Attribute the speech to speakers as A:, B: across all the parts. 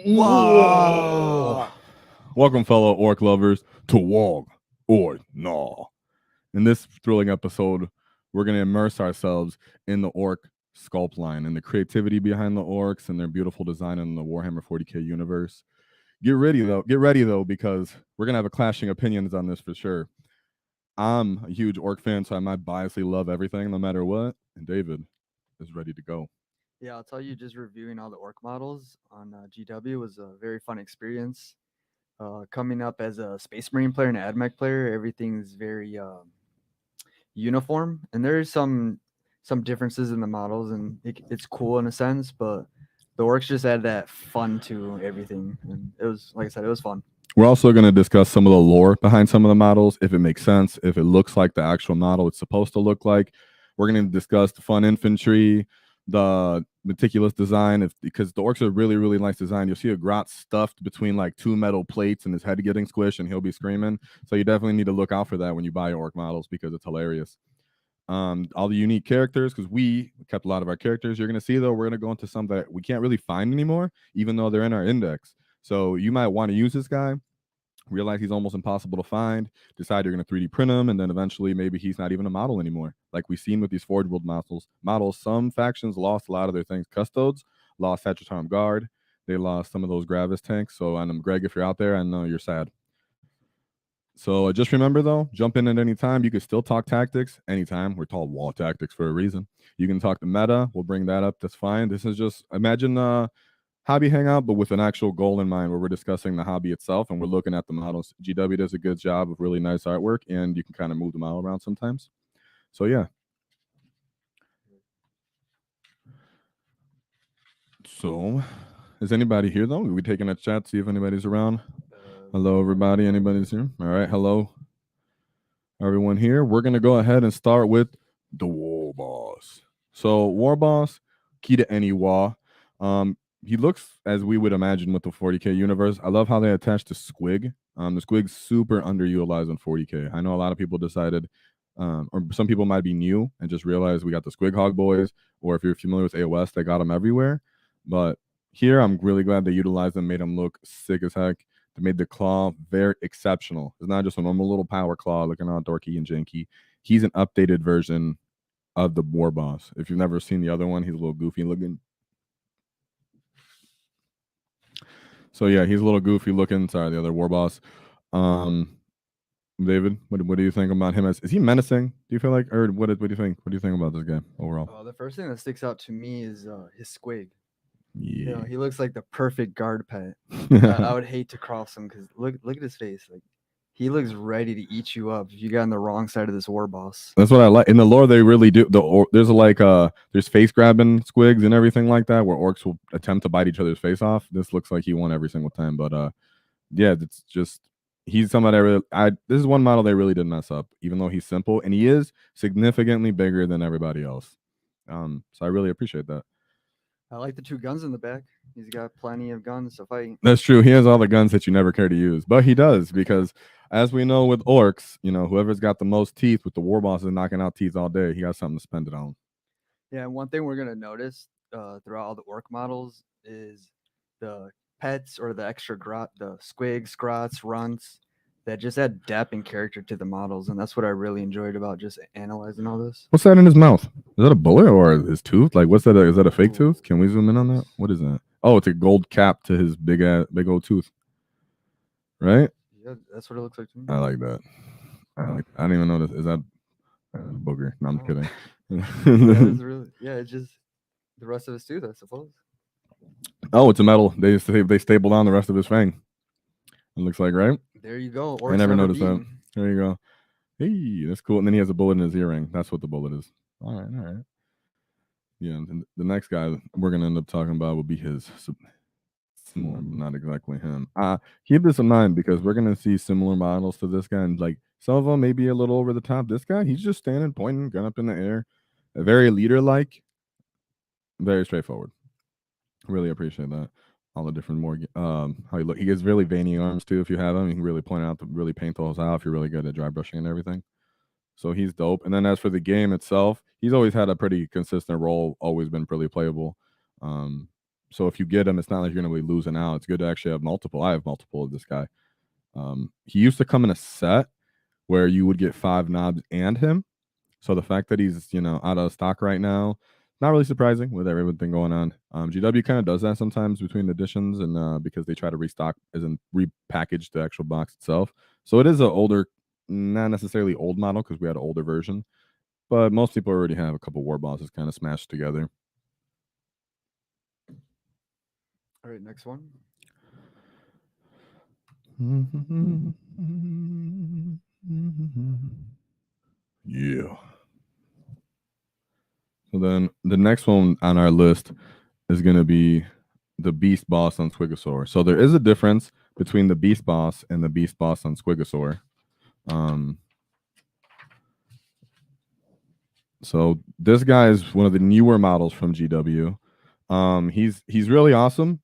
A: Whoa! Welcome, fellow orc lovers, to Waaagh or Gnaw. In this thrilling episode, we're going to immerse ourselves in the orc sculpt line and the creativity behind the orcs and their beautiful design in the Warhammer 40k universe. Get ready though, because we're going to have a clashing opinions on this for sure. I'm a huge orc fan, so I might biasly love everything no matter what, and David is ready to go.
B: Yeah, I'll tell you, just reviewing all the orc models on GW was a very fun experience. Coming up as a Space Marine player and an AdMech player, everything's very uniform, and there's some differences in the models, and it's cool in a sense. But the orcs just add that fun to everything, and it was, like I said, it was fun.
A: We're also going to discuss some of the lore behind some of the models, if it makes sense, if it looks like the actual model it's supposed to look like. We're going to discuss the fun infantry, the meticulous design, because the orcs are really, really nice design. You'll see a grot stuffed between like two metal plates and his head getting squished and he'll be screaming. So you definitely need to look out for that when you buy orc models because it's hilarious. All the unique characters, because we kept a lot of our characters. You're going to see, though, we're going to go into some that we can't really find anymore, even though they're in our index. So you might want to use this guy, realize he's almost impossible to find, decide you're going to 3D print him, and then eventually maybe he's not even a model anymore. Like we've seen with these Forge World models, some factions lost a lot of their things. Custodes lost Satratarm Guard. They lost some of those Gravis tanks. So, Greg, if you're out there, I know you're sad. So just remember, though, jump in at any time. You can still talk tactics anytime. We're called wall tactics for a reason. You can talk the meta. We'll bring that up. That's fine. This is just, imagine hobby hangout, but with an actual goal in mind where we're discussing the hobby itself and we're looking at the models. GW does a good job of really nice artwork, and you can kind of move the model around sometimes. So, yeah. So, is anybody here, though? Are we taking a chat, see if anybody's around? Hello, everybody. Anybody's here? All right. Hello, everyone here. We're going to go ahead and start with the War Boss. So, War Boss, key to any Waaagh. He looks as we would imagine with the 40k universe. I love how they attached the Squig. The Squig's super underutilized on 40k. I know a lot of people decided, or some people might be new and just realized we got the Squighog boys, or if you're familiar with AOS, they got them everywhere. But here, I'm really glad they utilized them, made them look sick as heck. They made the claw very exceptional. It's not just a normal little power claw looking all dorky and janky. He's an updated version of the War Boss. If you've never seen the other one, he's a little goofy looking. So yeah, he's a little goofy looking. Sorry, the other War Boss. David, what do you think about him? Is he menacing? Do you feel like, or what do you think? What do you think about this guy overall?
B: The first thing that sticks out to me is his Squig.
A: Yeah,
B: You know, he looks like the perfect guard pet. I would hate to cross him because look at his face. Like, he looks ready to eat you up if you got on the wrong side of this War Boss.
A: That's what I like. In the lore, they really do. There's there's face grabbing squigs and everything like that, where orcs will attempt to bite each other's face off. This looks like he won every single time. But yeah, it's just he's somebody this is one model they really did mess up, even though he's simple and he is significantly bigger than everybody else. So I really appreciate that.
B: I like the two guns in the back. He's got plenty of guns to fight.
A: That's true. He has all the guns that you never care to use, but he does because, as we know with orcs, you know, whoever's got the most teeth with the War Boss is knocking out teeth all day. He got something to spend it on.
B: Yeah, one thing we're gonna notice throughout all the orc models is the pets or the extra the squigs, grots, runts that just add depth and character to the models, and that's what I really enjoyed about just analyzing all this.
A: What's that in his mouth? Is that a bullet or his tooth? Like, what's that? Is that a fake tooth? Can we zoom in on that? What is that? Oh, it's a gold cap to his big old tooth. Right?
B: Yeah, that's what it looks like to me.
A: I like that. I didn't even notice. Is that a booger? No, I'm kidding.
B: It's just the rest of his tooth, I suppose.
A: Oh, it's a metal. They stapled on the rest of his fang. It looks like, right?
B: There you go.
A: I never noticed that. There you go. Hey, that's cool. And then he has a bullet in his earring. That's what the bullet is. All right. Yeah, and the next guy we're gonna end up talking about will be his similar, not exactly him. Keep this in mind because we're gonna see similar models to this guy, and like some of them may be a little over the top. This guy, he's just standing, pointing, gun up in the air, very leader-like, very straightforward. Really appreciate that. All the different more how he look. He gets really veiny arms too. If you have him, you can really point out really paint those out if you're really good at dry brushing and everything. So he's dope. And then as for the game itself, he's always had a pretty consistent role, always been pretty playable. So if you get him, it's not like you're going to be losing out. It's good to actually have multiple. I have multiple of this guy. He used to come in a set where you would get 5 knobs and him. So the fact that he's, out of stock right now, not really surprising with everything going on. GW kind of does that sometimes between editions, and because they try to restock, as in repackage the actual box itself. So it is an older, not necessarily old model because we had an older version, but most people already have a couple war bosses kind of smashed together.
B: All right, next one.
A: Yeah. So then the next one on our list is going to be the Beast Boss on Squigosaur. So there is a difference between the Beast Boss and the Beast Boss on Squigosaur. So this guy is one of the newer models from GW. He's really awesome.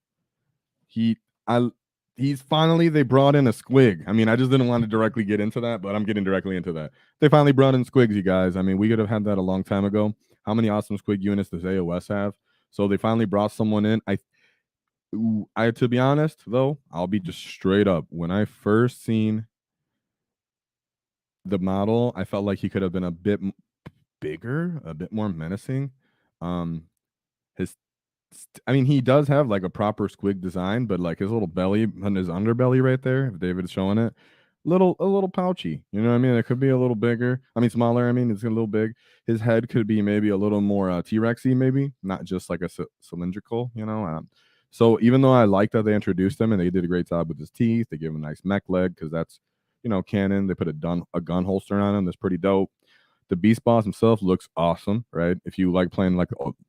A: He's finally, they brought in a squig. I mean, I just didn't want to directly get into that, but I'm getting directly into that. They finally brought in squigs, you guys. I mean, we could have had that a long time ago. How many awesome squig units does AOS have? So they finally brought someone in. I to be honest though, I'll be just straight up. When I first seen the model, I felt like he could have been a bit bigger, a bit more menacing. He does have like a proper squig design, but like his little belly and his underbelly right there, if David's showing it, a little pouchy. You know what I mean? It could be a little bigger. Smaller. It's a little big. His head could be maybe a little more T-Rexy, maybe not just like a cylindrical. So even though I like that they introduced him and they did a great job with his teeth, they gave him a nice mech leg because that's canon. They put a gun holster on him. That's pretty dope. The Beast Boss himself looks awesome, right? If you like playing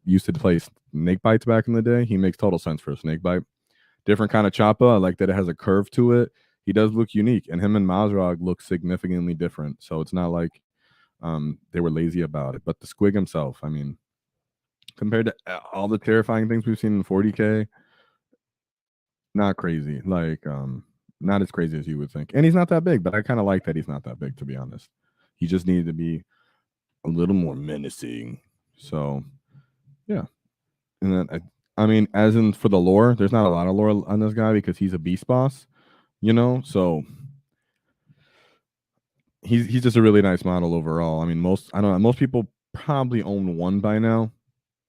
A: used to play snake bites back in the day, he makes total sense for a snake bite. Different kind of choppa. I like that it has a curve to it. He does look unique, and him and Mozrog look significantly different. So it's not like they were lazy about it. But the squig himself, compared to all the terrifying things we've seen in 40k, not crazy. Not as crazy as you would think. And he's not that big, but I kind of like that he's not that big, to be honest. He just needed to be a little more menacing. So, yeah. And then, as in for the lore, there's not a lot of lore on this guy because he's a beast boss, so he's just a really nice model overall. Most people probably own one by now.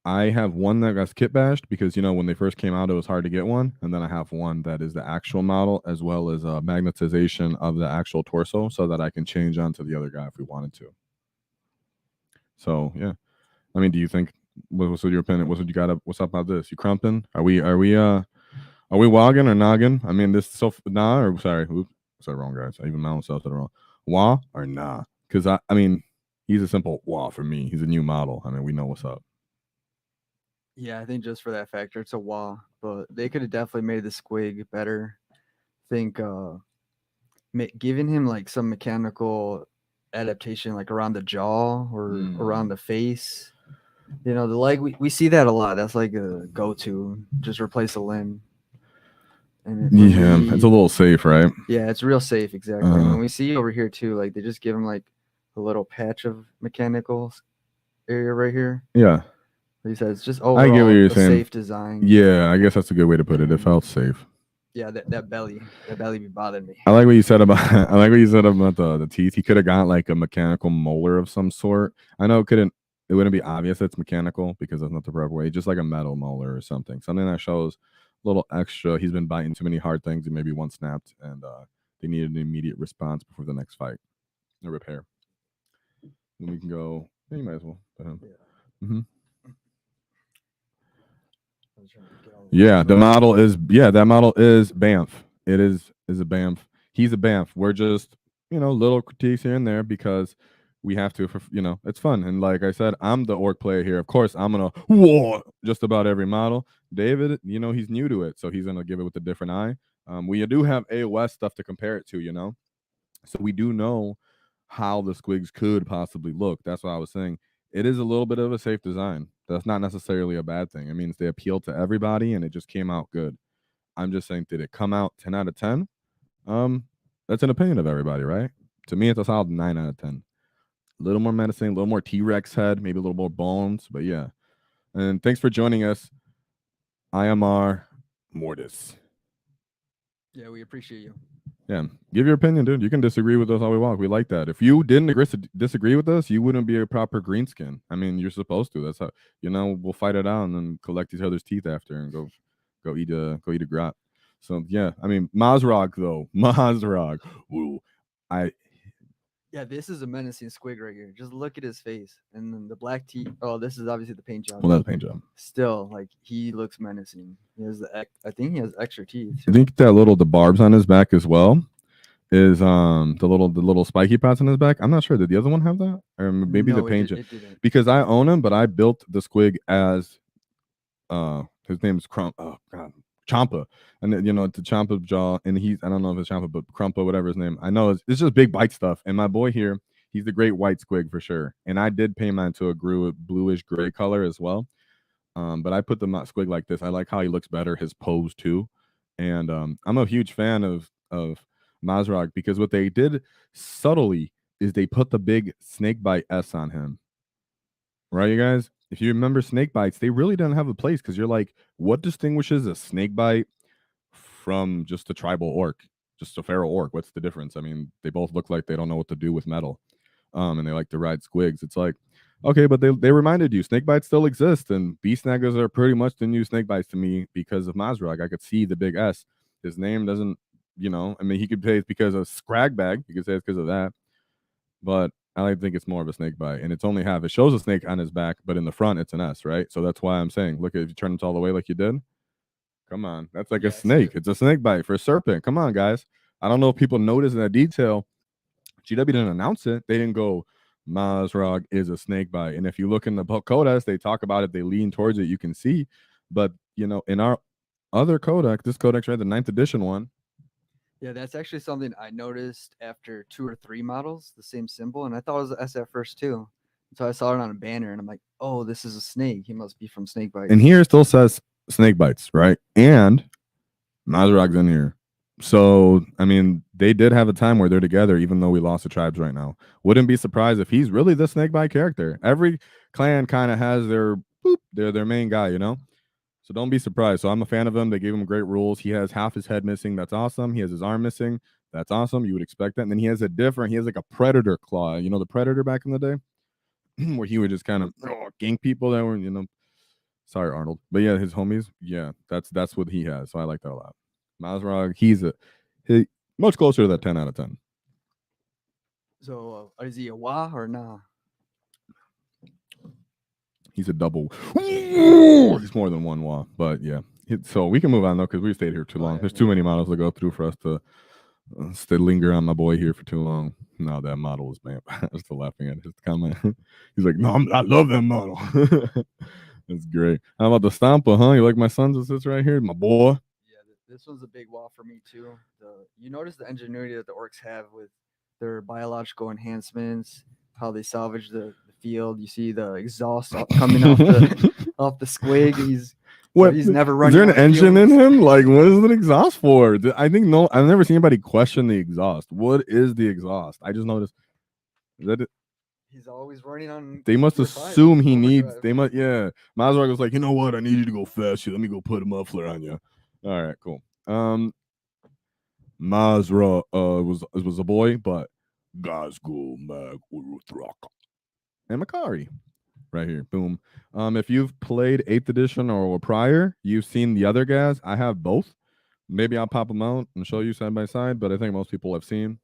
A: I have one that got kit bashed because, when they first came out, it was hard to get one. And then I have one that is the actual model as well as a magnetization of the actual torso so that I can change onto the other guy if we wanted to. So, yeah. Do you think, what's your opinion? What's up about this? You crumping? Are we wagging or noggin? Wrong, guys. I even myself said it wrong. Waaagh or nah? Because, he's a simple Waaagh for me. He's a new model. We know what's up.
B: Yeah, I think just for that factor, it's a Waaagh, but they could have definitely made the squig better. I think giving him like some mechanical adaptation, like around the jaw or around the face. The leg, we see that a lot. That's like a go-to. Just replace a limb.
A: It's a little safe, right?
B: Yeah, it's real safe, exactly. When we see over here too, like they just give him like a little patch of mechanical area right here.
A: Yeah.
B: He says just overall,
A: I get what you're saying.
B: Safe design.
A: Yeah, I guess that's a good way to put it. It felt safe.
B: Yeah, that belly be bothering me.
A: I like what you said about the teeth. He could have got like a mechanical molar of some sort. I know it wouldn't be obvious it's mechanical because that's not the proper way. Just like a metal molar or something that shows a little extra. He's been biting too many hard things and maybe one snapped, and they needed an immediate response before the next fight or repair. Then we can go. Yeah, you might as well. Yeah. Yeah, the model is that model is Bamf. It is a Bamf. He's a Bamf. We're just little critiques here and there because we have to for it's fun. And like I said, I'm the Ork player here. Of course, I'm gonna just about every model. David, he's new to it, so he's gonna give it with a different eye. We do have AOS stuff to compare it to, so we do know how the squigs could possibly look. That's what I was saying. It is a little bit of a safe design. That's not necessarily a bad thing. It means they appeal to everybody and it just came out good. I'm just saying, did it come out 10 out of 10? That's an opinion of everybody, right? To me, it's a solid 9 out of 10. A little more menacing, a little more T-Rex head, maybe a little more bones, but yeah. And thanks for joining us. IMR Mortis.
B: Yeah, we appreciate you.
A: Yeah, give your opinion, dude. You can disagree with us all we want. We like that. If you didn't disagree with us, you wouldn't be a proper greenskin. I mean, you're supposed to. That's how, we'll fight it out and then collect each other's teeth after and go eat a grot. So yeah, I mean, Mozrog though, Mozrog. Ooh,
B: Yeah, this is a menacing squig right here. Just look at his face, and then the black teeth. Oh, this is obviously the paint job.
A: Well, that's paint job.
B: Still, like, he looks menacing. He has I think he has extra teeth.
A: I think the barbs on his back as well is the little spiky parts on his back. I'm not sure. Did the other one have that, or maybe
B: No,
A: the paint job?
B: It didn't.
A: Because I own him, but I built the squig as his name is Champa, and then, it's the Champa jaw, and I don't know if it's Champa, but Crumpa, whatever his name. I know it's just big bite stuff. And my boy here, he's the great white squig for sure. And I did paint mine to a bluish gray color as well. But I put the squig like this. I like how he looks better, his pose too. And I'm a huge fan of Mozrog because what they did subtly is they put the big snakebite S on him. Right, you guys? If you remember snake bites, they really didn't have a place because you're like, what distinguishes a snake bite from just a tribal orc, just a feral orc? What's the difference? I mean, they both look like they don't know what to do with metal, and they like to ride squigs. It's like, okay, but they reminded you snake bites still exist, and beast snaggers are pretty much the new snake bites to me because of Mozrog. I could see the big S. His name doesn't, I mean, he could say it's because of Skragbad. You could say it's because of that, but I think it's more of a snake bite, and it's only half. It shows a snake on his back, but in the front it's an S, right? So that's why I'm saying, look, if you turn it all the way like you did, come on, that's like a snake. It's a snake bite for a serpent. Come on, guys. I don't know if people notice that detail. GW didn't announce it. They didn't go, Mozrog is a snake bite. And if you look in the codex, they talk about it. They lean towards it. You can see, but in our other codex, this codex, right, the 9th edition one.
B: Yeah, that's actually something I noticed after 2 or 3 models, the same symbol, and I thought it was an S at first too. So I saw it on a banner, and I'm like, "Oh, this is a snake. He must be from Snakebite."
A: And here it still says snake bites, right? And Mozrog's in here. So, I mean, they did have a time where they're together, even though we lost the tribes right now. Wouldn't be surprised if he's really the snakebite character. Every clan kind of has their main guy, So don't be surprised. So I'm a fan of him. They gave him great rules. He has half his head missing. That's awesome. He has his arm missing. That's awesome. You would expect that. And then he has like a predator claw. The predator back in the day where he would just kind of gank people that were, sorry, Arnold. But yeah, his homies. Yeah, that's what he has. So I like that a lot. Mozrog, he's much closer to that 10 out of 10.
B: So is he a Waaagh or nah?
A: He's a double. He's more than one Waaagh, but yeah. So we can move on though because we stayed here too long. There's too many models to go through for us to stay linger on my boy here for too long. No, that model was bad. I'm still laughing at his comment. He's like, no, I love that model. That's great. How about the Stompa, huh? You like my sons that sits right here? My boy.
B: Yeah, this one's a big Waaagh for me too. You notice the ingenuity that the orcs have with their biological enhancements, how they salvage the field. You see the exhaust coming off the squig. He's never running.
A: Is there an engine in him? Like, what is the exhaust for? I think no. I've never seen anybody question the exhaust. What is the exhaust? I just noticed. Is that it?
B: He's always running on.
A: They must assume he needs. They must. Yeah. Mozrog was like, you know what? I need you to go faster. Let me go put a muffler on you. All right, cool. Mozrog was a boy, but Ghazghkull Thraka and Makari. Right here, boom. If you've played 8th edition or prior, you've seen the other guys. I have both. Maybe I'll pop them out and show you side by side, but I think most people have seen.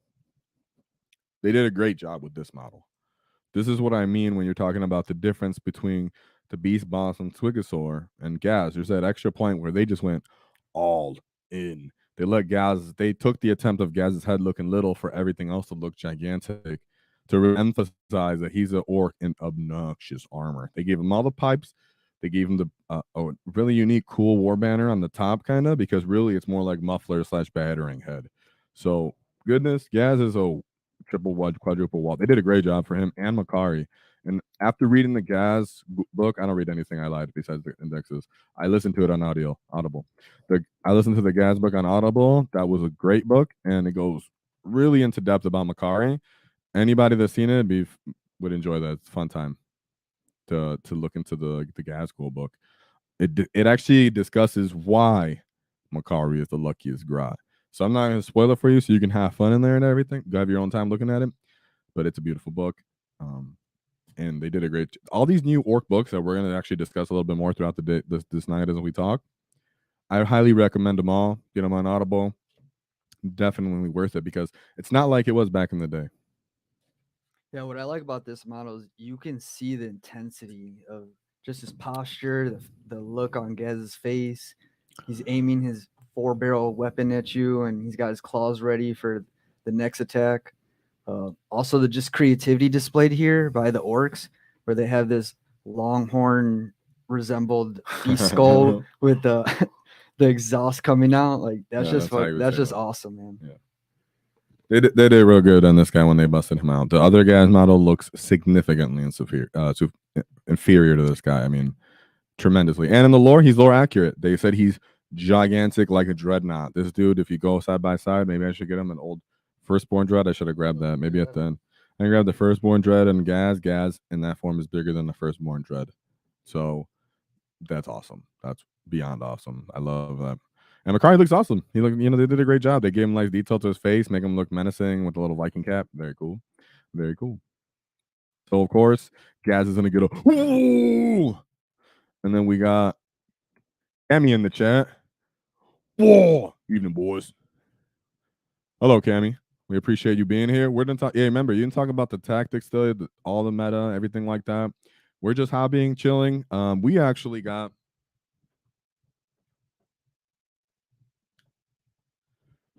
A: They did a great job with this model. This is what I mean when you're talking about the difference between the Beast Boss and Swigosaur and Gaz. There's that extra point where they just went all in. They took the attempt of Gaz's head looking little for everything else to look gigantic, to emphasize that he's an orc in obnoxious armor. They gave him all the pipes. They gave him a really unique, cool war banner on the top, kind of, because really it's more like muffler / battering head. So, goodness, Gaz is a triple wall, quadruple wall. They did a great job for him and Makari. And after reading the Gaz book, I don't read anything I lied besides the indexes. I listened to it on Audible. I listened to the Gaz book on Audible. That was a great book, and it goes really into depth about Makari. Anybody that's seen it would enjoy that. It's a fun time to look into the Ghazghkull book. it actually discusses why Makari is the luckiest Grot. So I'm not going to spoil it for you, so you can have fun in there and everything. Go have your own time looking at it. But it's a beautiful book, and they did a great. All these new Ork books that we're going to actually discuss a little bit more throughout the day, this night as we talk. I highly recommend them all. Get them on Audible. Definitely worth it because it's not like it was back in the day.
B: Yeah, what I like about this model is you can see the intensity of just his posture, the look on Gaz's face. He's aiming his 4-barrel weapon at you, and he's got his claws ready for the next attack. Also, the just creativity displayed here by the orcs, where they have this longhorn resembled beast skull with the exhaust coming out. Like that's just awesome, man.
A: Yeah. They did real good on this guy when they busted him out. The other guy's model looks significantly inferior to this guy. I mean, tremendously. And in the lore, he's lore accurate. They said he's gigantic like a dreadnought. This dude, if you go side by side, maybe I should get him an old firstborn dread. I should have grabbed that. Maybe at the end. I grabbed the firstborn dread and Gaz. Gaz in that form is bigger than the firstborn dread. So that's awesome. That's beyond awesome. I love that. And Makari looks awesome. He looked, they did a great job. They gave him like detail to his face, make him look menacing with a little Viking cap. Very cool. Very cool. So of course, Gaz is gonna get a ooh! And then we got Cammy in the chat. Whoa! Evening, boys. Hello, Cammy. We appreciate you being here. We're gonna talk. Yeah, remember, you didn't talk about the tactics, all the meta, everything like that. We're just hobbying, chilling. We actually got.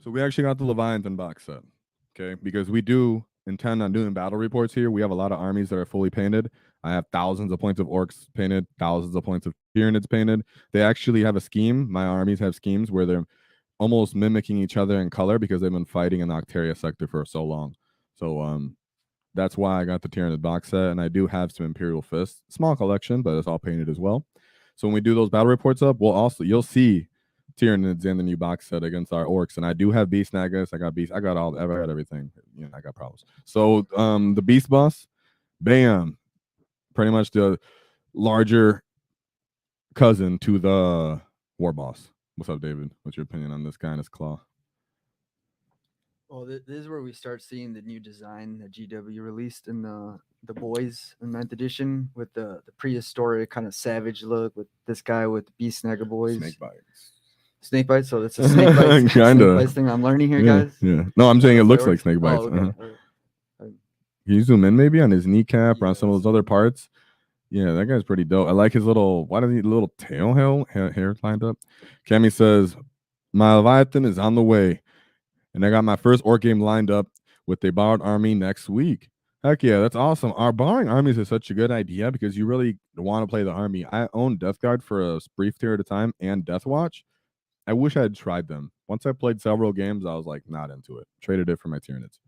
A: So we actually got the Leviathan box set, okay? Because we do intend on doing battle reports here. We have a lot of armies that are fully painted. I have thousands of points of orcs painted, thousands of points of Tyranids painted. They actually have a scheme. My armies have schemes where they're almost mimicking each other in color because they've been fighting in the Octaria sector for so long. So that's why I got the Tyranid box set, and I do have some Imperial Fists. Small collection, but it's all painted as well. So when we do those battle reports up, you'll see Tyranids in the new box set against our orcs, and I do have Beast Nagas. I got everything. I got problems. So the Beast Boss, bam, pretty much the larger cousin to the War Boss. What's up, David? What's your opinion on this guy and his claw?
B: Well, this is where we start seeing the new design that GW released in the Boys in 9th edition with the prehistoric kind of savage look with this guy with Beast Snagga Boys. Snake bites, so it's a snake bites, snake bites thing I'm learning here, guys.
A: Yeah. No, I'm saying it looks like snake bites. Okay. Can you zoom in maybe on his kneecap or on some of those other parts? Yeah, that guy's pretty dope. I like his little, little tail hair lined up? Cammy says, my Leviathan is on the way, and I got my first Ork game lined up with a borrowed army next week. Heck yeah, that's awesome. Our borrowing armies is such a good idea because you really want to play the army. I own Death Guard for a brief period of time and Death Watch. I wish I had tried them. Once I played several games, I was like not into it. Traded it for my Tyranids.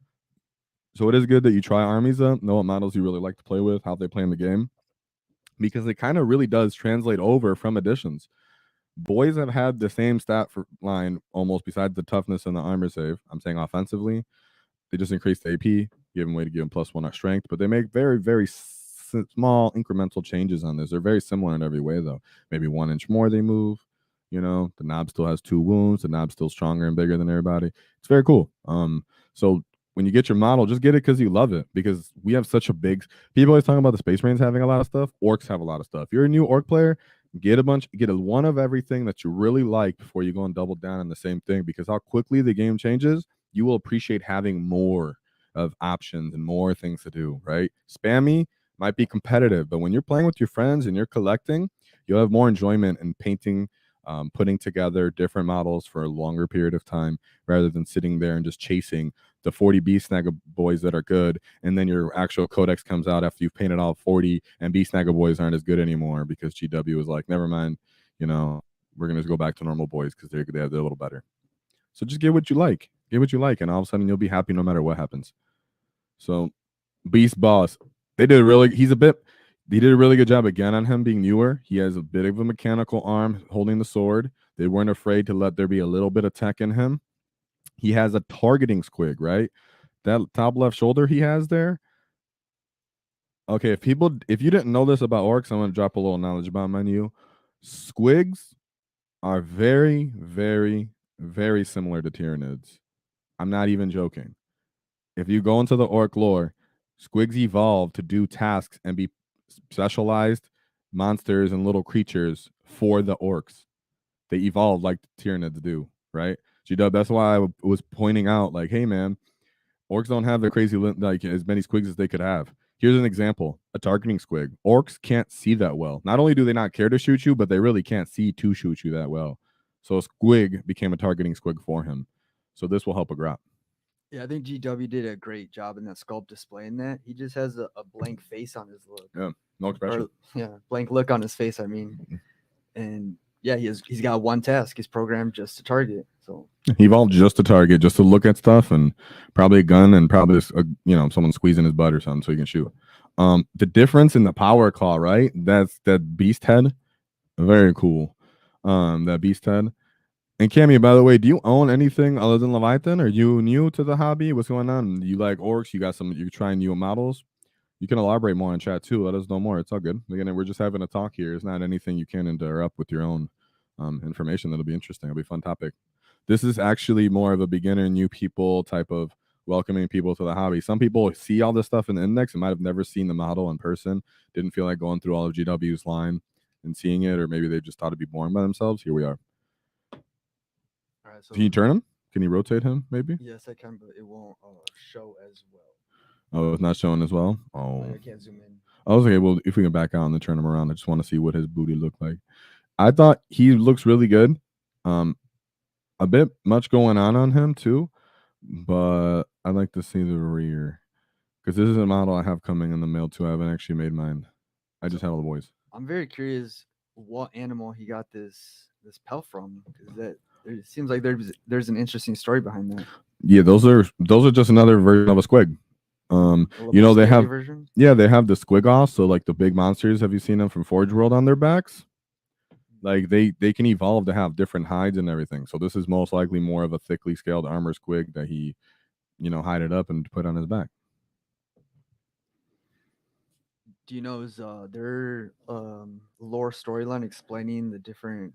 A: So it is good that you try armies up, know what models you really like to play with, how they play in the game, because it kind of really does translate over from editions. Boys have had the same stat for line almost besides the toughness and the armor save. I'm saying offensively, they just increased the AP, give them way to give them +1 on strength, but they make very, very small incremental changes on this. They're very similar in every way, though. Maybe 1 inch more they move. The knob still has 2 wounds. The knob's still stronger and bigger than everybody. It's very cool. So when you get your model, just get it because you love it. Because we have such a big. People always talking about the Space Marines having a lot of stuff. Orcs have a lot of stuff. If you're a new Ork player, get one of everything that you really like before you go and double down on the same thing. Because how quickly the game changes, you will appreciate having more of options and more things to do. Right? Spammy might be competitive, but when you're playing with your friends and you're collecting, you'll have more enjoyment in painting. Putting together different models for a longer period of time rather than sitting there and just chasing the 40 Beast Snagga boys that are good, and then your actual codex comes out after you've painted all 40 and Beast Snagga boys aren't as good anymore because GW was like, never mind, we're gonna go back to normal boys because they're a little better. So just get what you like, and all of a sudden you'll be happy no matter what happens. So Beast Boss, they did a really good job again on him being newer. He has a bit of a mechanical arm holding the sword. They weren't afraid to let there be a little bit of tech in him. He has a targeting squig, right? That top left shoulder he has there. Okay, if you didn't know this about orcs, I'm going to drop a little knowledge about menu. Squigs are very, very, very similar to Tyranids. I'm not even joking. If you go into the Ork lore, Squigs evolved to do tasks and be specialized monsters and little creatures for the Orks. They evolved like the Tyranids do, right? G-Dub, that's why I was pointing out, like, hey, man, Orks don't have the crazy, like, as many Squigs as they could have. Here's an example, a targeting Squig. Orks can't see that well. Not only do they not care to shoot you, but they really can't see to shoot you that well. So a Squig became a targeting Squig for him. So this will help a Grot.
B: Yeah, I think GW did a great job in that sculpt displaying that. He just has a blank face on his look.
A: Yeah, no expression.
B: Or, yeah, blank look on his face, I mean. And yeah, he's got one task. He's programmed just to target. So
A: he evolved just to target, just to look at stuff, and probably a gun, and probably someone squeezing his butt or something so he can shoot. The difference in the power claw, right? That's that beast head. Very cool. That beast head. And Cammy, by the way, do you own anything other than Leviathan? Are you new to the hobby? What's going on? You like orcs? You're trying new models? You can elaborate more in chat too. Let us know more. It's all good. Again, we're just having a talk here. It's not anything you can interrupt with your own information. That'll be interesting. It'll be a fun topic. This is actually more of a beginner, new people type of welcoming people to the hobby. Some people see all this stuff in the index and might have never seen the model in person, didn't feel like going through all of GW's line and seeing it, or maybe they just thought it'd be boring by themselves. Here we are.
B: all right, so
A: Can you turn him? Can you rotate him, maybe?
B: yes, I can, but it won't show as well.
A: Oh, it's not showing as well? Oh.
B: I can't zoom in.
A: I was okay, well, if we can back out and then turn him around, I just want to see what his booty looked like. I thought he looks really good. A bit much going on him too, but I'd like to see the rear, because this is a model I have coming in the mail too. I haven't actually made mine. I just had all the boys.
B: I'm very curious what animal he got this pelt from, because that it seems like there's an interesting story behind that.
A: Yeah, those are just another version of a squig. They have
B: version?
A: Yeah, they have the Squighogs, so like the big monsters. Have you seen them from Forge World on their backs? Like they can evolve to have different hides and everything. So this is most likely more of a thickly scaled armor squig that he, hided up and put on his back.
B: Do you know, is their lore storyline explaining the different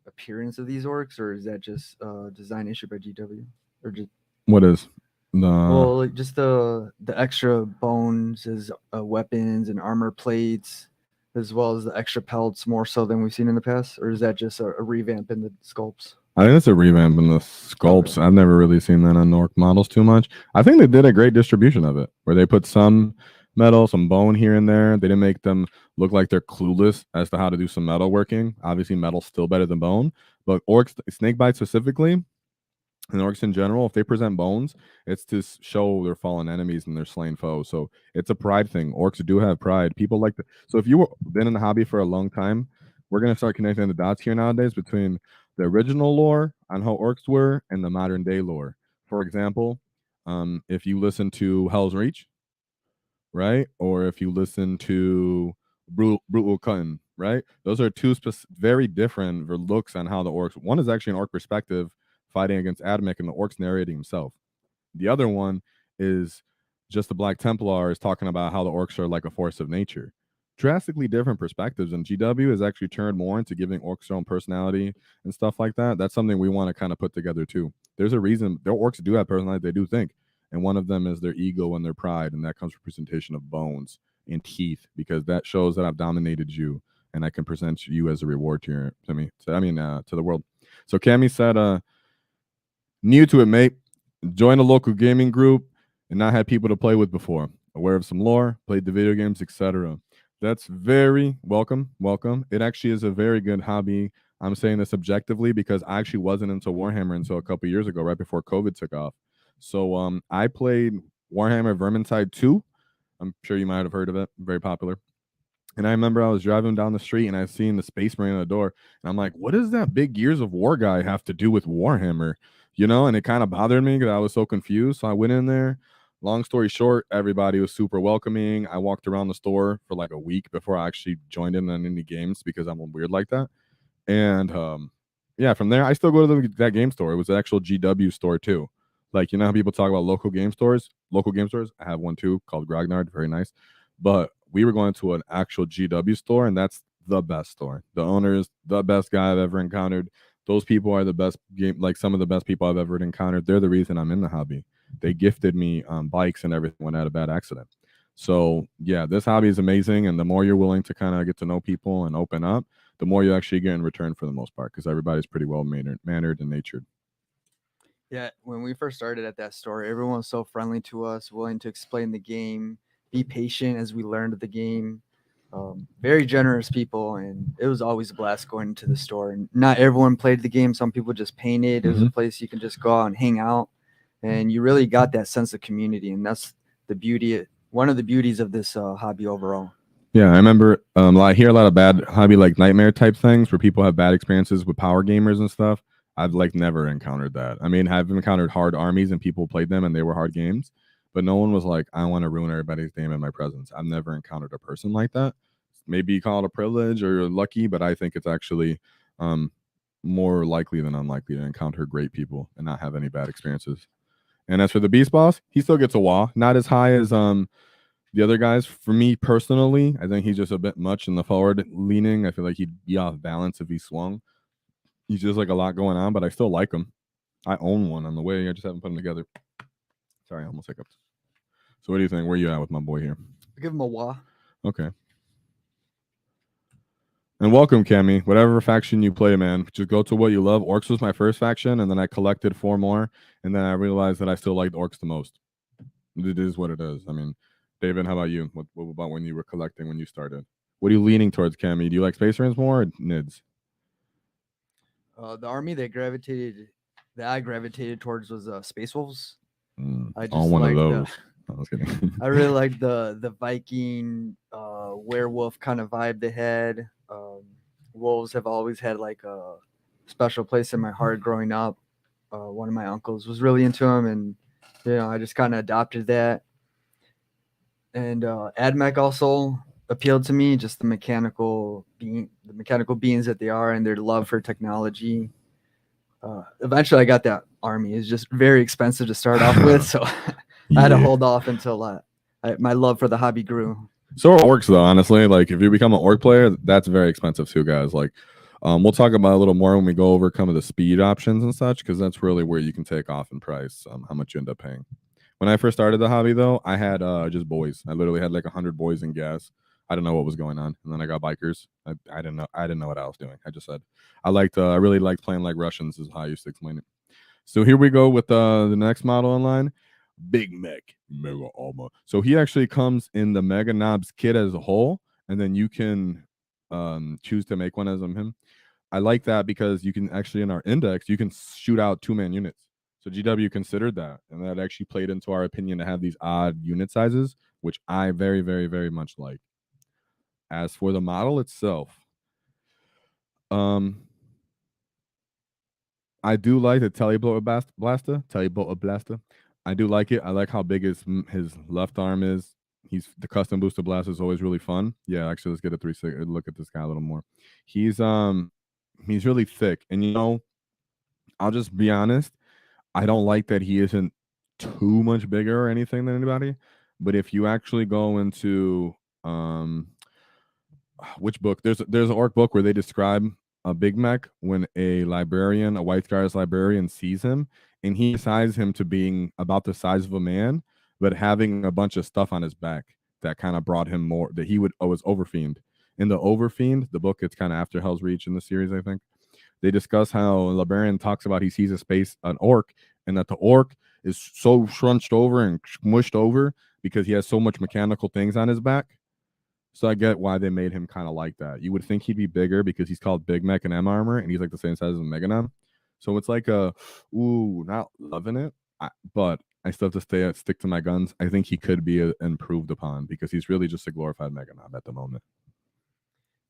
B: appearance of these orcs, or is that just design issue by GW, or just
A: what is
B: well, like just the extra bones as weapons and armor plates, as well as the extra pelts, more so than we've seen in the past, or is that just a revamp in the sculpts?
A: I think it's a revamp in the sculpts. Okay. I've never really seen that on Ork models too much. I think they did a great distribution of it, where they put some metal, some bone here and there. They didn't make them look like they're clueless as to how to do some metal working. Obviously, metal's still better than bone, but orcs, snakebite specifically, and orcs in general, if they present bones, it's to show their fallen enemies and their slain foes. So it's a pride thing. Orcs do have pride. People like that. So if you've been in the hobby for a long time, we're going to start connecting the dots here nowadays between the original lore on how orcs were and the modern day lore. For example, if you listen to Hell's Reach, right? Or if you listen to Brutal Kunnin, right? Those are two very different looks on how the orcs. One is actually an orc perspective, fighting against Admec, and the orcs narrating himself. The other one is just the Black Templar is talking about how the orcs are like a force of nature. Drastically different perspectives, and GW has actually turned more into giving orcs their own personality and stuff like that. That's something we want to kind of put together too. There's a reason their orcs do have personality, they do think, and one of them is their ego and their pride, and that comes from presentation of bones and teeth, because that shows that I've dominated you and I can present you as a reward to the world. So Cammy said, new to it, mate. Join a local gaming group and not had people to play with before. Aware of some lore, played the video games, etc. That's very welcome. It actually is a very good hobby. I'm saying this objectively because I actually wasn't into Warhammer until a couple years ago, right before COVID took off. So I played Warhammer Vermintide 2. I'm sure you might have heard of it. Very popular. And I remember I was driving down the street and I seen the Space Marine on the door. And I'm like, what does that big Gears of War guy have to do with Warhammer? And it kind of bothered me because I was so confused. So I went in there. Long story short, everybody was super welcoming. I walked around the store for like a week before I actually joined in on any games because I'm weird like that. And from there, I still go to that game store. It was an actual GW store too. Like, how people talk about local game stores? Local game stores. I have one too called Grognard. Very nice. But we were going to an actual GW store, and that's the best store. The owner is the best guy I've ever encountered. Those people are the best game, like some of the best people I've ever encountered. They're the reason I'm in the hobby. They gifted me bikes and everything when I had a bad accident. So yeah, this hobby is amazing. And the more you're willing to kind of get to know people and open up, the more you actually get in return for the most part, because everybody's pretty well mannered and natured.
B: Yeah, when we first started at that store, everyone was so friendly to us, willing to explain the game, be patient as we learned the game. Very generous people, and it was always a blast going into the store. And not everyone played the game. Some people just painted. It was a place you can just go out and hang out, and you really got that sense of community. And that's the beauty, one of the beauties of this hobby overall.
A: Yeah, I remember I hear a lot of bad hobby like nightmare type things where people have bad experiences with power gamers and stuff. I've like never encountered that. I mean, I've encountered hard armies and people played them and they were hard games, but no one was like, I want to ruin everybody's game in my presence. I've never encountered a person like that. Maybe you call it a privilege or you're lucky, but I think it's actually more likely than unlikely to encounter great people and not have any bad experiences. And as for the Beast Boss, he still gets a Waaagh, not as high as the other guys. For me personally, I think he's just a bit much in the forward leaning. I feel like he'd be off balance if he swung. He's just like a lot going on, but I still like him. I own one on the way. I just haven't put them together. Sorry, I almost hiccuped. So what do you think? Where you at with my boy here?
B: I'll give him a Waaagh.
A: Okay. And welcome, Cammy. Whatever faction you play, man, just go to what you love. Orcs was my first faction, and then I collected 4 more, and then I realized that I still liked Orcs the most. It is what it is. I mean, David, how about you? What about when you were collecting when you started? What are you leaning towards, Cammy? Do you like Space Marines more or NIDS?
B: The army that I gravitated towards was Space Wolves.
A: I just all one of those. I was kidding.
B: I really like the Viking werewolf kind of vibe they had. Wolves have always had like a special place in my heart growing up. One of my uncles was really into them, and I just kind of adopted that. And AdMech also appealed to me, just the mechanical beings that they are and their love for technology. Eventually I got that army. It's just very expensive to start off with, so I had to hold off until my love for the hobby grew.
A: So are Orcs though, honestly. Like if you become an Orc player, that's very expensive too, guys. Like we'll talk about it a little more when we go over some of the speed options and such, because that's really where you can take off in price, how much you end up paying. When I first started the hobby though, I had just boys. I literally had like 100 boys in gas. I didn't know what was going on, and then I got bikers. I didn't know what I was doing. I just said I really liked playing like Russians, is how I used to explain it. So here we go with the next model in line, Big Mek Mega Alma. So he actually comes in the Mega Knobs kit as a whole, and then you can choose to make one as him. I like that because you can actually in our index you can shoot out 2-man units. So GW considered that, and that actually played into our opinion to have these odd unit sizes, which I very, very, very much like. As for the model itself, I do like the Teleboa Blaster. I do like it. I like how big his left arm is. The custom booster blast is always really fun. Yeah, actually, let's get a 360 look at this guy a little more. He's really thick, and I'll just be honest. I don't like that he isn't too much bigger or anything than anybody. But if you actually go into which book? There's an Ork book where they describe a Big Mek when a White Scars librarian sees him, and he decides him to being about the size of a man, but having a bunch of stuff on his back that kind of brought him more, that he was Overfiend. In the Overfiend, the book, it's kind of after Hell's Reach in the series, I think. They discuss how a librarian talks about he sees an orc, and that the orc is so shrunched over and smushed over because he has so much mechanical things on his back. So I get why they made him kind of like that. You would think he'd be bigger because he's called Big Mek and M armor, and he's like the same size as a Meganon. So it's like not loving it, but I still have to stick to my guns. I think he could be improved upon because he's really just a glorified Meganon at the moment.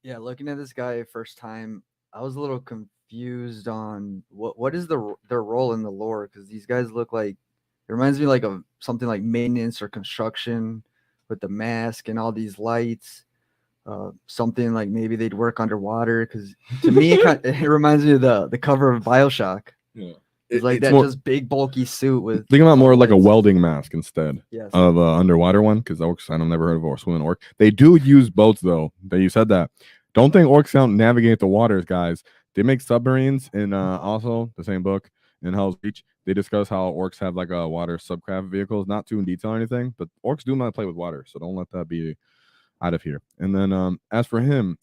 B: Yeah, looking at this guy first time, I was a little confused on what is their role in the lore, because these guys look like, it reminds me like of something like maintenance or construction with the mask and all these lights. Something like maybe they'd work underwater, because to me it reminds me of the cover of BioShock. Yeah, it's like that more, just big bulky suit with.
A: Think about more like a welding mask instead
B: of
A: an underwater one, because Orcs, I don't never heard of a swimming orc. They do use boats though. You said that Don't think orcs don't navigate the waters, guys. They make submarines in also the same book in Hell's Reach. They discuss how orcs have like a water subcraft vehicles, not too in detail or anything, but orcs do not play with water, so don't let that be out of here. And then as for him,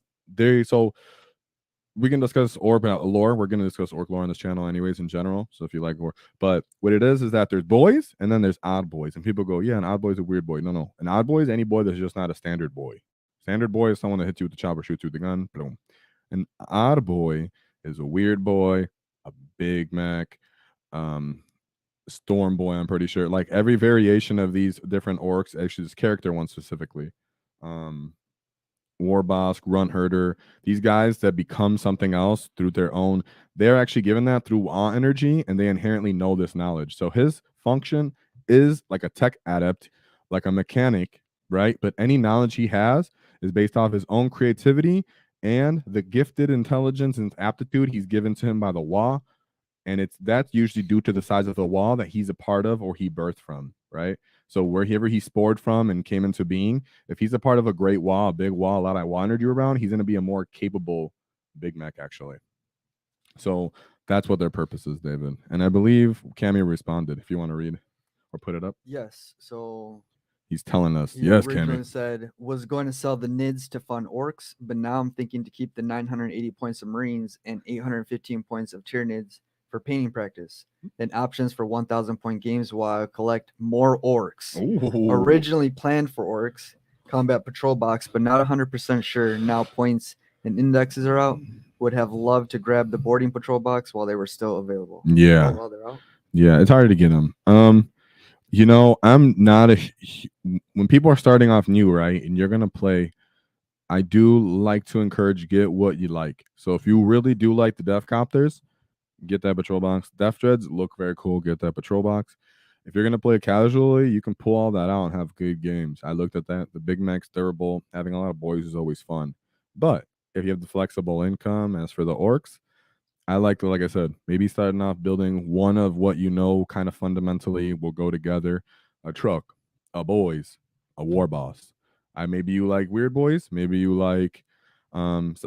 A: we can discuss orc lore. We're going to discuss orc lore on this channel anyways in general. So if you like lore, but what it is that there's boys and then there's odd boys. And people go, yeah, an odd boy is a weird boy. No. An odd boy is any boy that's just not a standard boy. Standard boy is someone that hits you with the chopper, shoots you with the gun. Boom. An odd boy is a weird boy, a big Mac, storm boy, I'm pretty sure. Like every variation of these different orcs, actually this character one specifically. War Boss, Grunt Herder, these guys that become something else through their own, they're actually given that through Waaagh energy, and they inherently know this knowledge. So his function is like a tech adept, like a mechanic, right? But any knowledge he has is based off his own creativity and the gifted intelligence and aptitude he's given to him by the Waaagh. And that's usually due to the size of the wall that he's a part of or he birthed from, right? So wherever he spored from and came into being, if he's a part of a great wall, a big wall, a lot of Waaagh energy around, he's going to be a more capable Big Mac, actually. So that's what their purpose is, David. And I believe Cammy responded. If you want to read or put it up.
B: Yes. So
A: he's telling us,
B: he
A: yes,
B: originally
A: Cammy
B: said, was going to sell the NIDs to fund orcs, but now I'm thinking to keep the 980 points of Marines and 815 points of Tyranids for painting practice, then options for 1,000 point games while I collect more orcs.
A: Ooh.
B: Originally planned for orcs, combat patrol box, but not 100% sure now points and indexes are out. Would have loved to grab the boarding patrol box while they were still available.
A: Yeah.
B: While they're out.
A: Yeah, it's hard to get them. I'm not when people are starting off new, right, and you're gonna play, I do like to encourage get what you like. So if you really do like the Death Copters, get that patrol box. Deff Dreads look very cool. Get that patrol box. If you're gonna play casually, you can pull all that out and have good games. I looked at that. The Big Mac's durable. Having a lot of boys is always fun. But if you have the flexible income, as for the orcs, I like to, like I said, maybe starting off building one of what you know kind of fundamentally will go together. A truck, a boys, a war boss. Maybe you like weird boys, maybe you like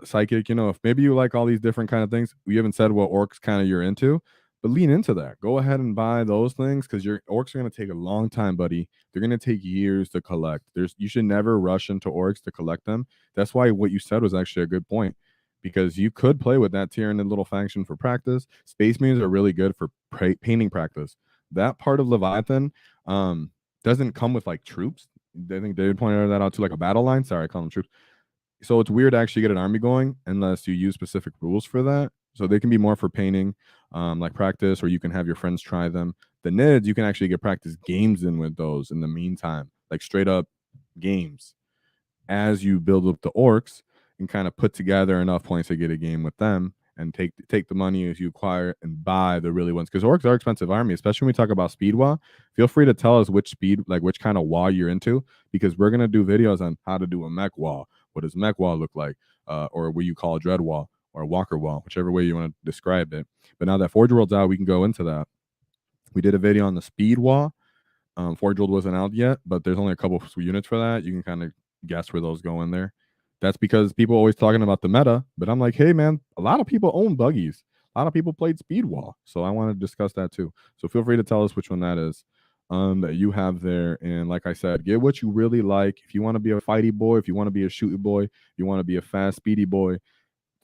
A: psychic, if maybe you like all these different kind of things. We haven't said what orcs kind of you're into, but lean into that. Go ahead and buy those things because your orcs are going to take a long time, buddy. They're going to take years to collect. You should never rush into orcs to collect them. That's why what you said was actually a good point, because you could play with that Tyranid little faction for practice. Space Marines are really good for painting practice. That part of Leviathan doesn't come with like troops. I think David pointed that out to like a battle line. Sorry, I call them troops. So it's weird to actually get an army going unless you use specific rules for that. So they can be more for painting, like practice, or you can have your friends try them. The NIDs, you can actually get practice games in with those in the meantime, like straight up games as you build up the orcs and kind of put together enough points to get a game with them and take the money as you acquire and buy the really ones. Because orcs are expensive army, especially when we talk about speed Waaagh. Feel free to tell us which speed, like which kind of Waaagh you're into, because we're going to do videos on how to do a Mek Waaagh. What does Mek Waaagh look like? Or what you call a Dread Waaagh or a Walker Waaagh, whichever way you want to describe it. But now that Forge World's out, we can go into that. We did a video on the speed Waaagh. Forge World wasn't out yet, but there's only a couple of units for that. You can kind of guess where those go in there. That's because people are always talking about the meta, but I'm like, hey man, a lot of people own buggies. A lot of people played speed Waaagh, so I want to discuss that too. So feel free to tell us which one that is that you have there. And like I said, get what you really like. If you want to be a fighty boy, if you want to be a shooty boy, if you want to be a fast, speedy boy,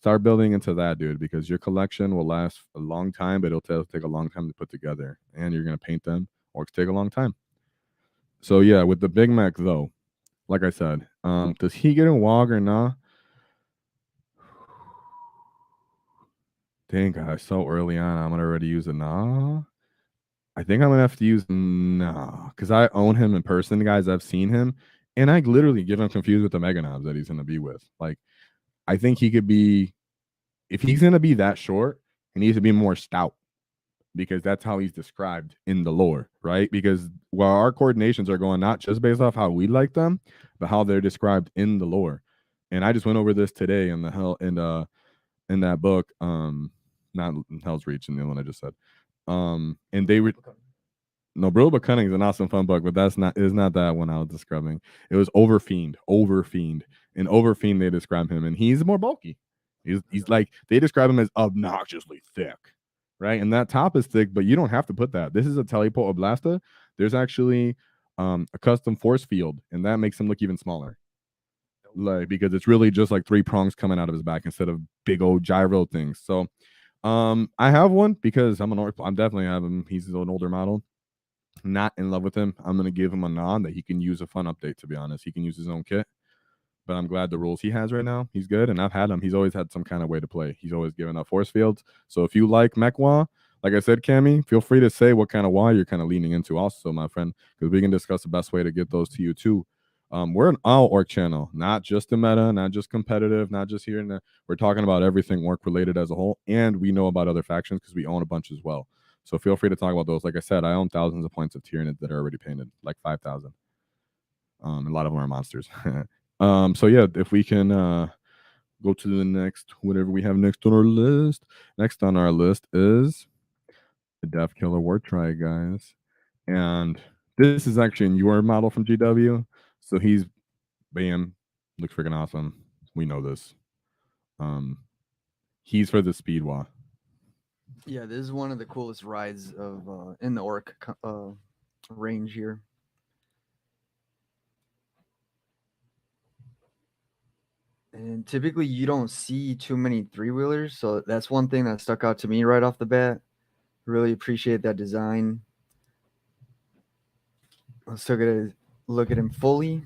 A: start building into that, dude, because your collection will last a long time, but it'll take a long time to put together, and you're going to paint them. Orcs take a long time. So yeah, with the Big Mac though, like I said, does he get a Waaagh or nah? Dang, guys, so early on, I'm gonna already use a nah. I think I'm gonna have to use nah, because I own him in person, guys. I've seen him, and I literally get him confused with the Mega Knobs that he's gonna be with. Like, I think he could be, if he's gonna be that short, he needs to be more stout, because that's how he's described in the lore, right? Because while our coordinations are going not just based off how we like them, but how they're described in the lore. And I just went over this today in the in that book, not Hell's Reach, in the one I just said. And they were No, Brilliant but Cunning is an awesome fun book, but that's not is not that one I was describing. It was Overfiend. In Overfiend they describe him, and he's more bulky. He's like they describe him as obnoxiously thick, right? And that top is thick, but you don't have to put that. This is a Teleport Oblasta. There's actually a custom force field, and that makes him look even smaller. Like because it's really just like 3 prongs coming out of his back instead of big old gyro things. So I have one because I'm definitely have him. He's an older model. Not in love with him. I'm gonna give him a nod that he can use a fun update. To be honest, he can use his own kit. But I'm glad the rules he has right now, he's good. And I've had him. He's always had some kind of way to play. He's always given up force fields. So if you like Mek Waaagh, like I said, Cammy, feel free to say what kind of Waaagh you're kind of leaning into also, my friend, because we can discuss the best way to get those to you too. We're an all Ork channel, not just the meta, not just competitive, not just here and there. We're talking about everything Ork related as a whole, and we know about other factions because we own a bunch as well. So feel free to talk about those. Like I said, I own thousands of points of Tyranid that are already painted, like 5,000. A lot of them are monsters. So yeah, if we can go to the next, whatever we have next on our list. Next on our list is the Death Killer Wartrike, guys. And this is actually in your model from GW. So he's, bam, looks freaking awesome. We know this. He's for the Speed Waaagh.
B: Yeah, this is one of the coolest rides of in the Ork range here. And typically you don't see too many 3-wheelers, so that's one thing that stuck out to me right off the bat. Really appreciate that design. Let's take a look at him fully.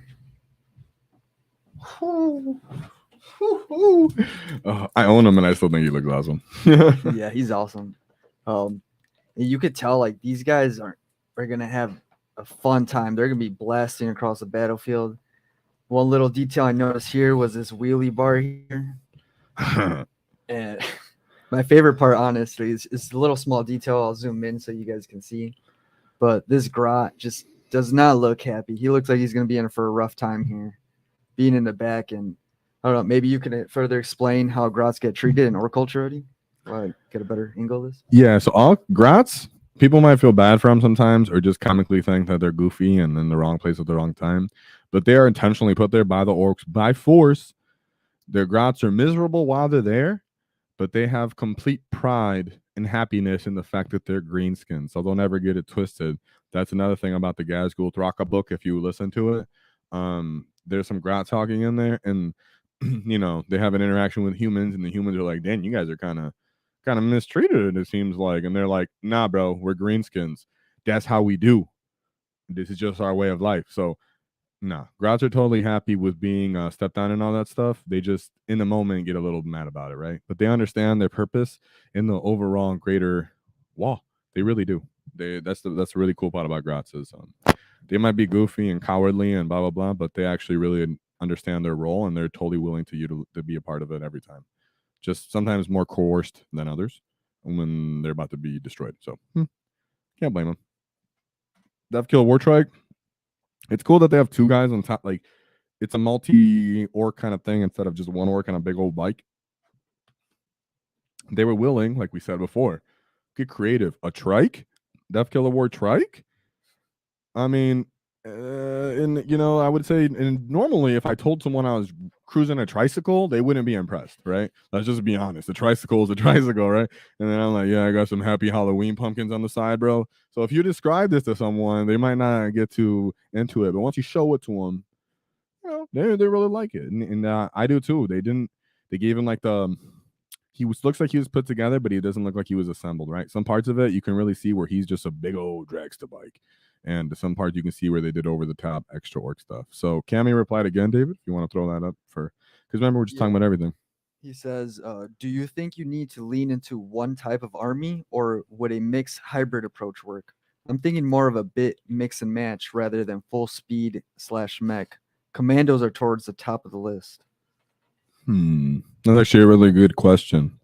A: I own him and I still think he looks awesome.
B: Yeah, he's awesome. You could tell like these guys are gonna have a fun time. They're gonna be blasting across the battlefield. One little detail I noticed here was this wheelie bar here. And my favorite part, honestly, is the little small detail. I'll zoom in so you guys can see. But this Grot just does not look happy. He looks like he's going to be in for a rough time here, being in the back. And I don't know, maybe you can further explain how Grots get treated in Ork culture already? Or get a better angle of this?
A: Yeah, so all Grots, people might feel bad for them sometimes or just comically think that they're goofy and in the wrong place at the wrong time. But they are intentionally put there by the Orks by force. Their Grots are miserable while they're there, but they have complete pride and happiness in the fact that they're greenskins. So they'll never get it twisted. That's another thing about the Ghazghkull Thraka book. If you listen to it, there's some Grot talking in there, and you know they have an interaction with humans, and the humans are like, "Dan, you guys are kind of mistreated. It seems like," and they're like, "Nah, bro, we're greenskins. That's how we do. This is just our way of life." So. No, Grots are totally happy with being stepped on and all that stuff. They just, in the moment, get a little mad about it, right? But they understand their purpose in the overall greater Waaagh. They really do. That's the really cool part about Grots is they might be goofy and cowardly and blah blah blah, but they actually really understand their role and they're totally willing to be a part of it every time. Just sometimes more coerced than others when they're about to be destroyed. So can't blame them. Death Killer Wartrike. It's cool that they have 2 guys on top. Like, it's a multi-Ork kind of thing instead of just 1 Ork on a big old bike. They were willing, like we said before, get creative. A trike? Death Killer Wartrike? I mean, I would say, and normally if I told someone I was cruising a tricycle, they wouldn't be impressed, right? Let's just be honest. A tricycle is a tricycle, right? And then I'm like, yeah, I got some happy Halloween pumpkins on the side, bro. So if you describe this to someone, they might not get too into it. But once you show it to them, they really like it. And I do too. They gave him like looks like he was put together, but he doesn't look like he was assembled, right? Some parts of it, you can really see where he's just a big old dragster bike. And some parts you can see where they did over the top extra Ork stuff. So Cammy replied again, David, if you want to throw that up because remember, we're just talking about everything.
B: He says, do you think you need to lean into one type of army or would a mixed hybrid approach work? I'm thinking more of a bit mix and match rather than full speed / mech. Commandos are towards the top of the list.
A: That's actually a really good question.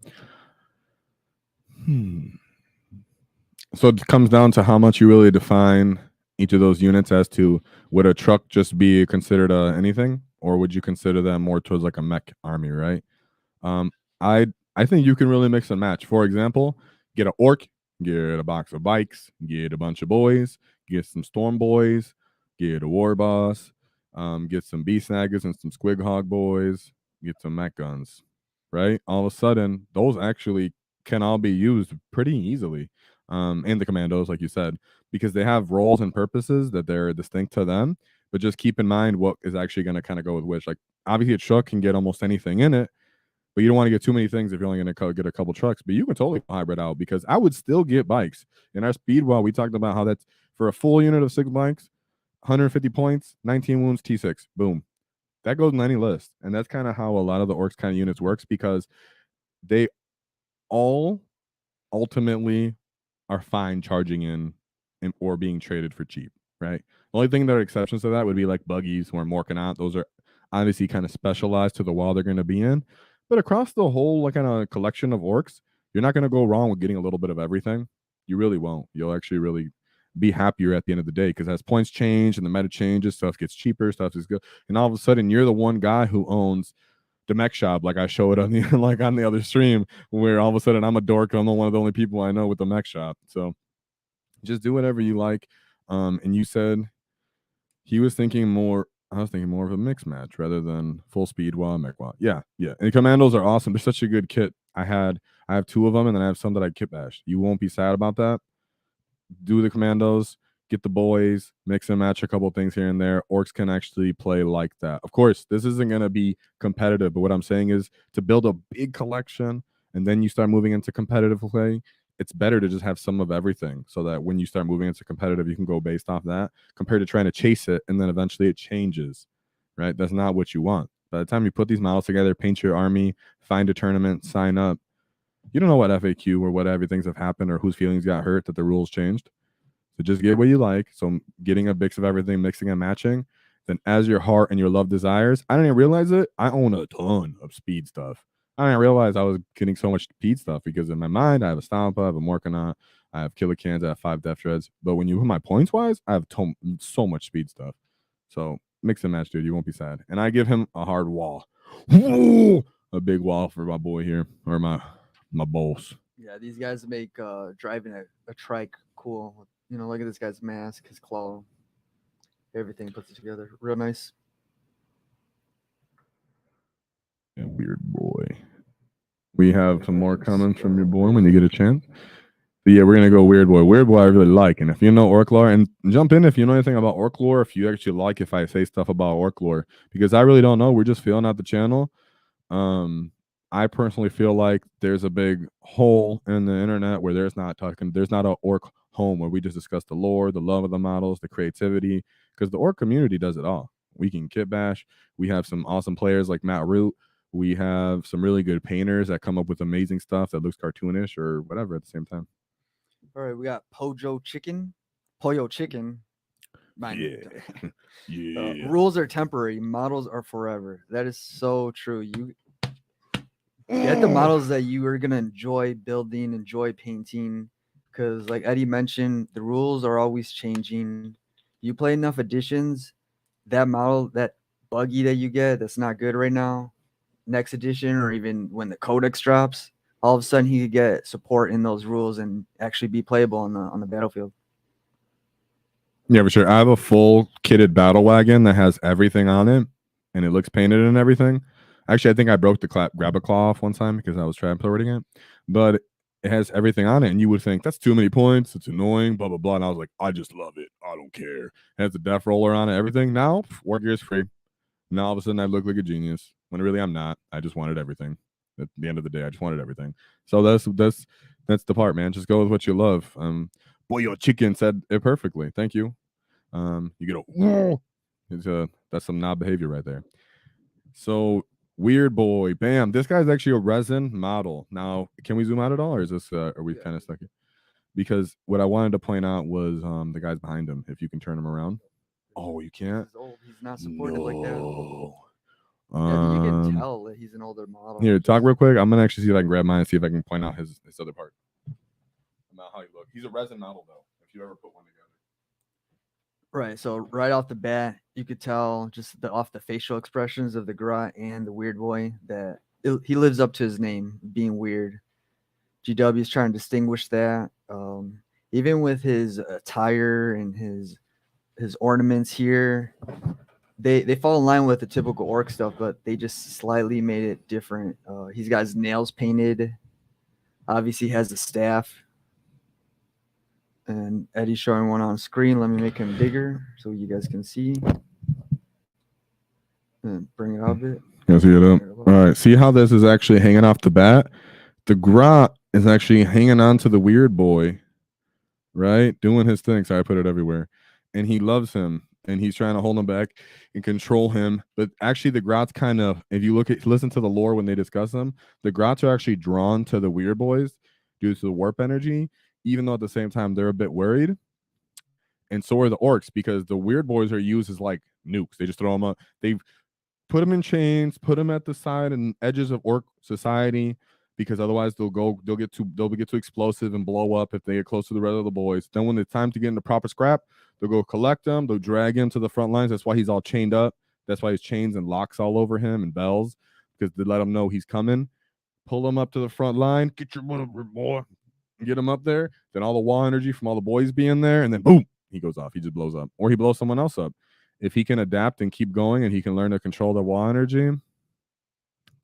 A: So it comes down to how much you really define each of those units as to would a truck just be considered anything, or would you consider them more towards like a mech army, right? I think you can really mix and match. For example, get an Ork, get a box of bikes, get a bunch of boys, get some Storm Boys, get a War Boss, get some Snaggers and some Squighog boys, get some Mek Guns, right? All of a sudden, those actually can all be used pretty easily. And the Commandos, like you said, because they have roles and purposes that they're distinct to them. But just keep in mind what is actually going to kind of go with which. Like, obviously, a truck can get almost anything in it, but you don't want to get too many things if you're only going to get a couple trucks. But you can totally hybrid out, because I would still get bikes. In our speed wall, we talked about how that's for a full unit of 6 bikes, 150 points, 19 wounds, T6. Boom. That goes in any list. And that's kind of how a lot of the Orks kind of units works, because they all ultimately are fine charging in or being traded for cheap, right? The only thing that are exceptions to that would be like buggies or Morkanaut. Those are obviously kind of specialized to the wall they're going to be in. But across the whole like kind of collection of Orks, you're not going to go wrong with getting a little bit of everything. You really won't. You'll actually really be happier at the end of the day, because as points change and the meta changes, stuff gets cheaper, stuff is good, and all of a sudden you're the one guy who owns the mech shop, like I showed on the like on the other stream, where all of a sudden I'm a dork. I'm one of the only people I know with the mech shop. So just do whatever you like. And you said he was thinking more. I was thinking more of a mix match rather than full speed wall mech wall. Yeah. And Commandos are awesome. They're such a good kit. I have 2 of them, and then I have some that I kit bashed. You won't be sad about that. Do the Commandos, get the boys, mix and match a couple things here and there. Orks can actually play like that. Of course, this isn't going to be competitive, but what I'm saying is to build a big collection and then you start moving into competitive play, it's better to just have some of everything, so that when you start moving into competitive, you can go based off that, compared to trying to chase it and then eventually it changes, right? That's not what you want. By the time you put these models together, paint your army, find a tournament, sign up, you don't know what FAQ or what everything's have happened or whose feelings got hurt that the rules changed. So just get what you like. So getting a mix of everything, mixing and matching. Then as your heart and your love desires, I didn't realize it. I own a ton of speed stuff. I didn't realize I was getting so much speed stuff, because in my mind, I have a Stompa, I have a Morkanaut, I have Killa Kans, I have 5 Deff Dreads. But when you put my points wise, I have so much speed stuff. So mix and match, dude. You won't be sad. And I give him a hard wall. A big wall for my boy here, or my boss.
B: Yeah, these guys make driving a trike cool. You know, look at this guy's mask, his claw, everything puts it together. Real nice.
A: Yeah, weird boy. We have some more comments from your boy when you get a chance. But yeah, we're gonna go weird boy. Weird boy I really like. And if you know Ork lore, and jump in if you know anything about Ork lore, if you actually like if I say stuff about Ork lore, because I really don't know. We're just feeling out the channel. I personally feel like there's a big hole in the internet where there's not a Ork home where we just discuss the lore, the love of the models, the creativity, because the Ork community does it all. We can kit bash. We have some awesome players like Matt Root. We have some really good painters that come up with amazing stuff that looks cartoonish or whatever at the same time.
B: All right, we got Pollo Chicken.
A: Yeah.
B: Rules are temporary, models are forever. That is so true. You get the models that you are gonna enjoy building, enjoy painting, because like Eddie mentioned, the rules are always changing. You play enough editions, that model, that buggy that you get that's not good right now, next edition, or even when the codex drops, all of a sudden he could get support in those rules and actually be playable on the battlefield.
A: Yeah, for sure. I have a full kitted battle wagon that has everything on it, and it looks painted and everything. Actually, I think I broke the grab a claw off one time because I was transporting it, but it has everything on it, and you would think that's too many points. It's annoying, blah blah blah. And I was like, I just love it. I don't care. It has the death roller on it, everything. Now, War Gear is free. Now all of a sudden I look like a genius when really I'm not. I just wanted everything. At the end of the day, I just wanted everything. So that's the part, man. Just go with what you love. Boy, your chicken said it perfectly. Thank you. You get a that's some knob behavior right there. So weird boy, bam. This guy's actually a resin model. Now, can we zoom out at all, or is this are we kind of stuck here? Because what I wanted to point out was the guys behind him. If you can turn him around. Oh, you can't.
B: He's old. He's not supported like that.
A: Yeah,
B: you can tell that he's an older model.
A: Here, talk real quick. I'm gonna actually see if I can grab mine and see if I can point out his other part. Not how he looks. He's a resin model though. If you ever put one together.
B: Right. So right off the bat, you could tell just off the facial expressions of the Grot and the weird boy that he lives up to his name, being weird. GW is trying to distinguish that. even with his attire and his ornaments here, they fall in line with the typical orc stuff, but they just slightly made it different. He's got his nails painted. Obviously, he has a staff. And Eddie's showing one on screen. Let me make him bigger so you guys can see. And bring it up a bit.
A: Yeah, see it up. All right. See how this is actually hanging off the bat? The Grot is actually hanging on to the weird boy, right? Doing his thing. So I put it everywhere. And he loves him. And he's trying to hold him back and control him. But actually, the Grots kind of, if you listen to the lore when they discuss them, the Grots are actually drawn to the weird boys due to the warp energy, even though at the same time they're a bit worried. And so are the orcs, because the weird boys are used as like nukes. They just throw them up. They put them in chains, put them at the side and edges of orc society, because otherwise they'll get too explosive and blow up if they get close to the rest of the boys. Then when it's time to get into proper scrap, they'll go collect them. They'll drag him to the front lines. That's why he's all chained up. That's why he's chains and locks all over him and bells, because they let him know he's coming. Pull him up to the front line. Get your butt up, boy. Get him up there. Then all the wall energy from all the boys being there, and then boom, he goes off. He just blows up, or he blows someone else up. If he can adapt and keep going, and he can learn to control the wall energy,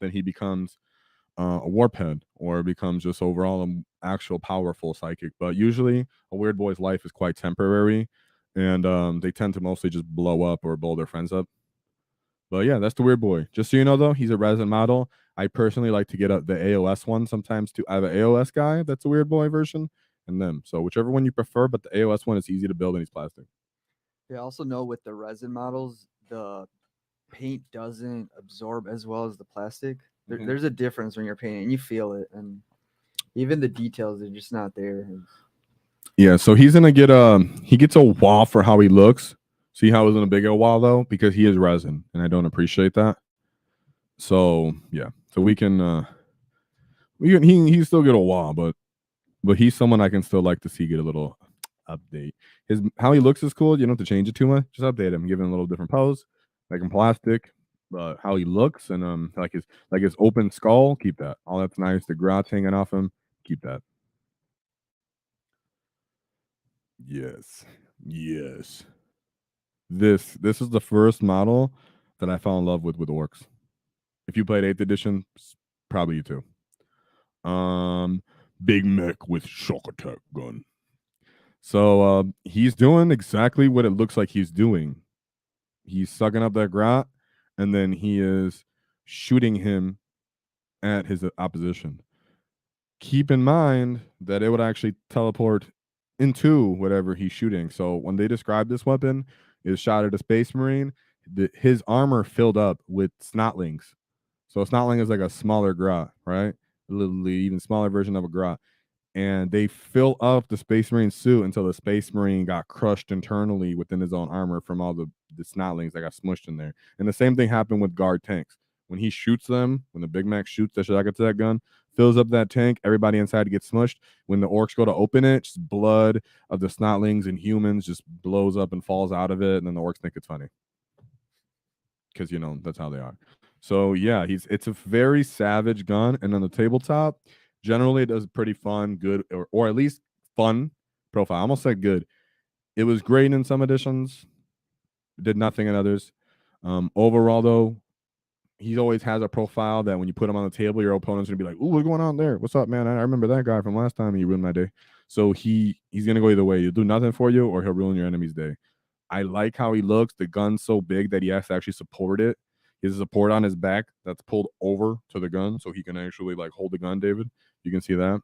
A: then he becomes a warp head, or becomes just overall an actual powerful psychic. But usually, a weird boy's life is quite temporary, and they tend to mostly just blow up or blow their friends up. But yeah, that's the weird boy. Just so you know, though, he's a resin model. I personally like to get the AOS one sometimes too. I have an AOS guy that's a weird boy version, and them. So whichever one you prefer, but the AOS one is easy to build and he's plastic.
B: Yeah, also know with the resin models, the paint doesn't absorb as well as the plastic. There's a difference when you're painting, and you feel it, and even the details are just not there.
A: Yeah, so he's gonna get he gets a wall for how he looks. See how he's in a bigger wall though, because he is resin, and I don't appreciate that. So yeah, so he still get a wall, but he's someone I can still like to see get a little update. How he looks is cool. You don't have to change it too much. Just update him, give him a little different pose, like in plastic. But how he looks and like his open skull, keep that. All that's nice. The grots hanging off him, keep that. Yes. This is the first model that I fell in love with orcs. If you played 8th edition, probably you too. Big Mek with shock attack gun. So he's doing exactly what it looks like he's doing. He's sucking up that grot, and then he is shooting him at his opposition. Keep in mind that it would actually teleport into whatever he's shooting. So when they describe this weapon, is shot at a space marine, his armor filled up with snotlings. So a snotling is like a smaller grot, right? A little even smaller version of a grot. And they fill up the space marine suit until the space marine got crushed internally within his own armor from all the snotlings that got smushed in there. And the same thing happened with guard tanks. When he shoots them, when the Big Mac shoots the shock attack gun, fills up that tank, everybody inside gets smushed. When the orcs go to open it, just blood of the snotlings and humans just blows up and falls out of it, and then the orcs think it's funny. Because, that's how they are. So, yeah, it's a very savage gun. And on the tabletop, generally, it does pretty fun, good, or at least fun profile. I almost said good. It was great in some editions. Did nothing in others. Overall, though, he always has a profile that when you put him on the table, your opponent's going to be like, ooh, what's going on there? What's up, man? I remember that guy from last time, and he ruined my day. So he's going to go either way. He'll do nothing for you, or he'll ruin your enemy's day. I like how he looks. The gun's so big that he has to actually support it. He has a support on his back that's pulled over to the gun, so he can actually hold the gun, David. You can see that.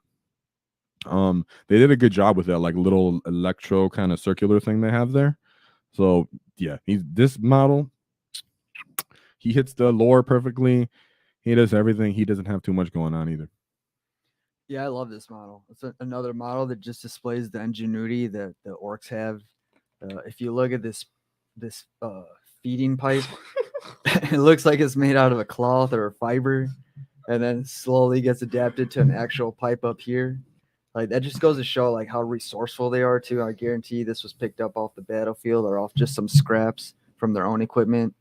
A: They did a good job with that little electro kind of circular thing they have there. So yeah, this model, he hits the lore perfectly. He does everything. He doesn't have too much going on either.
B: Yeah, I love this model. It's another model that just displays the ingenuity that the orcs have. If you look at this feeding pipe, it looks like it's made out of a cloth or a fiber, and then slowly gets adapted to an actual pipe up here. That just goes to show how resourceful they are too. I guarantee this was picked up off the battlefield or off just some scraps from their own equipment.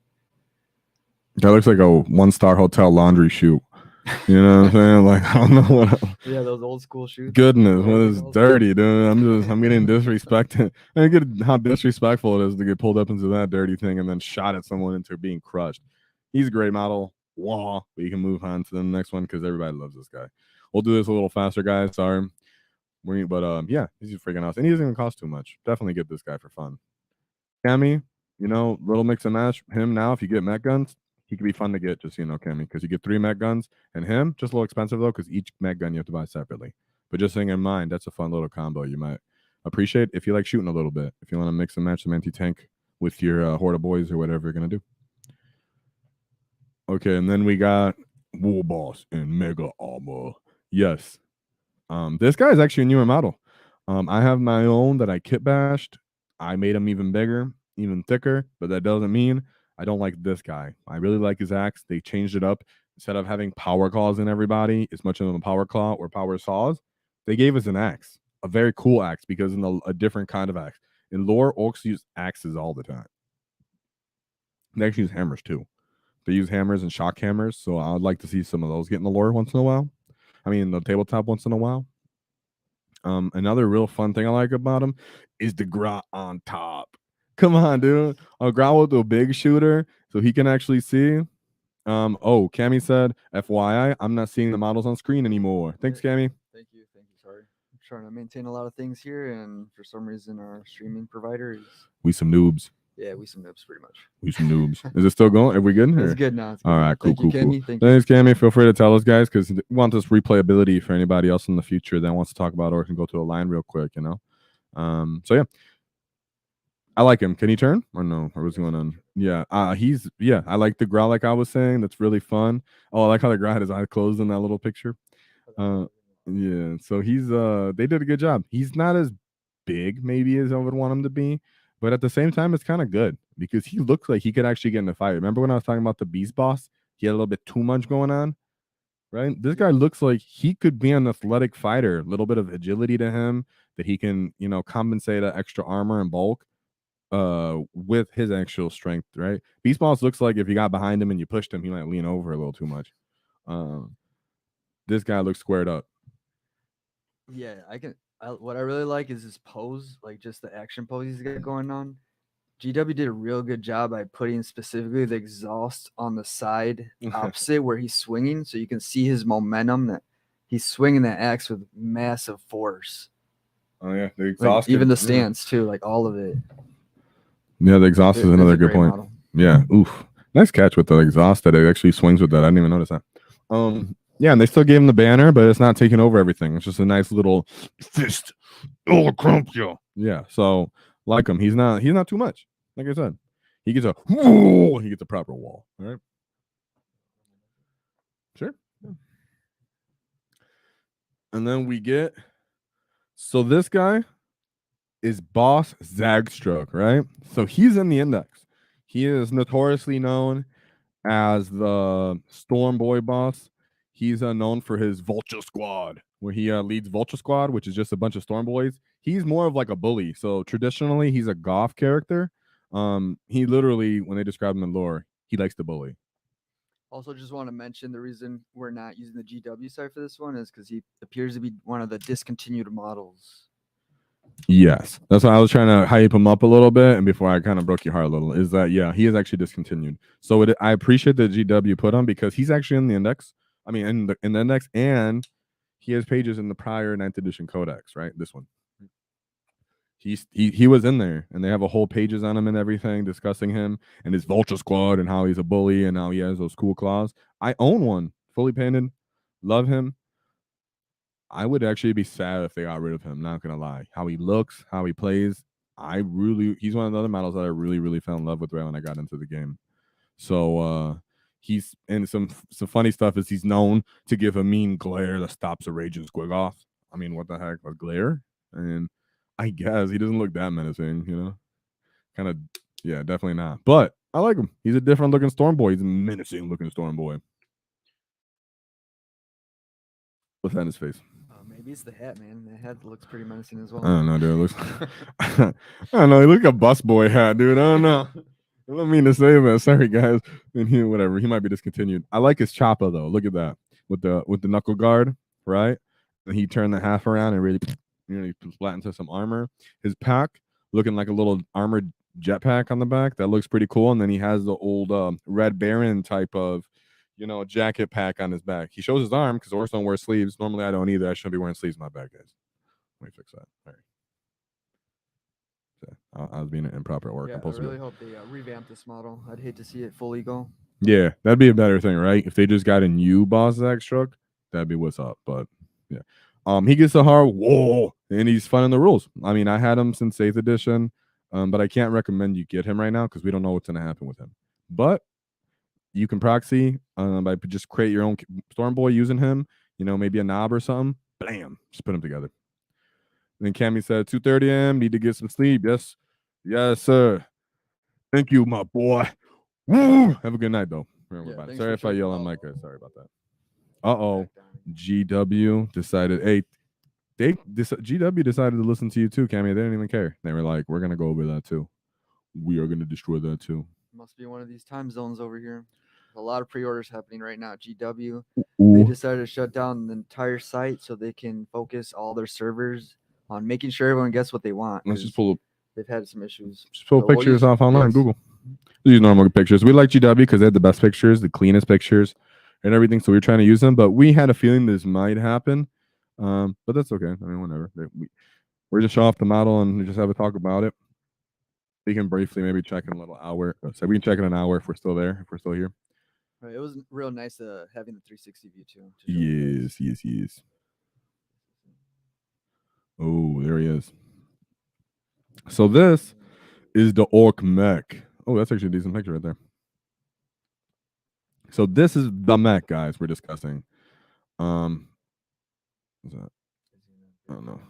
A: That looks like a 1-star hotel laundry chute. You know what I'm saying? Like, I don't know what else.
B: Yeah, those old school shoes.
A: Goodness, what is
B: Overalls.
A: dirty, dude? I'm getting disrespected. I get how disrespectful it is to get pulled up into that dirty thing and then shot at someone into being crushed. He's a great model. Waaagh. We can move on to the next one because everybody loves this guy. We'll do this a little faster, guys. Sorry. Yeah, he's freaking awesome. And he doesn't even cost too much. Definitely get this guy for fun. Cammy, you know, little mix and match. Him now, if you get Mek Guns, he could be fun to get, just so you know, Cammy, because you get 3 Mek Guns, and him, just a little expensive, though, because each Mek Gun you have to buy separately. But just saying in mind, that's a fun little combo you might appreciate if you like shooting a little bit, if you want to mix and match some anti-tank with your Horde of Boys or whatever you're going to do. Okay, and then we got War Boss in Mega Armor. Yes. This guy is actually a newer model. I have my own that I kit bashed. I made him even bigger, even thicker, but that doesn't mean I don't like this guy. I really like his axe. They changed it up. Instead of having power claws in everybody, as much of a power claw or power saws, they gave us an axe, a very cool axe, because in a different kind of axe. In lore, orcs use axes all the time. They actually use hammers too. They use hammers and shock hammers, so I would like to see some of those get in the lore once in a while. I mean, the tabletop once in a while. Another real fun thing I like about him is the grot on top. Come on, dude. A grot with a big shooter so he can actually see. Oh, Cammy said, FYI, I'm not seeing the models on screen anymore. Thanks, Cammy.
B: Thank you. Sorry. I'm trying to maintain a lot of things here, and for some reason, our streaming provider is.
A: We some noobs.
B: Yeah, we some noobs, pretty much.
A: We some noobs. Is it still going? Are we good?
B: It's good now. It's good.
A: All right, cool, cool.
B: Cammy.
A: Thanks, Cammy. Feel free to tell us, guys, because we want this replayability for anybody else in the future that wants to talk about Ork and go to a line real quick, you know? So, yeah. I like him. Can he turn or no? Or what's going on? Yeah, I like the growl, like I was saying. That's really fun. Oh, I like how the growl had his eyes closed in that little picture. Yeah, so he's they did a good job. He's not as big maybe as I would want him to be, but at the same time it's kind of good because he looks like he could actually get in a fight. Remember when I was talking about the beast boss? He had a little bit too much going on, right? This guy looks like he could be an athletic fighter, a little bit of agility to him that he can, you know, compensate an extra armor and bulk with his actual strength, right? Beast boss looks like if you got behind him and you pushed him, he might lean over a little too much. This guy looks squared up.
B: Yeah, what I really like is his pose, like just the action pose he's got going on. GW did a real good job by putting specifically the exhaust on the side opposite where he's swinging, so you can see his momentum that he's swinging that axe with massive force.
A: Oh yeah, the exhaust,
B: like, even the stance too, like all of it.
A: Yeah, the exhaust is another good point. Model. Yeah, oof, nice catch with the exhaust that it actually swings with that. I didn't even notice that. Yeah, and they still gave him the banner, but it's not taking over everything. It's just a nice little fist. Oh, crump you. Yeah, so like him. He's not too much. Like I said, he gets a proper wall. All right. Sure. And then we get, so this guy is Boss Zagstruck, right? So he's in the index. He is notoriously known as the Storm Boy boss. He's known for his Vulture Squad, where he leads Vulture Squad, which is just a bunch of Storm Boys. He's more of like a bully. So traditionally, he's a goth character. He literally, when they describe him in lore, he likes to bully.
B: Also, just want to mention the reason we're not using the GW side for this one is because he appears to be one of the discontinued models.
A: Yes, that's why I was trying to hype him up a little bit, and before I kind of broke your heart a little, is that yeah, he is actually discontinued. So I appreciate the GW put on because he's actually in the index. I mean, in the index, and he has pages in the prior 9th edition codex, right? This one. He was in there, and they have a whole pages on him and everything, discussing him and his Vulture Squad and how he's a bully and how he has those cool claws. I own one, fully painted, love him. I would actually be sad if they got rid of him, not gonna lie. How he looks, how he plays, he's one of the other models that I really, really fell in love with right when I got into the game. So he's, and some funny stuff is he's known to give a mean glare that stops a raging Squighogs. I mean, what the heck, a glare? And I guess he doesn't look that menacing, you know? Kind of, yeah, definitely not. But I like him. He's a different looking Storm Boy. He's a menacing looking Storm Boy. What's that in his face?
B: Maybe it's the hat, man. The hat looks pretty menacing as well.
A: I don't know, dude. It looks I don't know. He looks like a bus boy hat, dude. I don't know. I don't mean to say that. Sorry, guys. And whatever. He might be discontinued. I like his chopper, though. Look at that. with the knuckle guard, right? And he turned the half around and really, he splat into some armor. His pack looking like a little armored jetpack on the back. That looks pretty cool. And then he has the old Red Baron type of, jacket pack on his back. He shows his arm because orcs don't wear sleeves. Normally I don't either. I shouldn't be wearing sleeves in my back, guys. Let me fix that. All right. I was being an improper orc.
B: Yeah, I really hope they revamp this model. I'd hate to see it fully go.
A: Yeah, that'd be a better thing, right? If they just got a new boss Zach struck, that'd be what's up. But yeah, he gets a hard whoa, and he's fun in the rules. I mean, I had him since 8th edition, but I can't recommend you get him right now because we don't know what's gonna happen with him. But you can proxy by just create your own Storm Boy using him. Maybe a knob or something. Bam, just put them together. And then Cammy said, 2:30 a.m. Need to get some sleep. Yes, sir. Thank you, my boy. Woo! Have a good night, though. Sorry if I yell on mic, guys. Sorry about that. GW decided. Hey, GW decided to listen to you too, Cammy. They didn't even care. They were like, "We're gonna go over that too. We are gonna destroy that too."
B: Must be one of these time zones over here. A lot of pre-orders happening right now. GW.
A: Ooh.
B: They decided to shut down the entire site so they can focus all their servers on making sure everyone gets what they want.
A: Let's just pull.
B: They've had some issues.
A: Just pull pictures off online. Google. Use normal pictures. We like GW because they had the best pictures, the cleanest pictures, and everything. So we were trying to use them, but we had a feeling this might happen. But that's okay. I mean, whatever. We're just show off the model and just have a talk about it. We can briefly maybe check in a little hour. So we can check in an hour if we're still there, if we're still here.
B: Right, it was real nice having the 360 view too.
A: Yes. Oh, there he is. So this is the Ork mech. Oh, that's actually a decent picture right there. So this is the mech, guys, we're discussing. What's that? I don't know.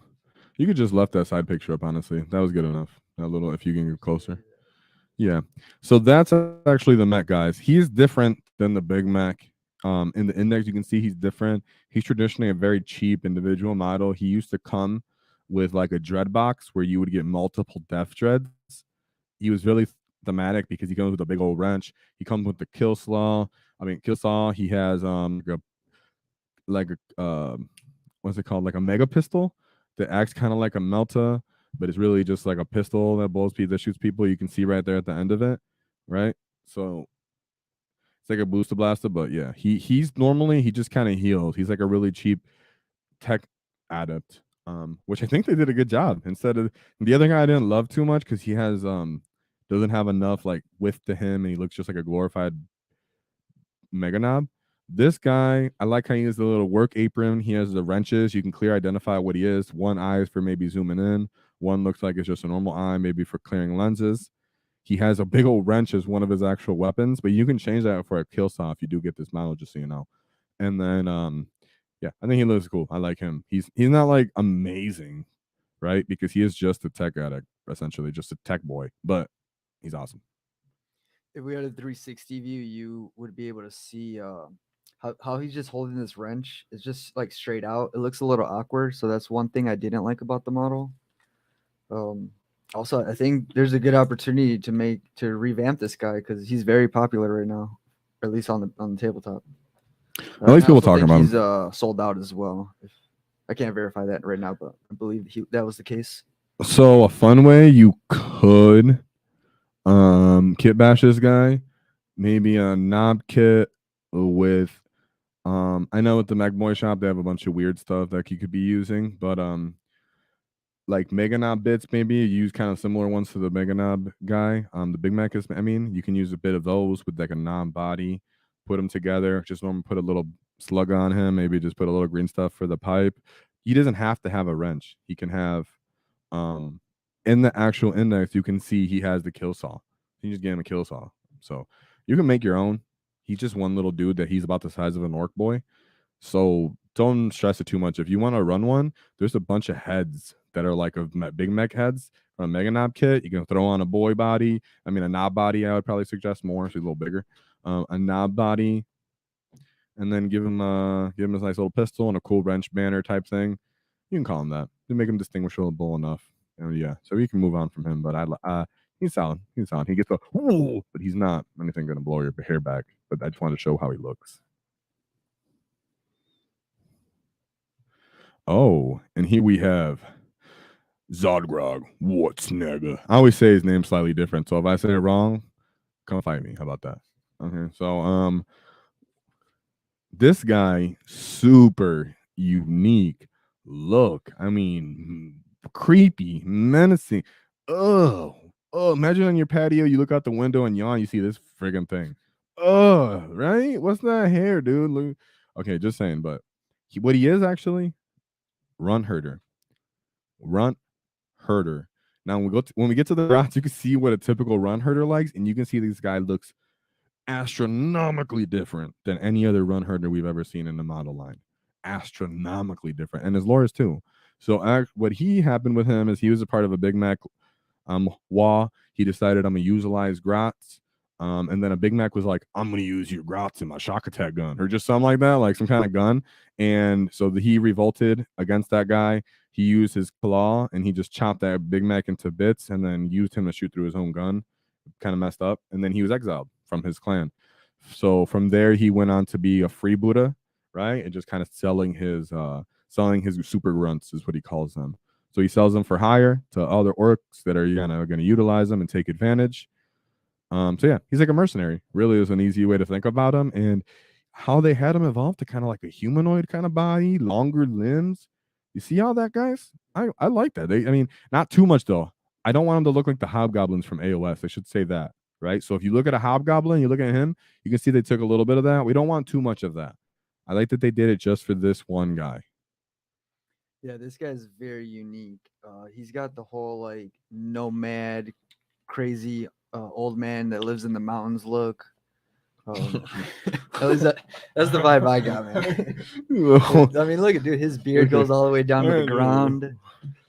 A: You could just left that side picture up, honestly. That was good enough. That little, if you can get closer. Yeah. So that's actually the mech, guys. He's different than the big mech. In the index, you can see he's different. He's traditionally a very cheap individual model. He used to come with like a dread box where you would get multiple Deff Dreads. He was really thematic because he comes with a big old wrench. He comes with the kill saw. He has what's it called? Like a mega pistol that acts kind of like a melta, but it's really just like a pistol that blows people, that shoots people. You can see right there at the end of it, right? So it's like a booster blaster, but yeah, he's normally he just kind of heals. He's like a really cheap tech adept, which I think they did a good job. Instead of the other guy, I didn't love too much because he has doesn't have enough like width to him, and he looks just like a glorified mega knob. This guy, I like how he has the little work apron. He has the wrenches. You can clear identify what he is. One eye is for maybe zooming in. One looks like it's just a normal eye, maybe for clearing lenses. He has a big old wrench as one of his actual weapons, but you can change that for a kill saw if you do get this model, just so you know. And then, yeah, I think he looks cool. I like him. He's not like amazing, right? Because he is just a tech addict, essentially, just a tech boy, but he's awesome.
B: If we had a 360 view, you would be able to see how he's just holding this wrench. It's just like straight out. It looks a little awkward, so that's one thing I didn't like about the model. Also, I think there's a good opportunity to revamp this guy because he's very popular right now, or at least on the tabletop.
A: At least people talking about
B: him.
A: He's
B: sold out as well. I can't verify that right now, but I believe that was the case.
A: So a fun way you could kit bash this guy, maybe a knob kit with I know at the Mek Boy shop they have a bunch of weird stuff that you could be using, but like Mega Knob bits, maybe you use kind of similar ones to the Mega Knob guy. The Big Mech is, I mean, you can use a bit of those with like a knob body, put them together. Just normally put a little slug on him, maybe just put a little green stuff for the pipe. He doesn't have to have a wrench. He can have, in the actual index, you can see he has the kill saw. You just get him a kill saw. So you can make your own. He's just one little dude that he's about the size of an orc boy. So don't stress it too much. If you want to run one, there's a bunch of heads that are like a big mech heads from a Mega Knob kit. You can throw on a boy body. I mean, a knob body, I would probably suggest more. So he's a little bigger. A knob body, and then give him a nice little pistol and a cool wrench banner type thing. You can call him that. To make him distinguishable enough. And yeah, so we can move on from him. But he's solid. He's solid. He gets a ooh, but he's not anything going to blow your hair back. But I just wanted to show how he looks. Oh, and here we have Zodgrod Wortsnagga. I always say his name slightly different, so if I say it wrong, come fight me. How about that? Okay, so this guy, super unique look. I mean, creepy, menacing. Oh, imagine on your patio, you look out the window and yawn, you see this friggin' thing. Oh, right? What's that hair, dude? Look. Okay, just saying, but what he is actually, run herder. Run herder. Now when we get to the routes, you can see what a typical run herder likes, and you can see this guy looks astronomically different than any other run herder we've ever seen in the model line. Astronomically different, and his lore is too. So what he happened with him is he was a part of a Big Mac Waaagh. He decided I'm gonna utilize Grots. And then a Big Mac was like, I'm gonna use your Grots in my shock attack gun, or just something like that, like some kind of gun. And so he revolted against that guy. He used his claw and he just chopped that Big Mac into bits and then used him to shoot through his own gun. Kind of messed up. And then he was exiled from his clan. So from there he went on to be a freebooter, right? And just kind of selling his super grunts is what he calls them. So he sells them for hire to other orcs that are going to utilize them and take advantage. So yeah, he's like a mercenary. Really is an easy way to think about him, and how they had him evolve to kind of like a humanoid kind of body, longer limbs. You see all that, guys? I like that. I mean, not too much though. I don't want him to look like the hobgoblins from AOS. I should say that, right? So if you look at a hobgoblin, you look at him, you can see they took a little bit of that. We don't want too much of that. I like that they did it just for this one guy.
B: Yeah, this guy's very unique. He's got the whole like nomad, crazy old man that lives in the mountains look. At least that's the vibe I got, man. I mean, look at dude, his beard goes all the way down to the ground.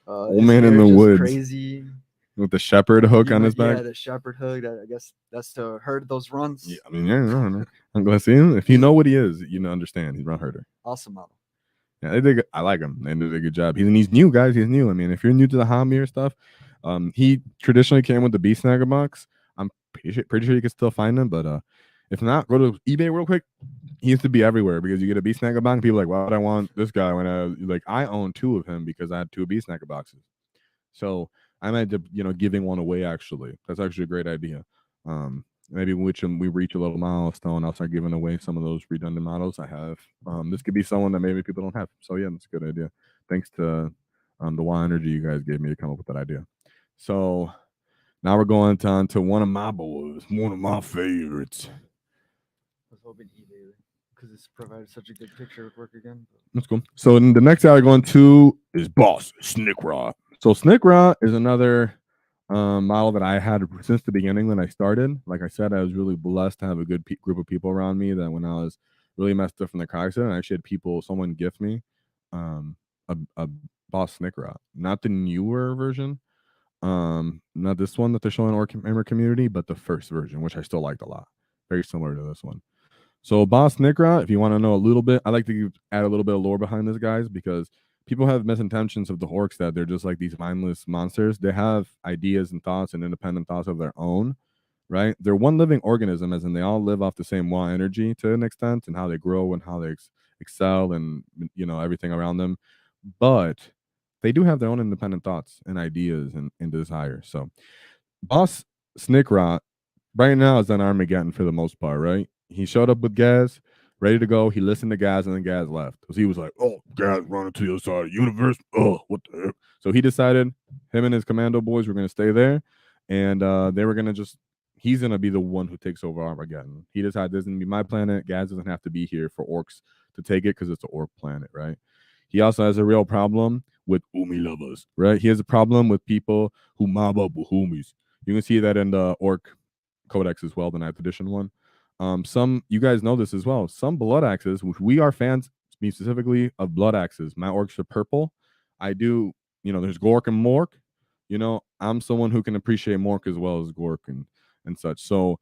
A: Old man in the woods,
B: crazy,
A: with the shepherd hook on his back.
B: Yeah, the shepherd hook. I guess that's to herd those runs.
A: Yeah, I mean, yeah, I'm glad to see him. If you know what he is, you know, understand he's run herder.
B: Awesome model.
A: Yeah, I like him. They did a good job. He's new, guys. He's new. I mean, if you're new to the hobby or stuff, he traditionally came with the Beastnagga box. I'm pretty sure you can still find him, but if not, go to eBay real quick. He used to be everywhere because you get a Beastnagga box. And people are like, why would I want this guy when I own 2 of him because I had 2 Beastnagga boxes. So I might, giving one away. Actually, that's actually a great idea. Maybe we reach a little milestone, I'll start giving away some of those redundant models I have. This could be someone that maybe people don't have. So yeah, that's a good idea. Thanks to the wild energy you guys gave me to come up with that idea. So now we're going on to one of my boys, one of my favorites.
B: I was hoping eBay because it's provided such a good picture of work again.
A: That's cool. So the next guy we're going to is Boss Snikrot. So Snikrot is another model that I had since the beginning when I started. Like I said, I was really blessed to have a good group of people around me that when I was really messed up from the car accident, I actually had someone gift me a Boss Snikrot, not the newer version, not this one that they're showing Ork Member Community, but the first version, which I still liked a lot. Very similar to this one. So Boss Snikrot, if you want to know a little bit, I like to add a little bit of lore behind this, guys, because people have misintentions of the orcs that they're just like these mindless monsters. They have ideas and thoughts and independent thoughts of their own, right? They're one living organism, as in they all live off the same Waaagh energy to an extent, and how they grow and how they excel and everything around them. But they do have their own independent thoughts and ideas and desires. So Boss Snikrot right now is on Armageddon for the most part, right? He showed up with Gaz, ready to go. He listened to Gaz, and then Gaz left because he was like, "Oh, Gaz running to the other side of the universe. Oh, what the heck?" So he decided him and his commando boys were going to stay there, and they were going to he's going to be the one who takes over Armageddon. He decided this is going to be my planet. Gaz doesn't have to be here for orcs to take it because it's an orc planet, right? He also has a real problem with Umi lovers, right? He has a problem with people who mob up with Umis. You can see that in the Ork Codex as well, the 9th edition one. Some, you guys know this as well. Some blood axes, which we are fans, me specifically, of blood axes. My orcs are purple. I do, there's Gork and Mork. I'm someone who can appreciate Mork as well as Gork and such. So,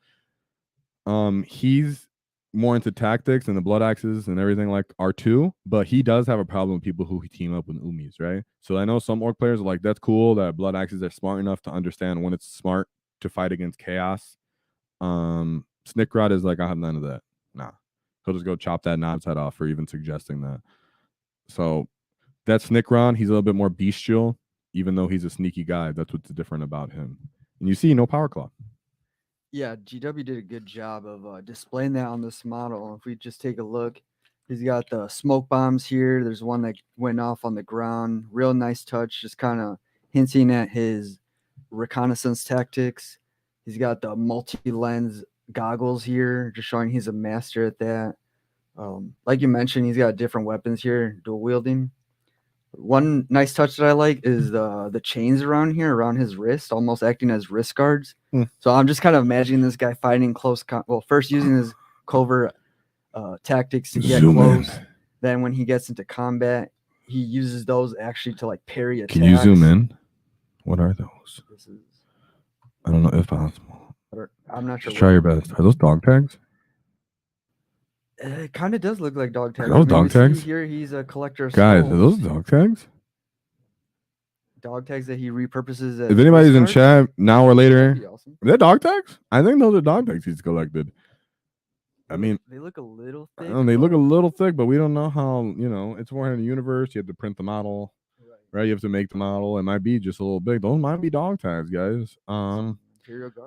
A: he's more into tactics and the blood axes and everything like R2, but he does have a problem with people who team up with Umis, right? So I know some orc players are like, that's cool that blood axes are smart enough to understand when it's smart to fight against chaos. Snikrot is like, I have none of that. Nah. He'll just go chop that knob's head off for even suggesting that. So That's Snikron. He's a little bit more bestial, even though he's a sneaky guy. That's what's different about him. And you see no power claw.
B: Yeah, GW did a good job of displaying that on this model. If we just take a look, he's got the smoke bombs here. There's one that went off on the ground. Real nice touch, just kind of hinting at his reconnaissance tactics. He's got the multi-lens goggles here, just showing he's a master at that. Like you mentioned, he's got different weapons here, dual wielding. One nice touch that I like is the chains around here, around his wrist, almost acting as wrist guards. So I'm just kind of imagining this guy fighting close. Well, first using his covert tactics to get close. Then when he gets into combat, he uses those actually to like parry attacks.
A: Can you zoom in? What are those?
B: This is,
A: I don't know if possible.
B: I'm not sure.
A: Just try your best. Are those dog tags?
B: It kind of does look like dog tags.
A: Are those dog tags?
B: Here he's a collector of
A: Guys,
B: skulls.
A: are those dog tags?
B: Dog tags that he repurposes.
A: If anybody's in chat now or later,
B: awesome.
A: are they dog tags? I think those are dog tags he's collected. I mean,
B: they look a little thick.
A: They look a little thick, but we don't know how, it's Warhammer Universe. You have to print the model, right? You have to make the model. It might be just a little big. Those might be dog tags, guys. Are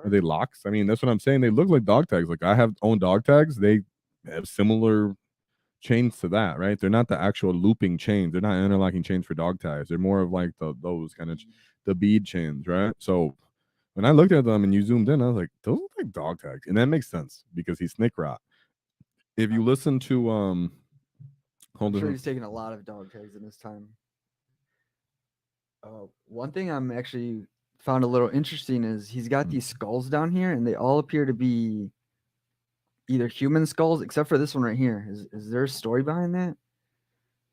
A: they locks? I mean, that's what I'm saying. They look like dog tags. Like I have owned dog tags. They have similar chains to that, right? They're not the actual looping chains. They're not interlocking chains for dog tags. They're more of like those kind of the bead chains, right? So when I looked at them and you zoomed in, I was like, those look like dog tags, and that makes sense because he's Snikrot. If you listen to
B: I'm sure he's taking a lot of dog tags in his time. One thing I'm actually found a little interesting is he's got these skulls down here, and they all appear to be either human skulls, except for this one right here. Is there a story behind that?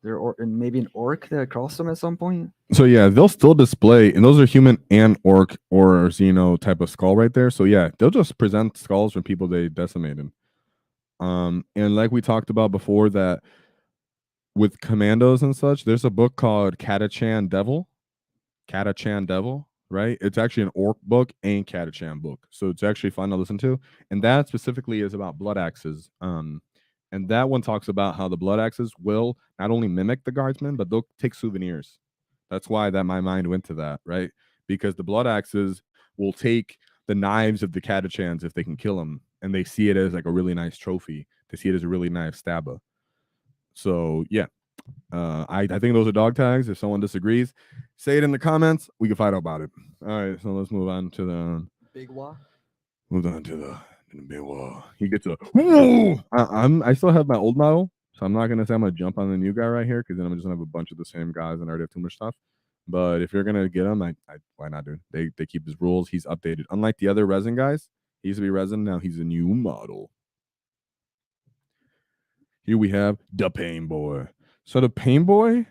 B: And maybe an orc that crossed them at some point?
A: So yeah, they'll still display, and those are human and orc or Xeno type of skull right there. So yeah, they'll just present skulls from people they decimated. And like we talked about before, that with commandos and such, there's a book called Catachan Devil, right? It's actually an orc book and Catachan book, so it's actually fun to listen to. And that specifically is about blood axes. And that one talks about how the blood axes will not only mimic the guardsmen, but they'll take souvenirs. That's why my mind went to that, right? Because the blood axes will take the knives of the Catachans if they can kill them, and they see it as like a really nice trophy. They see it as a really nice stabba. So yeah, I think those are dog tags. If someone disagrees, say it in the comments. We can fight about it. All right, so let's move on to the
B: big Waaagh.
A: Move on to the big Waaagh. He gets a whoa. I still have my old model, so I'm not gonna say I'm gonna jump on the new guy right here, because then I'm just gonna have a bunch of the same guys and I already have too much stuff. But if you're gonna get him, why not, dude? They keep his rules. He's updated. Unlike the other resin guys, he used to be resin. Now he's a new model. Here we have the Pain Boy. So the Pain Boy,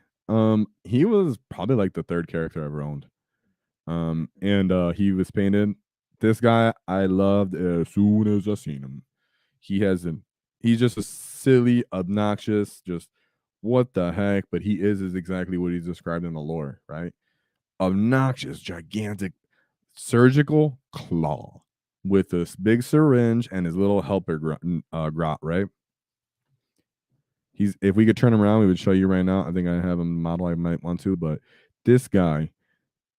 A: he was probably like the third character I ever owned. And he was painted. This guy I loved as soon as I seen him. He's just a silly, obnoxious, just what the heck, but he is exactly what he's described in the lore, right? Obnoxious, gigantic, surgical claw with this big syringe and his little helper grot, right? If we could turn him around, we would show you right now. I think I have him model. I might want to, but this guy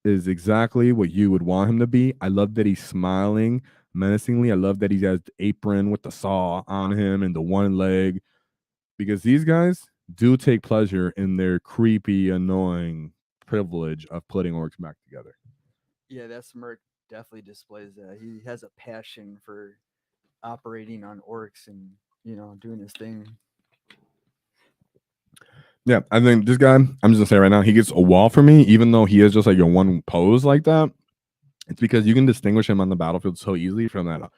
A: is exactly what you would want him to be. I love that he's smiling menacingly. I love that he has the apron with the saw on him and the one leg, because these guys do take pleasure in their creepy, annoying privilege of putting orcs back together.
B: Yeah, that smirk definitely displays that. He has a passion for operating on orcs and, doing his thing.
A: Yeah, I think this guy, I'm just gonna say right now, he gets a wall for me, even though he is just like a one pose like that. It's because you can distinguish him on the battlefield so easily from that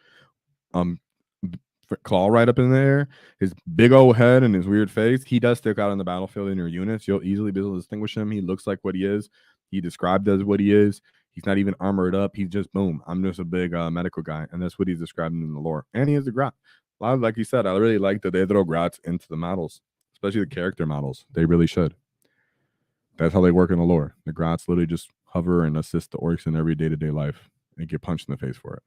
A: claw right up in there, his big old head and his weird face. He does stick out on the battlefield in your units. You'll easily be able to distinguish him. He looks like what he is. He described as what he is. He's not even armored up. He's just boom. I'm just a big medical guy, and that's what he's describing in the lore. And he has a grot. A lot, like you said, I really like that they throw grots into the models, especially the character models. They really should. That's how they work in the lore. The grots literally just hover and assist the orcs in every day-to-day life and get punched in the face for it.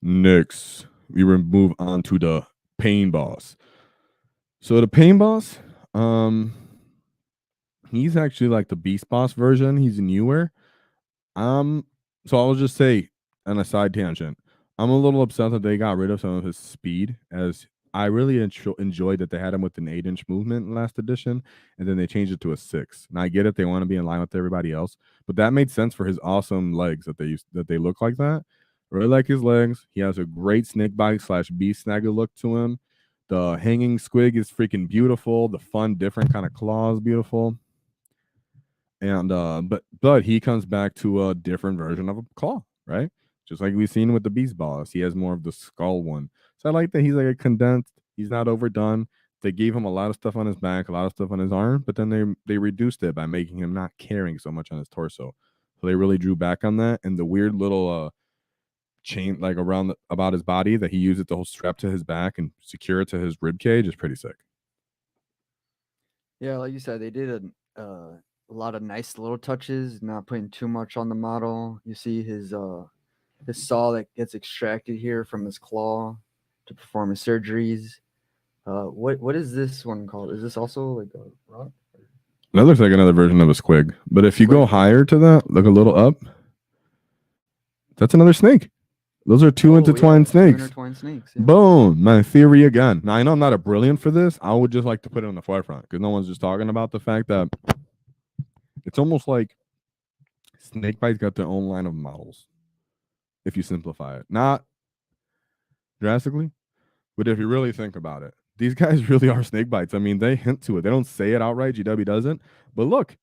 A: Next, we will move on to the Pain Boss. So the Pain Boss, He's actually like the Beast Boss version. He's newer. So I'll just say on a side tangent, I'm a little upset that they got rid of some of his speed, as I really enjoyed that they had him with an 8-inch movement in last edition, and then they changed it to a 6. And I get it, they want to be in line with everybody else, but that made sense for his awesome legs that they look like that. I really like his legs. He has a great snake bite / beast snagga look to him. The hanging squig is freaking beautiful. The fun, different kind of claw is beautiful. And but he comes back to a different version of a claw, right? Just like we've seen with the Beast Boss. He has more of the skull one. So I like that he's like a condensed, he's not overdone. They gave him a lot of stuff on his back, a lot of stuff on his arm, but then they reduced it by making him not carrying so much on his torso. So they really drew back on that. And the weird little chain like about his body that he used it to hold strap to his back and secure it to his rib cage is pretty sick.
B: Yeah, like you said, they did a lot of nice little touches, not putting too much on the model. You see his saw that gets extracted here from his claw to perform his surgeries. What is this one called? Is this also like a rock?
A: That looks like another version of a squig. But if you go higher to that, look a little up, that's another snake. Those are two intertwined snakes.
B: Intertwined snakes. Yeah.
A: Boom. My theory again. Now, I know I'm not a brilliant for this. I would just like to put it on the forefront because no one's just talking about the fact that it's almost like Snakebite's got their own line of models. If you simplify it. Not drastically, but if you really think about it, these guys really are Snakebites. I mean, they hint to it. They don't say it outright. GW doesn't. But look,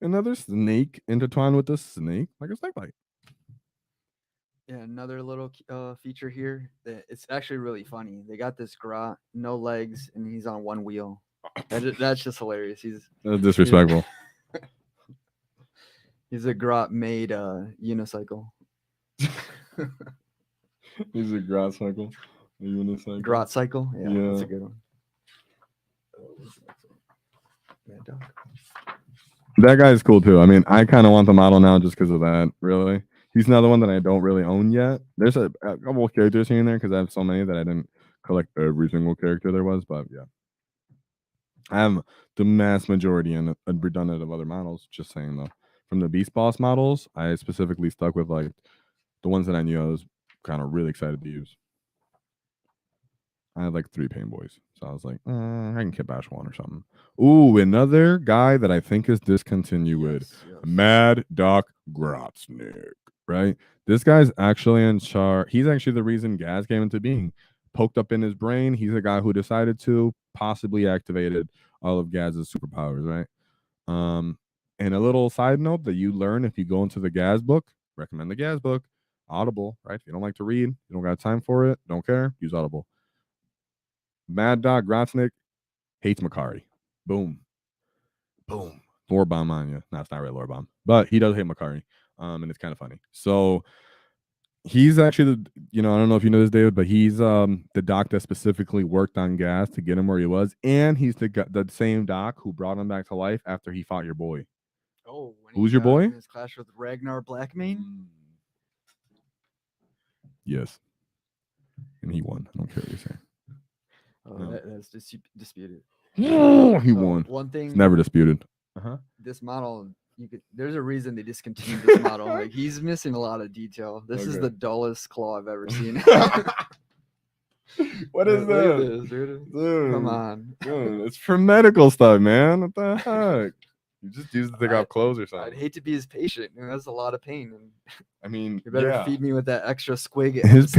A: another snake intertwined with a snake, like a Snakebite.
B: Yeah, another little feature here that it's actually really funny. They got this grot, no legs, and he's on one wheel. That's just hilarious.
A: That's disrespectful.
B: He's a grot made unicycle.
A: He's a grot cycle. A unicycle.
B: Grot cycle? Yeah, that's a good one.
A: That guy is cool too. I mean, I kind of want the model now just because of that, really. He's another one that I don't really own yet. There's a couple of characters here and there because I have so many that I didn't collect every single character there was, but yeah. I have the mass majority and a redundant of other models, just saying though. From the Beast Boss models, I specifically stuck with like the ones that I knew I was kind of really excited to use. I had like 3 pain boys. So I was like, I can kit bash one or something. Ooh, another guy that I think is discontinued. Yes. Mad Doc Grotsnik. Right? This guy's actually in charge. He's actually the reason Gaz came into being. Poked up in his brain. He's the guy who decided to possibly activated all of Gaz's superpowers, right? And a little side note that you learn if you go into the Gaz book, recommend the Gaz book. Audible, right? If you don't like to read, you don't got time for it, don't care, use Audible. Mad Doc Grotsnik hates Makari. Boom. Boom. Lore bomb on you. No, it's not really lore bomb. But he does hate Makari. And it's kind of funny. So he's actually I don't know if you know this, David, but he's the doc that specifically worked on Gaz to get him where he was. And he's the same doc who brought him back to life after he fought your boy.
B: Oh,
A: who's your boy?
B: His clash with Ragnar Blackmane?
A: Yes. And he won. I don't care what you say.
B: No. That's disputed.
A: He won.
B: One thing.
A: It's never disputed.
B: This model, there's a reason they discontinued this model. Like, he's missing a lot of detail. This is the dullest claw I've ever seen.
A: What is that?
B: Dude.
A: Come
B: on.
A: Dude, it's for medical stuff, man. What the heck? You just use it to take off clothes or something.
B: I'd hate to be his patient. That's a lot of pain. And
A: I mean,
B: you better feed me with that extra squig.
A: His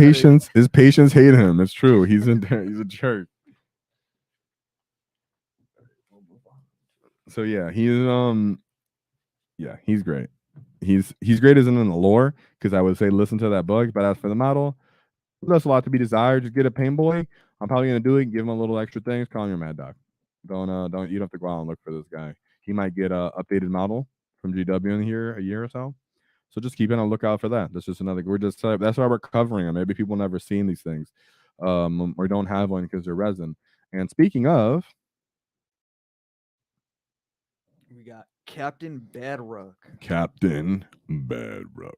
A: patients hate him. It's true. He's in there. He's a jerk. So yeah, he's great. He's great as in the lore, because I would say listen to that book. But as for the model, there's a lot to be desired. Just get a pain boy. I'm probably gonna do it. Give him a little extra things. Call him your Mad Doc. You don't have to go out and look for this guy. He might get a updated model from GW in here a year or so. So just keep on a lookout for that. That's just another. That's why we're covering them. Maybe people never seen these things, or don't have one because they're resin. And speaking of,
B: we got Captain Badrook.
A: Captain Badrook.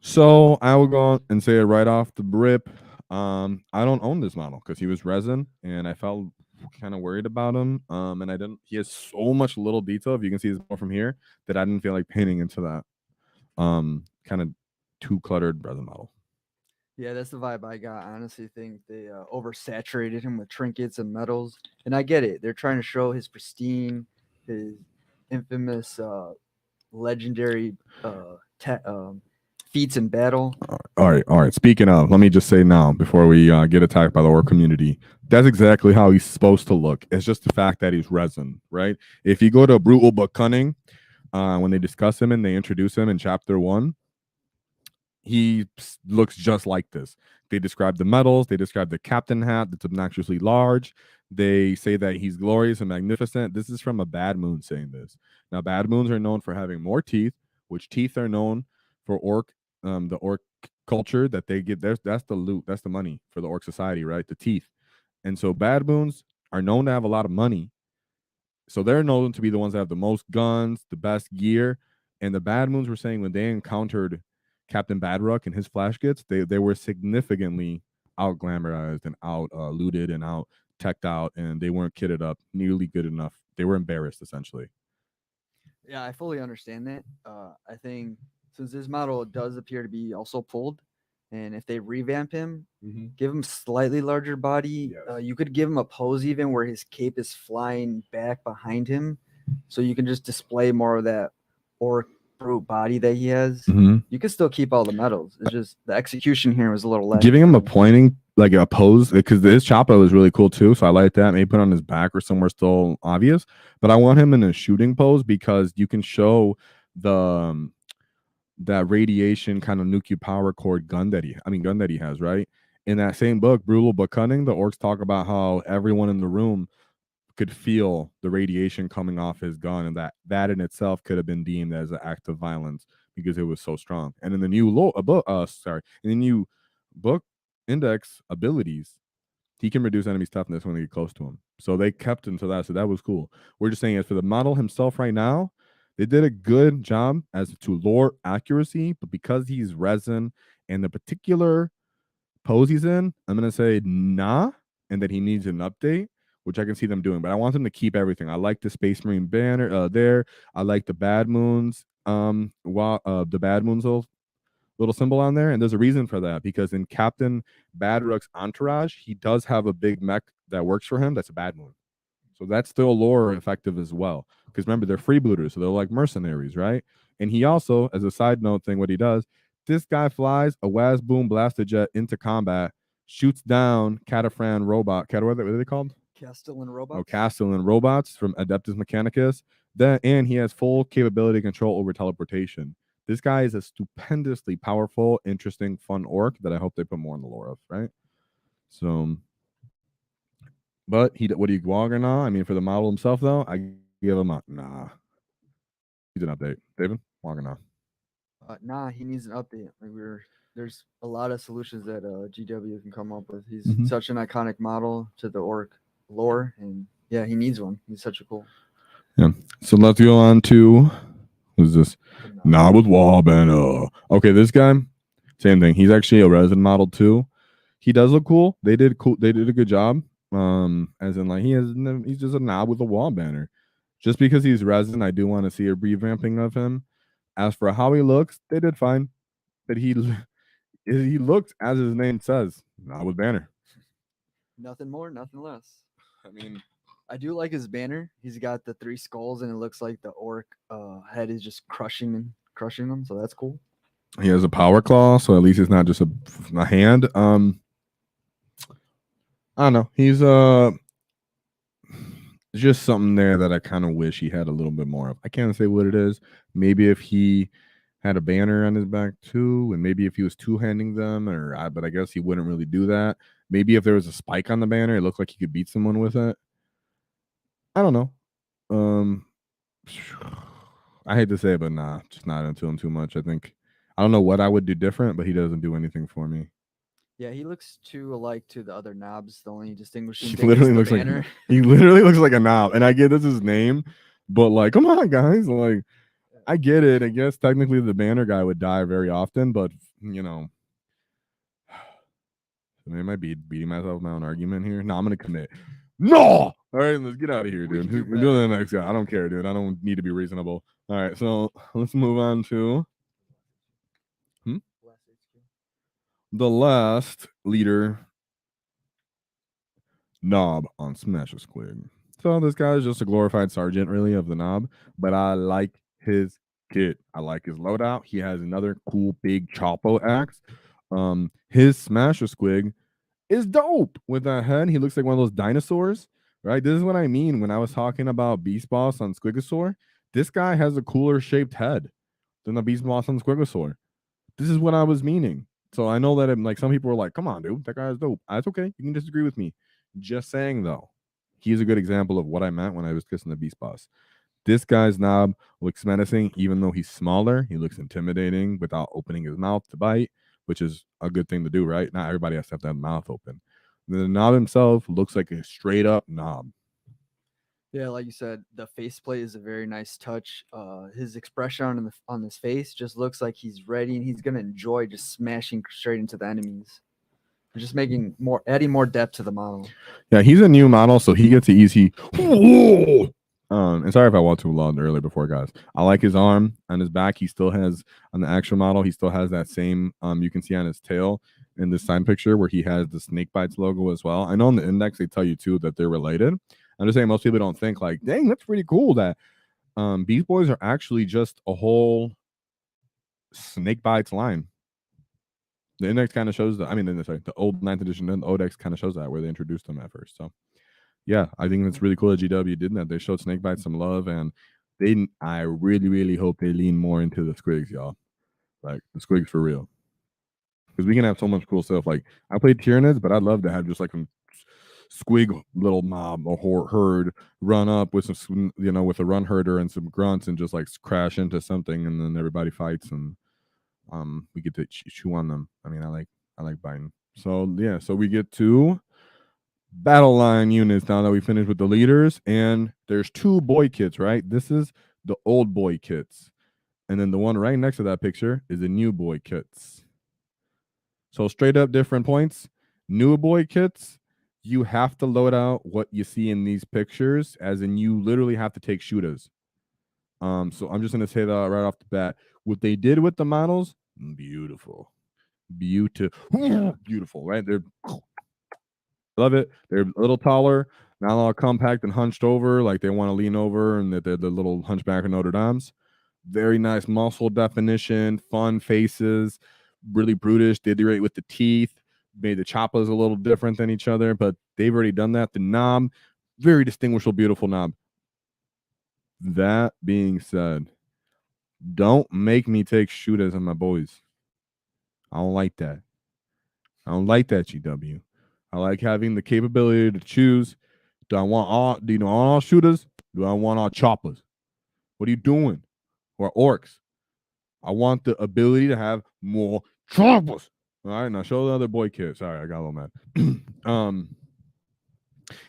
A: So I will go on and say it right off the rip. I don't own this model because he was resin, and I felt kind of worried about him. And I didn't. He has so much little detail. If you can see this more from here, that I didn't feel like painting into that. Kind of too cluttered resin model.
B: Yeah, that's the vibe I got. I honestly think they oversaturated him with trinkets and medals, and I get it. They're trying to show his pristine, his infamous, legendary feats in battle.
A: All right. Speaking of, let me just say now before we get attacked by the Ork community, that's exactly how he's supposed to look. It's just the fact that he's resin, right? If you go to Brutal but Cunning, when they discuss him and they introduce him in chapter 1, he looks just like this. They describe the medals. They describe the captain hat that's obnoxiously large. They say that he's glorious and magnificent. This is from a Bad Moon saying this. Now, Bad Moons are known for having more teeth, which teeth are known for Ork, the Ork culture that they get. That's the loot. That's the money for the Ork society, right? The teeth. And so Bad Moons are known to have a lot of money. So they're known to be the ones that have the most guns, the best gear. And the Bad Moons were saying when they encountered Captain Badruck and his flash kits, they were significantly out glamorized and out looted and out teched out, and they weren't kitted up nearly good enough. They were embarrassed essentially.
B: Yeah, I fully understand that. I think since this model does appear to be also pulled, and if they revamp him, give him slightly larger body,
A: Yes.
B: you could give him a pose even where his cape is flying back behind him, so you can just display more of that Ork brute body that he has. You can still keep all the medals. It's just the execution here was a little less.
A: Giving him a pointing, like a pose, because his chopper was really cool too. So I like that. Maybe put on his back or somewhere still obvious. But I want him in a shooting pose because you can show the that radiation kind of nuclear power cord gun that he has, right? In that same book, Brutal but Cunning, the Orks talk about how everyone in the room could feel the radiation coming off his gun, and that in itself could have been deemed as an act of violence because it was so strong. And in the new in the new book index abilities, he can reduce enemies' toughness when they get close to him. So they kept him to that. So that was cool. We're just saying, as for the model himself right now, they did a good job as to lore accuracy, but because he's resin and the particular pose he's in, I'm gonna say nah, and that he needs an update, which I can see them doing. But I want them to keep everything. I like the Space Marine banner there. I like the Bad Moons, the Bad Moons little symbol on there, and there's a reason for that, because in Captain Badruck's entourage, he does have a big mech that works for him. That's a Bad Moon. So that's still lore effective as well. Because remember, they're freebooters, so they're like mercenaries, right? And he also, as a side note thing, what he does, this guy flies a Wazboom blaster jet into combat, shoots down Catafran robot. What are they called?
B: Castellan robots.
A: Oh, Castellan robots from Adeptus Mechanicus. And he has full capability control over teleportation. This guy is a stupendously powerful, interesting, fun Ork that I hope they put more in the lore of, right? So, but what do you Waaagh or nah? I mean, for the model himself, though, I give him a nah. He's an update. David, Waaagh or nah?
B: Nah, he needs an update. There's a lot of solutions that GW can come up with. He's such an iconic model to the Ork lore, and yeah, he needs one. He's such a cool.
A: Yeah. So let's go on to who's this? Nah with Waaagh Banner. Okay, this guy, same thing. He's actually a resin model too. He does look cool. They did a good job. As in, like, he's just a knob with a Waaagh Banner. Just because he's resin, I do want to see a revamping of him. As for how he looks, they did fine. But he looked, as his name says, knob with banner.
B: Nothing more, nothing less.
A: I mean,
B: I do like his banner. He's got the 3 skulls, and it looks like the Ork head is just crushing them. So that's cool.
A: He has a power claw, so at least it's not just a hand. I don't know. He's just something there that I kind of wish he had a little bit more of. I can't say what it is. Maybe if he had a banner on his back too, and maybe if he was two-handing them, but I guess he wouldn't really do that. Maybe if there was a spike on the banner, it looked like he could beat someone with it. I don't know. I hate to say it, but nah, just not into him too much. I don't know what I would do different, but he doesn't do anything for me.
B: Yeah, he looks too alike to the other knobs. The only distinguishing
A: He
B: thing
A: literally
B: is the
A: looks
B: banner.
A: he literally looks like a knob, and I get this is his name, but like, come on, guys, like, I get it. I guess technically the banner guy would die very often, but you know, I mean, I might be beating myself with my own argument here. No, I'm gonna commit. No. All right, let's get out of here, dude. We're doing the next guy. I don't care, dude. I don't need to be reasonable. All right, so let's move on to the last leader, Knob on Smasher Squig. So this guy is just a glorified sergeant, really, of the Knob, but I like his kit. I like his loadout. He has another cool big Chopo axe. His Smasher Squig is dope with that head. He looks like one of those dinosaurs, right? This is what I mean when I was talking about Beast Boss on Squigosaur. This guy has a cooler shaped head than the Beast Boss on Squigosaur. This is what I was meaning. So I know that like some people are like, come on, dude, that guy is dope. That's okay. You can disagree with me. Just saying though, he's a good example of what I meant when I was kissing the Beast Boss. This guy's knob looks menacing, even though he's smaller. He looks intimidating without opening his mouth to bite, which is a good thing to do, right? Not everybody has to have that mouth open. The knob himself looks like a straight up knob.
B: Yeah, like you said, the faceplate is a very nice touch. His expression on his face just looks like he's ready and he's gonna enjoy just smashing straight into the enemies. Just adding more depth to the model.
A: Yeah, he's a new model, so he gets the easy. And sorry if I walked too loud earlier before, guys. I like his arm on his back. He still has on the actual model. He still has that same. You can see on his tail in this sign picture where he has the snake bites logo as well. I know in the index they tell you too that they're related. I'm just saying most people don't think like, dang, that's pretty cool that Beast Boys are actually just a whole snake bites line. The index kind of shows that. I mean, the old 9th edition and the Odex kind of shows that where they introduced them at first. So, yeah, I think it's really cool that GW did that. They showed Snakebite some love, and I really, really hope they lean more into the Squigs, y'all. Like the Squigs for real, because we can have so much cool stuff. Like I played Tyranids, but I'd love to have just like a Squig little mob or herd run up with some, with a run herder and some grunts and just like crash into something, and then everybody fights and we get to chew on them. I mean, I like biting. So yeah, so we get to battle line units now that we finished with the leaders, and there's 2 boy kits, right? This is the old boy kits, and then the one right next to that picture is the new boy kits. So straight up different points. New boy kits, you have to load out what you see in these pictures, as in you literally have to take shooters. So I'm just gonna say that right off the bat. What they did with the models, beautiful, right? They're love it. They're a little taller, not all compact and hunched over, like they want to lean over, and they're the little hunchback of Notre Dame's. Very nice muscle definition, fun faces, really brutish. They iterate with the teeth, made the choppas a little different than each other, but they've already done that. The knob, very distinguishable, beautiful knob. That being said, don't make me take shooters on my boys. I don't like that. I don't like that, GW. I like having the capability to choose. Do I want all shooters? Do I want all choppers? What are you doing? Or orcs? I want the ability to have more choppers. All right, now show the other boy kit. Sorry, I got a little mad.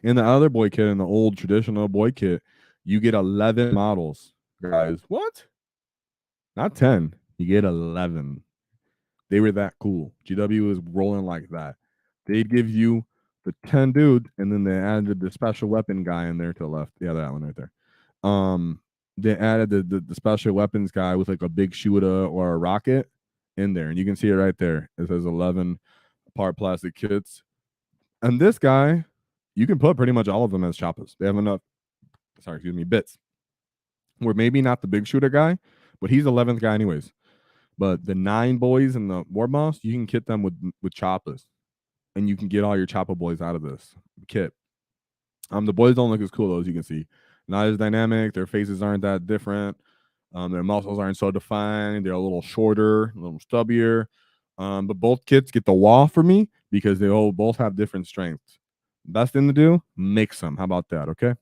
A: In the other boy kit, in the old traditional boy kit, you get 11 models, guys. What? Not 10. You get 11. They were that cool. GW was rolling like that. They'd give you the 10 dude, and then they added the special weapon guy in there to the left. Yeah, that one right there. They added the special weapons guy with like a big shooter or a rocket in there, and you can see it right there. It says 11 part plastic kits. And this guy, you can put pretty much all of them as choppas. They have enough, bits. We're maybe not the big shooter guy, but he's 11th guy anyways. But the 9 boys and the war boss, you can kit them with choppas, and you can get all your choppa boys out of this kit. The boys don't look as cool though, as you can see. Not as dynamic. Their faces aren't that different. Their muscles aren't so defined. They're a little shorter, a little stubbier. But both kits get the wall for me because they both have different strengths. Best thing to do, mix them. How about that? Okay,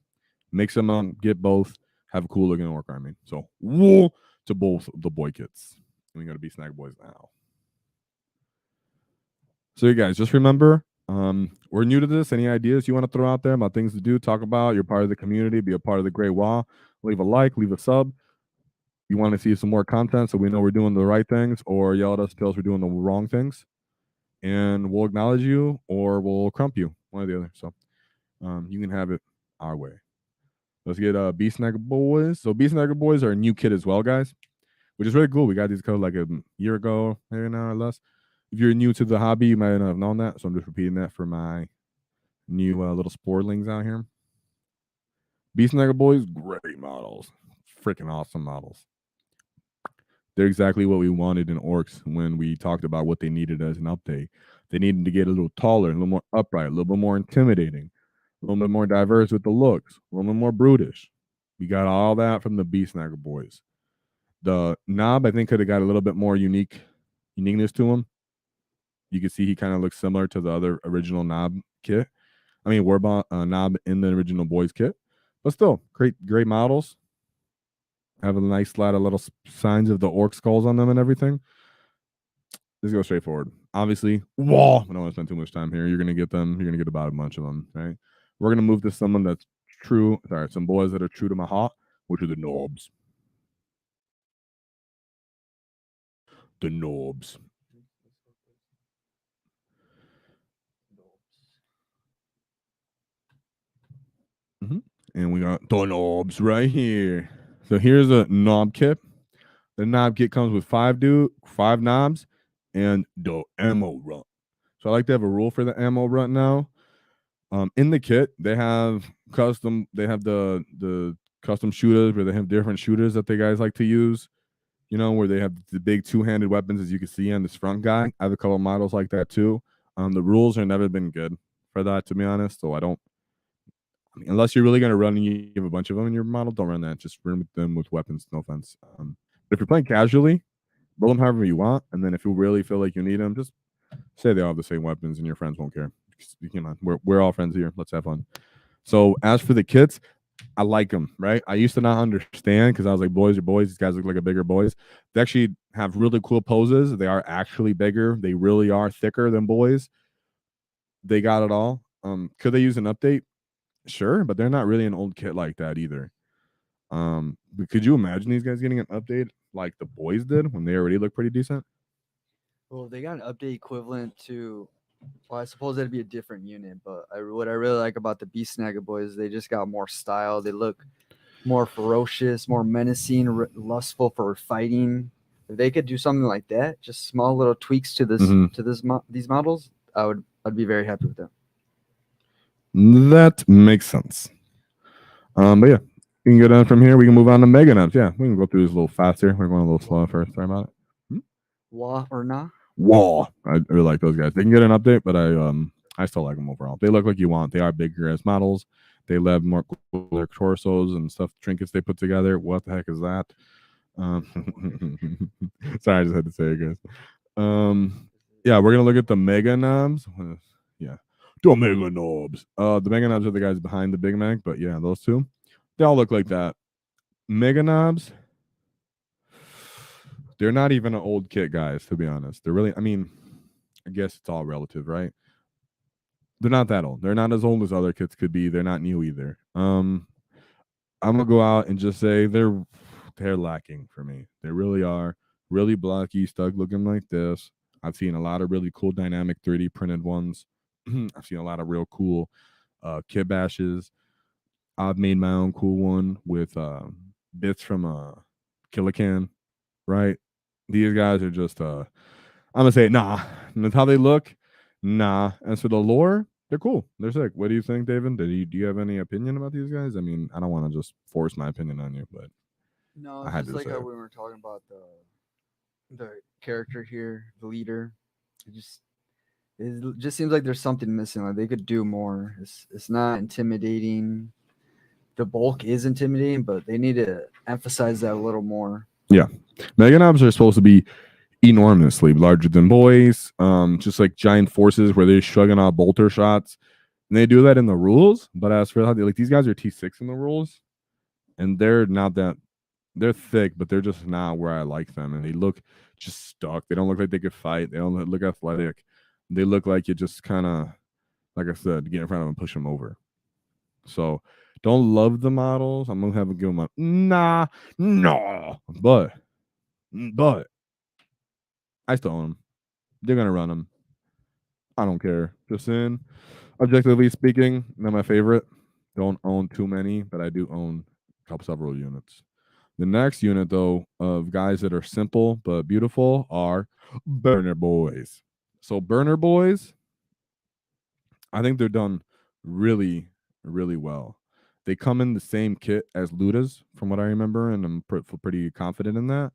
A: mix them up, get both, have a cool looking orc army. So wool to both the boy kits. And we got to be Snag Boys now. So you guys just remember, we're new to this. Any ideas you want to throw out there about things to do, talk about? You're part of the community, be a part of the Great Waaagh. Leave a like, leave a sub. You want to see some more content so we know we're doing the right things, or yell at us, tell us we're doing the wrong things. and we'll acknowledge you or we'll crump you, one or the other. So you can have it our way. Let's get Beastnagga Boys. So Beastnagga Boys are a new kit as well, guys, which is really cool. We got these code like a year ago, maybe now or less. If you're new to the hobby, you might not have known that. So I'm just repeating that for my new little sporlings out here. Beastnagga Boys, great models. Freaking awesome models. They're exactly what we wanted in Orks when we talked about what they needed as an update. They needed to get a little taller, a little more upright, a little bit more intimidating, a little bit more diverse with the looks, a little bit more brutish. We got all that from the Beastnagga Boys. The knob, I think, could have got a little bit more uniqueness to him. You can see he kind of looks similar to the other original knob kit. I mean, knob in the original Boys kit. But still, great models. Have a nice lot of little signs of the orc skulls on them and everything. Let's go straight forward. Obviously, Waaagh. I don't want to spend too much time here. You're gonna get them. You're gonna get about a bunch of them, right? We're gonna move to someone that's true. Sorry, some boys that are true to my heart, which are the knobs. The knobs. And we got the knobs right here. So here's a knob kit. The knob kit comes with 5 knobs and the ammo run. So I like to have a rule for the ammo run now. In the kit, they have the custom shooters where they have different shooters that they guys like to use. You know, where they have the big 2-handed weapons, as you can see on this front guy. I have a couple of models like that too. The rules have never been good for that, to be honest. So unless you're really going to run and you have a bunch of them in your model, don't run that. Just run them with weapons, no offense. But if you're playing casually, roll them however you want. And then if you really feel like you need them, just say they all have the same weapons and your friends won't care. Come on, we're all friends here. Let's have fun. So as for the kits, I like them, right? I used to not understand because I was like, boys are boys. These guys look like a bigger boys. They actually have really cool poses. They are actually bigger. They really are thicker than boys. They got it all. Could they use an update? Sure, but they're not really an old kit like that either. But could you imagine these guys getting an update like the boys did when they already look pretty decent?
B: Well, they got an update equivalent to, well, I suppose that'd be a different unit, but what I really like about the Beastnagga Boys, they just got more style. They look more ferocious, more menacing, lustful for fighting. If they could do something like that, just small little tweaks to this these models, I'd be very happy with them.
A: That makes sense. But yeah, we can go down from here. We can move on to Mega Nubs. Yeah, we can go through this a little faster. We're going a little slow first. Sorry about it.
B: Waaagh or nah?
A: Waaagh. I really like those guys. They can get an update, but I still like them overall. They look like you want. They are bigger as models. They have more cooler torsos and stuff, trinkets they put together. What the heck is that? Sorry, I just had to say it, guys. Yeah, we're gonna look at the Mega Nubs. Yeah, the Mega Nubs. The Mega Nubs are the guys behind the Big Mac, but yeah, those two, they all look like that. Mega Nubs, they're not even an old kit, guys, to be honest. They're really, I mean, I guess it's all relative, right? They're not that old. They're not as old as other kits could be. They're not new either. I'm gonna go out and just say they're lacking for me. They really are. Really blocky, stuck looking like this. I've seen a lot of really cool dynamic 3D printed ones. I've seen a lot of real cool kit bashes. I've made my own cool one with bits from Killa Kans, right? These guys are just I'm gonna say nah. And that's how they look. Nah. As for the lore, they're cool. They're sick. What do you think, David? Do you have any opinion about these guys? I mean, I don't want to just force my opinion on you, but
B: no, it's just like how we were talking about the character here, the leader. It just seems like there's something missing. Like they could do more. It's not intimidating. The bulk is intimidating, but they need to emphasize that a little more.
A: Yeah, Mega Nubs are supposed to be enormously larger than boys, just like giant forces where they're shrugging out bolter shots, and they do that in the rules. But as for how like these guys are T6 in the rules, and they're not that. They're thick, but they're just not where I like them, and they look just stuck. They don't look like they could fight. They don't look athletic. They look like you just kind of, like I said, get in front of them and push them over. So don't love the models. I'm gonna have to give them a no, but I still own them. They're gonna run them. I don't care. Just in, objectively speaking, they're my favorite. Don't own too many, but I do own several units. The next unit, though, of guys that are simple but beautiful are burner boys. So burner boys, I think they're done really, really well. They come in the same kit as Lootas, from what I remember, and I'm pretty confident in that.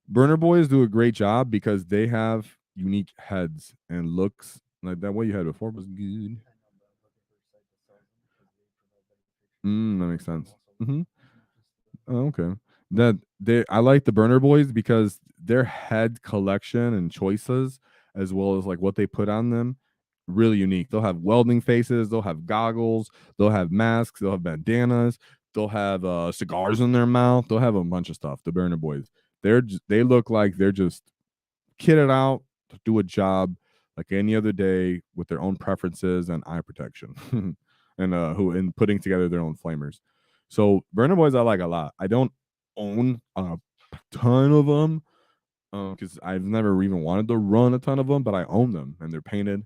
A: Burner boys do a great job because they have unique heads and looks. Like that what you had before was good. That makes sense. Oh, okay. I like the burner boys because their head collection and choices, as well as like what they put on them, really unique. They'll have welding faces, they'll have goggles, they'll have masks, they'll have bandanas, they'll have cigars in their mouth, they'll have a bunch of stuff. The burner boys, they look like they're just kitted out to do a job like any other day with their own preferences and eye protection, and who in putting together their own flamers. So burner boys I like a lot. I don't own a ton of them because I've never even wanted to run a ton of them, but I own them and they're painted.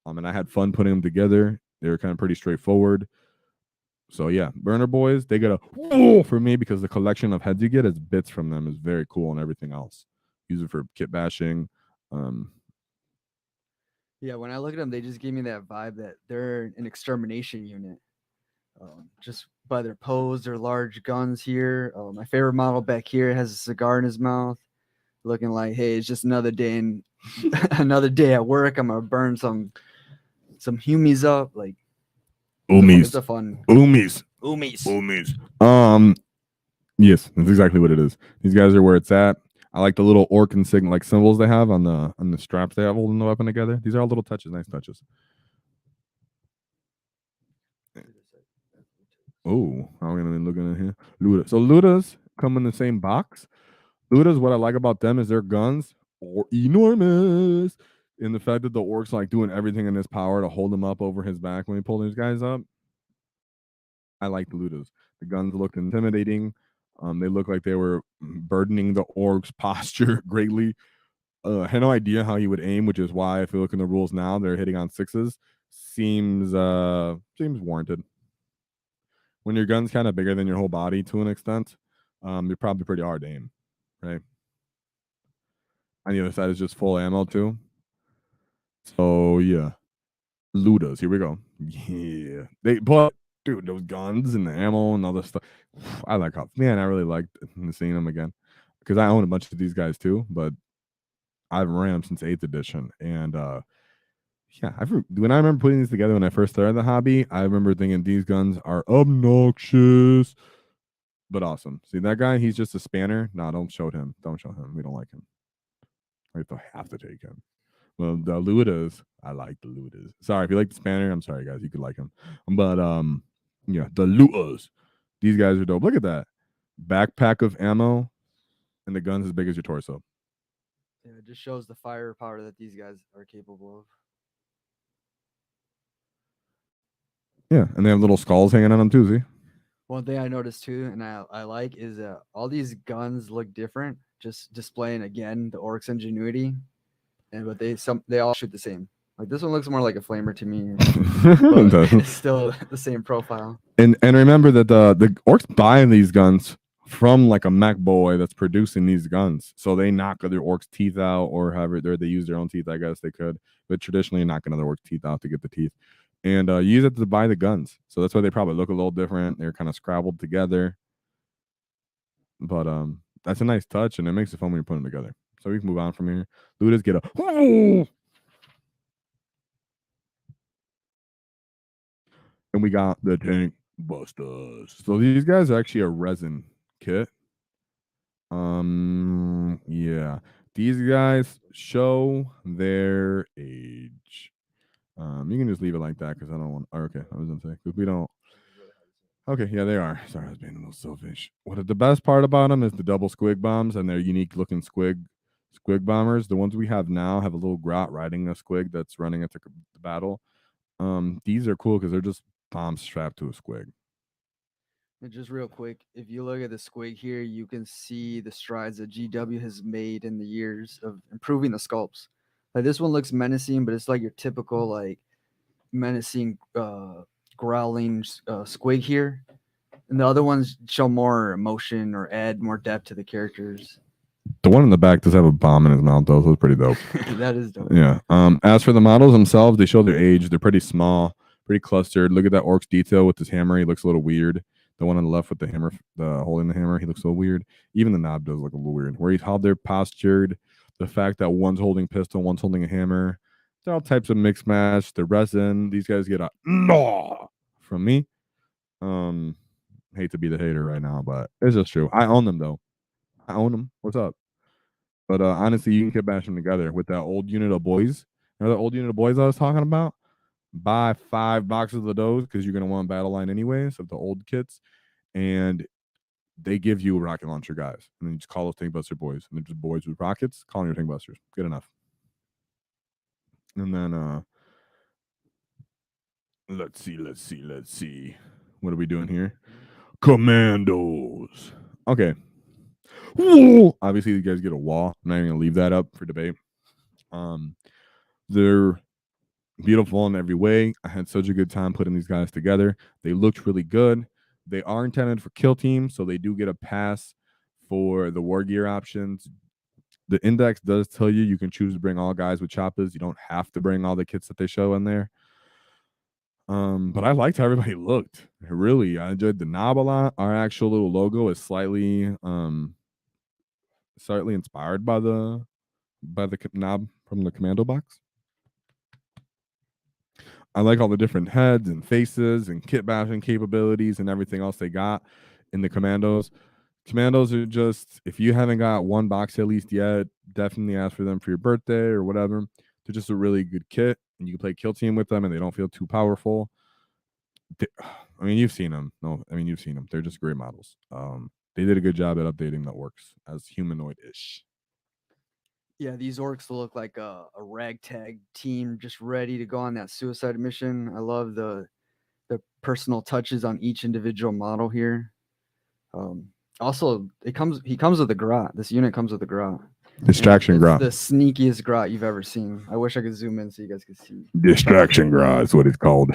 A: And I had fun putting them together. They were kind of pretty straightforward. So yeah, burner boys, they get a for me because the collection of heads you get as bits from them is very cool and everything else. Use it for kit bashing.
B: Yeah, when I look at them, they just give me that vibe that they're an extermination unit. Just by their pose, their large guns here. My favorite model back here has a cigar in his mouth, looking like, hey, it's just another day in another day at work. I'm gonna burn some humies up. Like it's a fun
A: Umis. Yes, that's exactly what it is. These guys are where it's at. I like the little orc and like symbols they have on the straps they have holding the weapon together. These are all little touches, nice touches. Oh, I'm gonna be looking at here. Lootas. So Lootas come in the same box. Lootas, what I like about them is their guns are enormous. In the fact that the orc's like doing everything in his power to hold him up over his back when he pulled these guys up. I like the Lootas. The guns looked intimidating. They looked like they were burdening the orc's posture greatly. I had no idea how he would aim, which is why if you look in the rules now, they're hitting on sixes. Seems warranted. When your gun's kind of bigger than your whole body to an extent, you're probably pretty hard to aim, right? On the other side is just full ammo too. So yeah, Lootas. Here we go. Yeah, but dude, those guns and the ammo and all this stuff. I like how I really liked seeing them again because I own a bunch of these guys too, but I've ran them since 8th edition, and yeah, when I remember putting these together when I first started the hobby, I remember thinking these guns are obnoxious, but awesome. See that guy? He's just a spanner. No, don't show him. Don't show him. We don't like him. We have to take him. Well, the Lootas, I like the Lootas. Sorry, if you like the spanner, I'm sorry, guys. You could like him. But yeah, the Lootas. These guys are dope. Look at that. Backpack of ammo and the gun's as big as your torso.
B: Yeah, it just shows the firepower that these guys are capable of.
A: Yeah, and they have little skulls hanging on them too, see?
B: One thing I noticed too, and I like, is all these guns look different, just displaying again the orcs' ingenuity. But they all shoot the same. Like this one looks more like a flamer to me, but it's still the same profile.
A: And remember that the orcs buy these guns from like a mech boy that's producing these guns, so they knock other orcs' teeth out, or however they use their own teeth. I guess they could, but traditionally knock another orc's teeth out to get the teeth, and use it to buy the guns. So that's why they probably look a little different. They're kind of scrabbled together, but that's a nice touch, and it makes it fun when you put them together. So we can move on from here. Lootas get a. And we got the tank busters. So these guys are actually a resin kit. Yeah. These guys show their age. You can just leave it like that because I don't want. Okay, I was gonna say because we don't. Okay, yeah, they are. Sorry, I was being a little selfish. What the best part about them is the double squig bombs and their unique looking squig bombers. The ones we have now have a little grot riding a squig that's running into the battle. These are cool because they're just bombs strapped to a squig.
B: And just real quick, if you look at the squig here, you can see the strides that GW has made in the years of improving the sculpts. Like this one looks menacing, but it's like your typical like menacing growling squig here. And the other ones show more emotion or add more depth to the characters.
A: The one in the back does have a bomb in his mouth, though, so it's pretty dope.
B: That is dope.
A: Yeah. As for the models themselves, they show their age. They're pretty small, pretty clustered. Look at that Ork's detail with his hammer. He looks a little weird. The one on the left with the hammer, holding the hammer, he looks a little weird. Even the knob does look a little weird. Where he's how they're postured, the fact that one's holding pistol, one's holding a hammer. They're all types of mix match. The resin. These guys get a no from me. Hate to be the hater right now, but it's just true. I own them though. I own them. What's up? But honestly, you can keep bashing them together with that old unit of boys. Remember that old unit of boys I was talking about? Buy 5 boxes of those because you're gonna want battle line anyways of the old kits, and they give you rocket launcher guys, and then you just call those tank buster boys, and they're just boys with rockets. Calling your tank busters, good enough. And then let's see. What are we doing here? Commandos. Okay. Whoa! Obviously, you guys get a wall. I'm not even gonna leave that up for debate. They're beautiful in every way. I had such a good time putting these guys together. They looked really good. They are intended for kill teams, so they do get a pass for the war gear options. The index does tell you can choose to bring all guys with choppas. You don't have to bring all the kits that they show in there. But I liked how everybody looked. Really, I enjoyed the knob a lot. Our actual little logo is slightly inspired by the knob from the commando box. I like all the different heads and faces and kit bashing capabilities and everything else they got in the commandos. Commandos are just, if you haven't got one box at least yet, definitely ask for them for your birthday or whatever. They're just a really good kit, and you can play kill team with them, and they don't feel too powerful. I mean, you've seen them. You've seen them. They're just great models. They did a good job at updating the orks as humanoid-ish.
B: Yeah, these orks look like a ragtag team just ready to go on that suicide mission. I love the personal touches on each individual model here. Also, he comes with a grot. This unit comes with a grot.
A: Distraction grot.
B: The sneakiest grot you've ever seen. I wish I could zoom in so you guys could see.
A: Distraction grot is what it's called.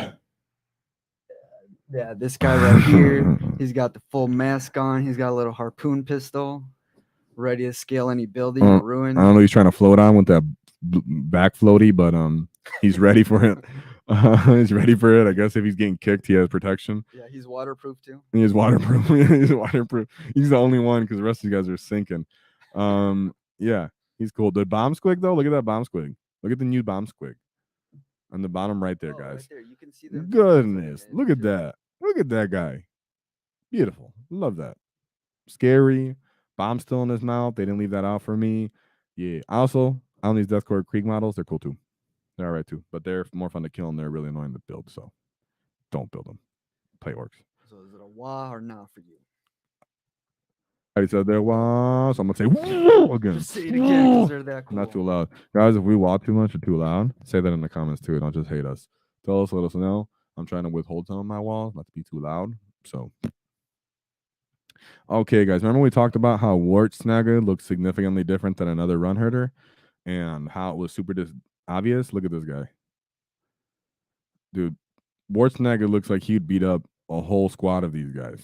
B: Yeah, this guy right here, he's got the full mask on. He's got a little harpoon pistol, ready to scale any building or ruin.
A: I don't know. He's trying to float on with that back floaty, but he's ready for it. He's ready for it. I guess if he's getting kicked, he has protection.
B: Yeah, he's waterproof too.
A: He is waterproof. He's waterproof. He's the only one because the rest of you guys are sinking. Yeah, he's cool. The bomb squig though, look at that bomb squig. Look at the new bomb squig on the bottom right there, guys. Right there. You can see them. Goodness, look at that. Look at that guy. Beautiful. Love that. Scary. Bomb still in his mouth. They didn't leave that out for me. Yeah. Also, on these Deathcore Krieg models, they're cool too. They're all right too, but they're more fun to kill and they're really annoying to build. So don't build them. Play orks.
B: So is it a wah or not for you?
A: I said there was. So I'm gonna say woo again.
B: Just say it again because they're that cool.
A: Not too loud, guys. If we walk too much or too loud, say that in the comments too. Don't just hate us. Tell us, let us know. I'm trying to withhold some of my walls, not to be too loud. So, okay, guys. Remember we talked about how Wortsnagga looks significantly different than another run herder, and how it was super obvious. Look at this guy, dude. Wortsnagga looks like he'd beat up a whole squad of these guys.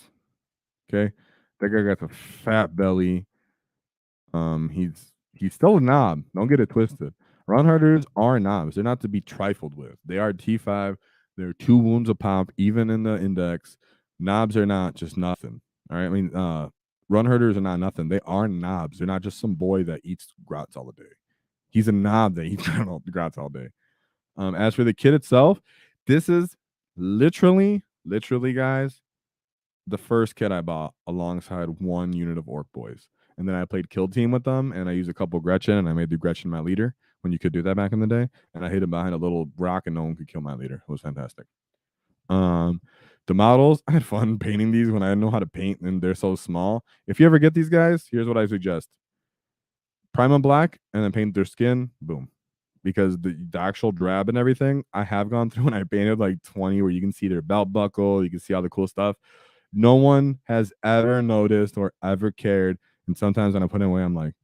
A: Okay. That guy got a fat belly. He's still a knob. Don't get it twisted. Run herders are knobs. They're not to be trifled with. They are T5. They're 2 wounds a pop, even in the index. Knobs are not just nothing. All right. I mean, run herders are not nothing. They are knobs. They're not just some boy that eats grots all the day. He's a knob that eats grots all day. As for the kit itself, this is literally, guys, the first kit I bought alongside 1 unit of Ork boys. And then I played kill team with them, and I used a couple Gretchen, and I made the Gretchen my leader when you could do that back in the day. And I hid him behind a little rock, and no one could kill my leader. It was fantastic. The models, I had fun painting these when I didn't know how to paint, and they're so small. If you ever get these guys, here's what I suggest. Prime them black, and then paint their skin. Boom. Because the actual drab and everything, I have gone through and I painted like 20 where you can see their belt buckle, you can see all the cool stuff. No one has ever noticed or ever cared. And sometimes when I put it away, I'm like,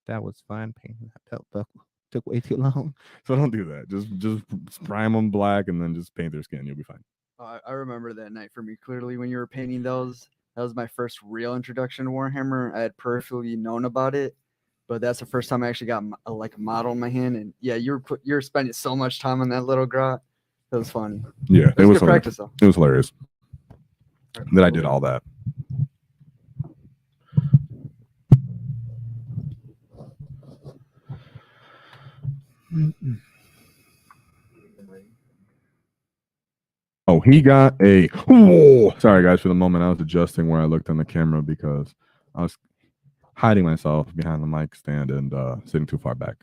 A: that was fine painting that belt buckle. took way too long. So don't do that. Just prime them black and then just paint their skin. You'll be fine.
B: I remember that night for me clearly when you were painting those. That was my first real introduction to Warhammer. I had peripherally known about it, but that's the first time I actually got like a model in my hand. And yeah, you were spending so much time on that little grot. That was funny.
A: Yeah,
B: it was good practice though.
A: It was hilarious that I did all that. Oh, he got a. Whoa! Sorry, guys, for the moment. I was adjusting where I looked on the camera because I was hiding myself behind the mic stand and sitting too far back.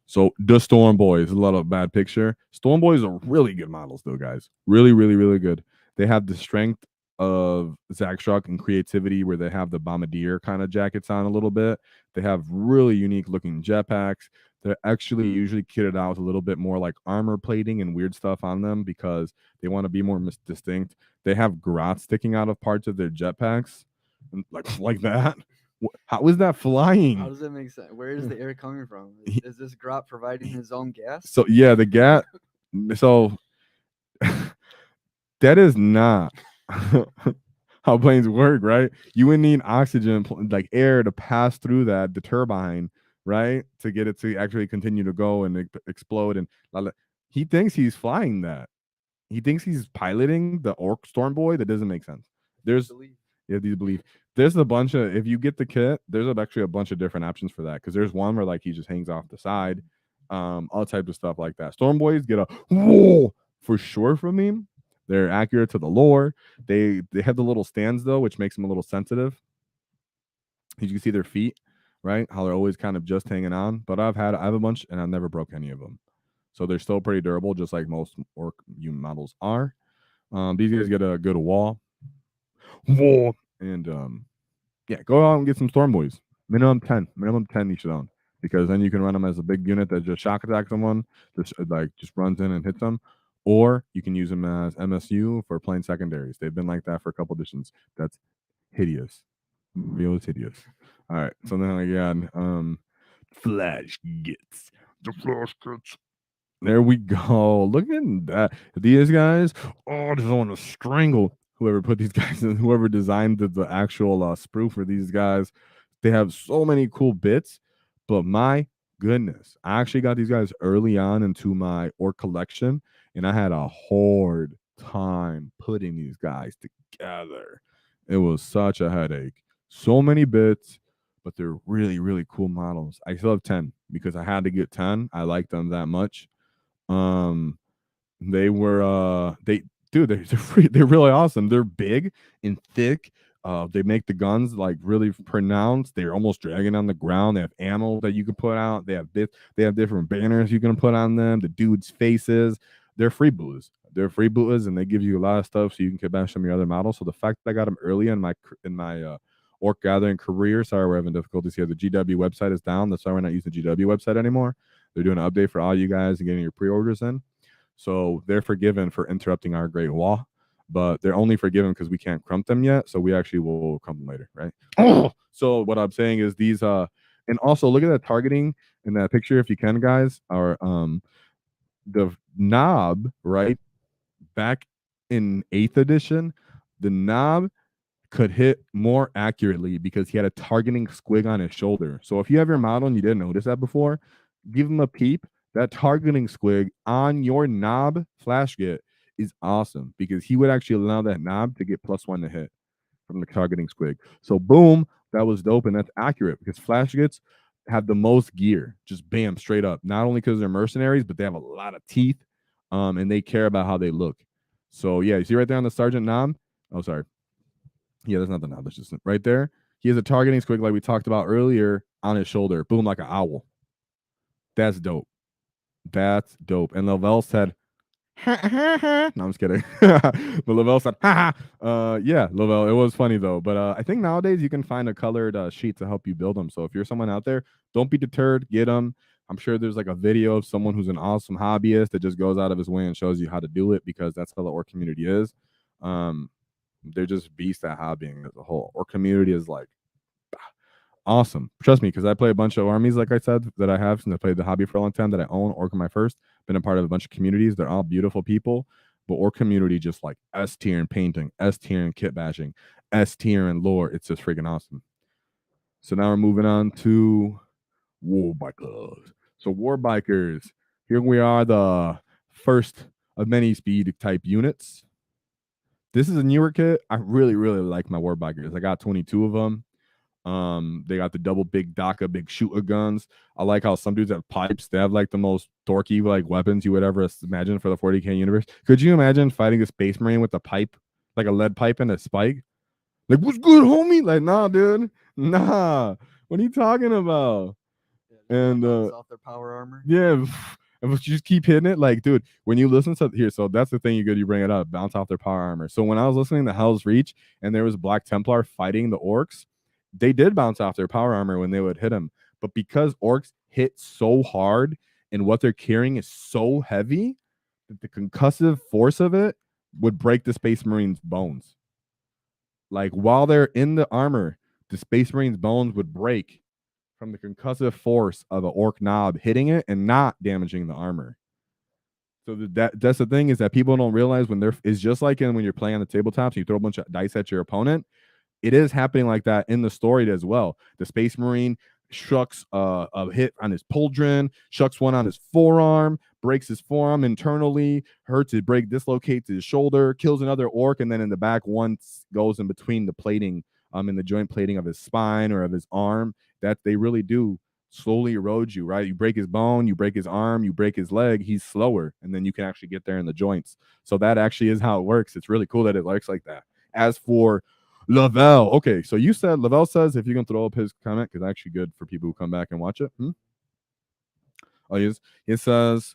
A: So the Storm Boys, a lot of bad picture. Storm Boys are really good models, though, guys. Really, really, really good. They have the strength of Zagstruck and creativity where they have the bombardier kind of jackets on a little bit. They have really unique looking jetpacks. They're actually usually kitted out with a little bit more like armor plating and weird stuff on them because they want to be more distinct. They have grots sticking out of parts of their jetpacks, like that. How is that flying?
B: How does that make sense? Where is the air coming from? Is this grot providing his own gas?
A: So yeah, the gas. So that is not how planes work, right? You would need oxygen, like air, to pass through that, the turbine, right, to get it to actually continue to go and explode. And he thinks he's flying that. He thinks he's piloting the Ork Storm Boy. That doesn't make sense. There's these belief. There's a bunch of, if you get the kit, there's actually a bunch of different options for that because there's one where like he just hangs off the side, all types of stuff like that. Storm Boys get a whoa for sure from me. They're accurate to the lore. They have the little stands though, which makes them a little sensitive. You can see their feet, right? How they're always kind of just hanging on. But I have a bunch and I've never broke any of them. So they're still pretty durable, just like most Ork models are. These guys get a good wall. And yeah, go out and get some Storm Boys. Minimum 10 you should own, because then you can run them as a big unit that just shock attacks someone, just runs in and hits them, or you can use them as MSU for playing secondaries. They've been like that for a couple editions. That's hideous. Real is hideous. All right, so then again, Flash gets the Flash gets. There we go. Look at that. These guys, oh, just want to strangle whoever put these guys in, whoever designed the actual sprue for these guys. They have so many cool bits, but my goodness, I actually got these guys early on into my Ork collection, and I had a hard time putting these guys together. It was such a headache. So many bits, but they're really, really cool models. I still have 10 because I had to get 10. I like them that much. They were they're really awesome. They're big and thick. They make the guns like really pronounced. They're almost dragging on the ground. They have ammo that you can put out. They have different banners you can put on them. The dudes' faces. They're freebooters. And they give you a lot of stuff so you can bash some of your other models. So the fact that I got them early in my Ork gathering career. Sorry, we're having difficulties here. The GW website is down. That's why we're not using the GW website anymore. They're doing an update for all you guys and getting your pre-orders in. So they're forgiven for interrupting our great Waaagh, but they're only forgiven because we can't crump them yet. So we actually will crump them later, right? Oh! So what I'm saying is these, and also look at that targeting in that picture if you can, guys. Our the knob, right? Back in 8th edition, the knob could hit more accurately because he had a targeting squig on his shoulder. So if you have your model and you didn't notice that before, give him a peep. That targeting squig on your knob flash get is awesome because he would actually allow that knob to get +1 to hit from the targeting squig. So boom, that was dope, and that's accurate because flash gets have the most gear, just bam, straight up. Not only because they're mercenaries, but they have a lot of teeth, and they care about how they look. So yeah, you see right there on the sergeant knob. Oh, sorry. Yeah, that's not the knob. That's just right there. He has a targeting squig like we talked about earlier on his shoulder. Boom, like an owl. That's dope. That's dope. And Lavelle said, ha, ha, ha. No, I'm just kidding. But Lavelle said, ha, ha. Yeah, Lavelle, it was funny though. But I think nowadays you can find a colored sheet to help you build them. So if you're someone out there, don't be deterred. Get them. I'm sure there's like a video of someone who's an awesome hobbyist that just goes out of his way and shows you how to do it because that's how the Ork community is. They're just beasts at hobbying as a whole. Ork community is like awesome. Trust me, because I play a bunch of armies, like I said, that I have since I played the hobby for a long time, that I own. Ork my first. Been a part of a bunch of communities. They're all beautiful people. But Ork community just like S tier in painting, S tier in kit bashing, S tier in lore. It's just freaking awesome. So now we're moving on to Warbikers. So Warbikers. Here we are, the first of many speed type units. This is a newer kit. I really, really like my Warbikers. I got 22 of them. They got the double big DACA, big shooter guns. I like how some dudes have pipes. They have like the most dorky like weapons you would ever imagine for the 40k universe. Could you imagine fighting a space marine with a pipe, like a lead pipe and a spike? Like, what's good, homie? Like, nah, dude. Nah. What are you talking about? And
B: off their power armor.
A: Yeah. And you just keep hitting it, like, dude, when you listen to here, so that's the thing you bring it up, bounce off their power armor. So when I was listening to Hell's Reach and there was Black Templar fighting the orcs, they did bounce off their power armor when they would hit them. But because orcs hit so hard and what they're carrying is so heavy, that the concussive force of it would break the Space Marine's bones. Like, while they're in the armor, the Space Marine's bones would break from the concussive force of an orc knob hitting it and not damaging the armor. So that's the thing, is that people don't realize when it's just like when you're playing on the tabletop, so you throw a bunch of dice at your opponent. It is happening like that in the story as well. The Space Marine shucks a hit on his pauldron, shucks one on his forearm, breaks his forearm internally, hurts it, dislocates his shoulder, kills another orc, and then in the back one goes in between the plating, in the joint plating of his spine or of his arm. That they really do slowly erode you, right? You break his bone, you break his arm, you break his leg, he's slower, and then you can actually get there in the joints. So that actually is how it works. It's really cool that it works like that. As for Lavelle, okay, so you said, Lavelle says, if you can throw up his comment, because actually good for people who come back and watch it. Oh, yes. It says,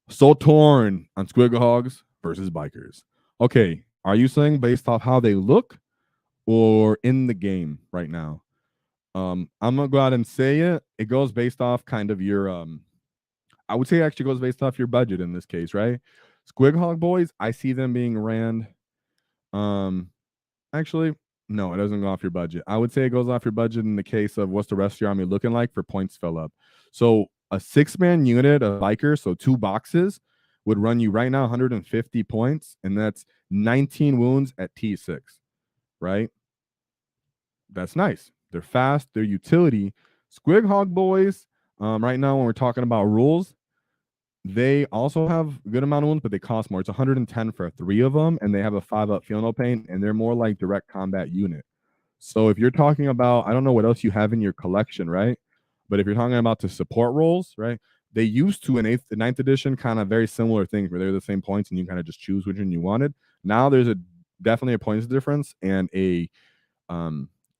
A: so torn on Squighogs versus Bikers. Okay, are you saying based off how they look or in the game right now? I'm gonna go out and say it. It goes based off kind of your I would say it actually goes based off your budget in this case, right? Squighog boys, I see them being ran. Actually, no, it doesn't go off your budget. I would say it goes off your budget in the case of what's the rest of your army looking like for points fill up. So a 6-man unit of bikers, so 2 boxes, would run you right now 150 points, and that's 19 wounds at T6, right? That's nice. They're fast. They're utility. Squighog boys, right now when we're talking about rules, they also have a good amount of wounds, but they cost more. It's 110 for 3 of them, and they have a 5-up feel no pain, and they're more like direct combat unit. So if you're talking about, I don't know what else you have in your collection, right? But if you're talking about the support roles, right? They used to in 9th edition kind of very similar things where they're the same points and you kind of just choose which one you wanted. Now there's definitely a points difference and a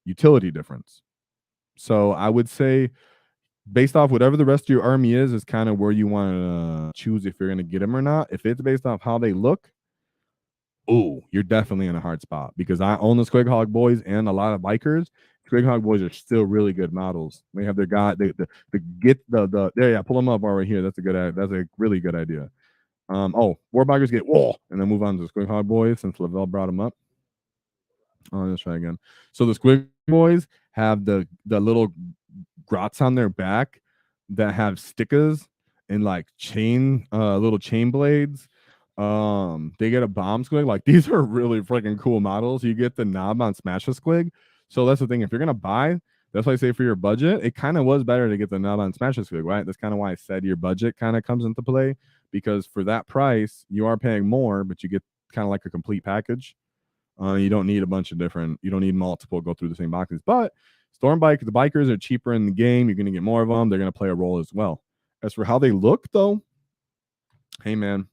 A: utility difference. So I would say based off whatever the rest of your army is kind of where you want to choose if you're going to get them or not. If it's based off how they look, oh, you're definitely in a hard spot because I own the Squighog boys and a lot of bikers. Squighog boys are still really good models. They have their guy, pull them up right here. That's a really good idea. Warbikers get and then move on to the Squighog boys since Lavelle brought them up. Oh, let's try again. So the Squig boys have the little grots on their back that have stickers and like little chain blades. They get a bomb squig. Like these are really freaking cool models. You get the knob on Smasher Squig. So that's the thing. If you're gonna buy, that's why I say for your budget, it kind of was better to get the knob on Smasher Squig, right? That's kind of why I said your budget kind of comes into play because for that price, you are paying more, but you get kind of like a complete package. You don't need a bunch of different, you don't need multiple go through the same boxes. But Stormbike, the bikers are cheaper in the game. You're going to get more of them. They're going to play a role as well. As for how they look, though, hey, man,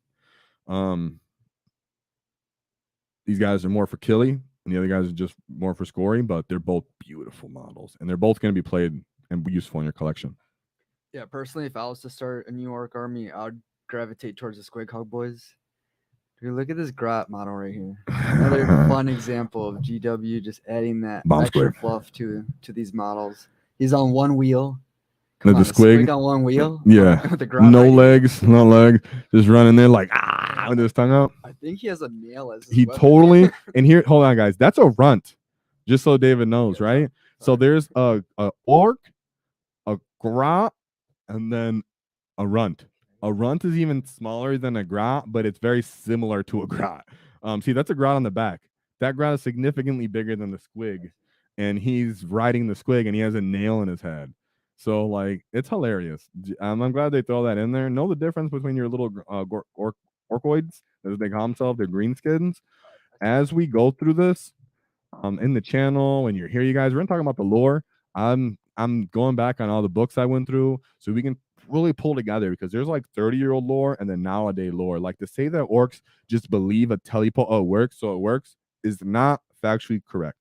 A: these guys are more for killy, and the other guys are just more for scoring, but they're both beautiful models, and they're both going to be played and useful in your collection.
B: Yeah, personally, if I was to start a New York army, I would gravitate towards the Squighog boys. Dude, look at this Grot model right here. Another fun example of GW just adding that
A: Bomb
B: extra
A: squig.
B: fluff to these models. He's on one wheel.
A: The squig
B: on one wheel.
A: Yeah.
B: With the Grot
A: no
B: right
A: legs,
B: here.
A: no leg. Just running there like, with his tongue out.
B: I think he has a nail as his
A: He
B: weapon.
A: totally, and here, hold on, guys. That's a runt. Just so David knows,
B: Yeah,
A: right? So there's a orc, a grot, and then a runt. A runt is even smaller than a grot, but it's very similar to a grot. See, that's a grot on the back. That grot is significantly bigger than the squig, and he's riding the squig, and he has a nail in his head. So like, it's hilarious. I'm glad they throw that in there. Know the difference between your little orkoids, as they call themselves, they're greenskins. As we go through this, in the channel, and you're here, you guys, we're gonna talk about the lore. I'm going back on all the books I went through so we can really pull together, because there's like 30-year-old lore and then nowadays lore. Like, to say that orcs just believe a teleport works, so it works, is not factually correct.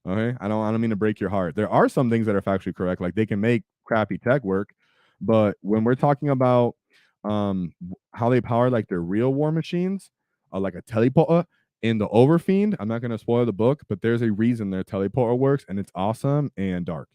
A: Okay, I don't mean to break your heart. There are some things that are factually correct, like they can make crappy tech work, but when we're talking about how they power like their real war machines, like a teleporter in the Overfiend, I'm not going to spoil the book, but there's a reason their teleporter works, and it's awesome and dark.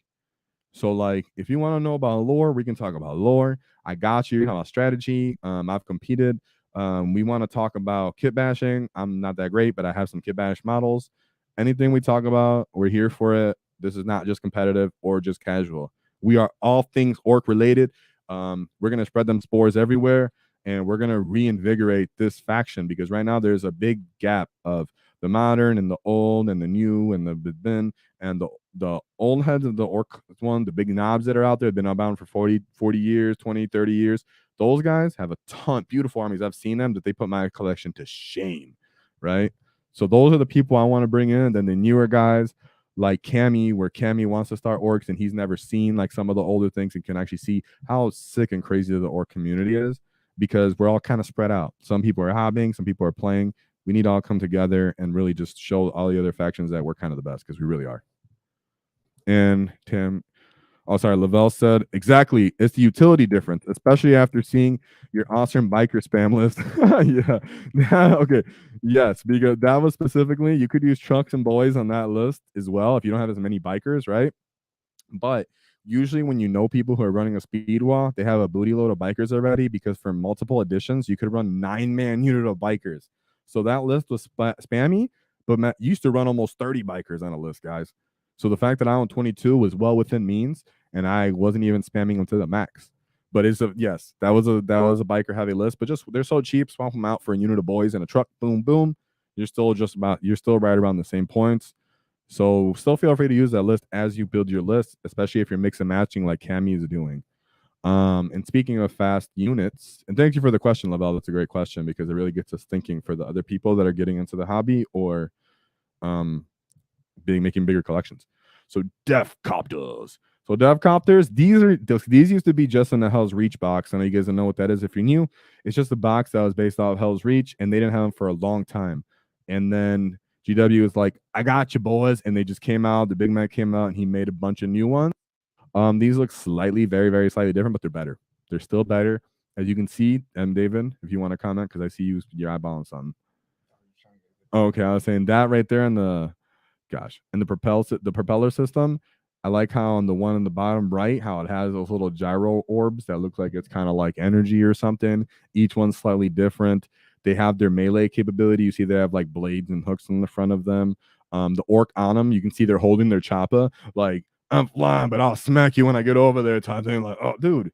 A: So like, if you want to know about lore, we can talk about lore. I got you. About strategy. I've competed. We want to talk about kit bashing. I'm not that great, but I have some kit bash models. Anything we talk about, we're here for it. This is not just competitive or just casual. We are all things orc related. We're gonna spread them spores everywhere, and we're gonna reinvigorate this faction, because right now there's a big gap of the modern and the old and the new and the bin, and the old heads of the orc one, the big knobs that are out there, have been outbound for 40 years, 20, 30 years. Those guys have a ton, beautiful armies. I've seen them that they put my collection to shame, right? So those are the people I want to bring in. And then the newer guys like Cammy, where Cammy wants to start orcs and he's never seen like some of the older things, and can actually see how sick and crazy the orc community is, because we're all kind of spread out. Some people are hobbying, some people are playing. We need to all come together and really just show all the other factions that we're kind of the best, because we really are. And Tim, oh, sorry, Lavelle said, exactly. It's the utility difference, especially after seeing your awesome biker spam list. Yeah. Okay. Yes, because that was specifically, you could use trucks and boys on that list as well if you don't have as many bikers, right? But usually when you know people who are running a speed wall, they have a booty load of bikers already, because for multiple editions, you could run 9-man unit of bikers. So that list was spammy, but Matt used to run almost 30 bikers on a list, guys. So the fact that I own 22 was well within means, and I wasn't even spamming them to the max. But it's a yes, that was a biker heavy list. But just, they're so cheap, swap them out for a unit of boys and a truck. Boom, boom. You're still right around the same points. So still feel free to use that list as you build your list, especially if you're mix and matching like Cammy is doing. And speaking of fast units, and thank you for the question, Lavelle. That's a great question, because it really gets us thinking for the other people that are getting into the hobby or making bigger collections. So Deff Copters. So Deff Copters, these used to be just in the Hell's Reach box. I know you guys don't know what that is if you're new. It's just a box that was based off Hell's Reach, and they didn't have them for a long time. And then GW was like, I got you, boys. And they just came out. The big man came out, and he made a bunch of new ones. These look slightly, very, very slightly different, but they're better. They're still better. As you can see, David, if you want to comment, because I see you're eyeballing something. Oh, okay, I was saying that right there in the and the propeller system. I like how on the one in the bottom right, how it has those little gyro orbs that look like it's kind of like energy or something. Each one's slightly different. They have their melee capability. You see they have like blades and hooks in the front of them. The orc on them, you can see they're holding their choppa. Like, I'm flying, but I'll smack you when I get over there. Type thing. Like, oh, dude,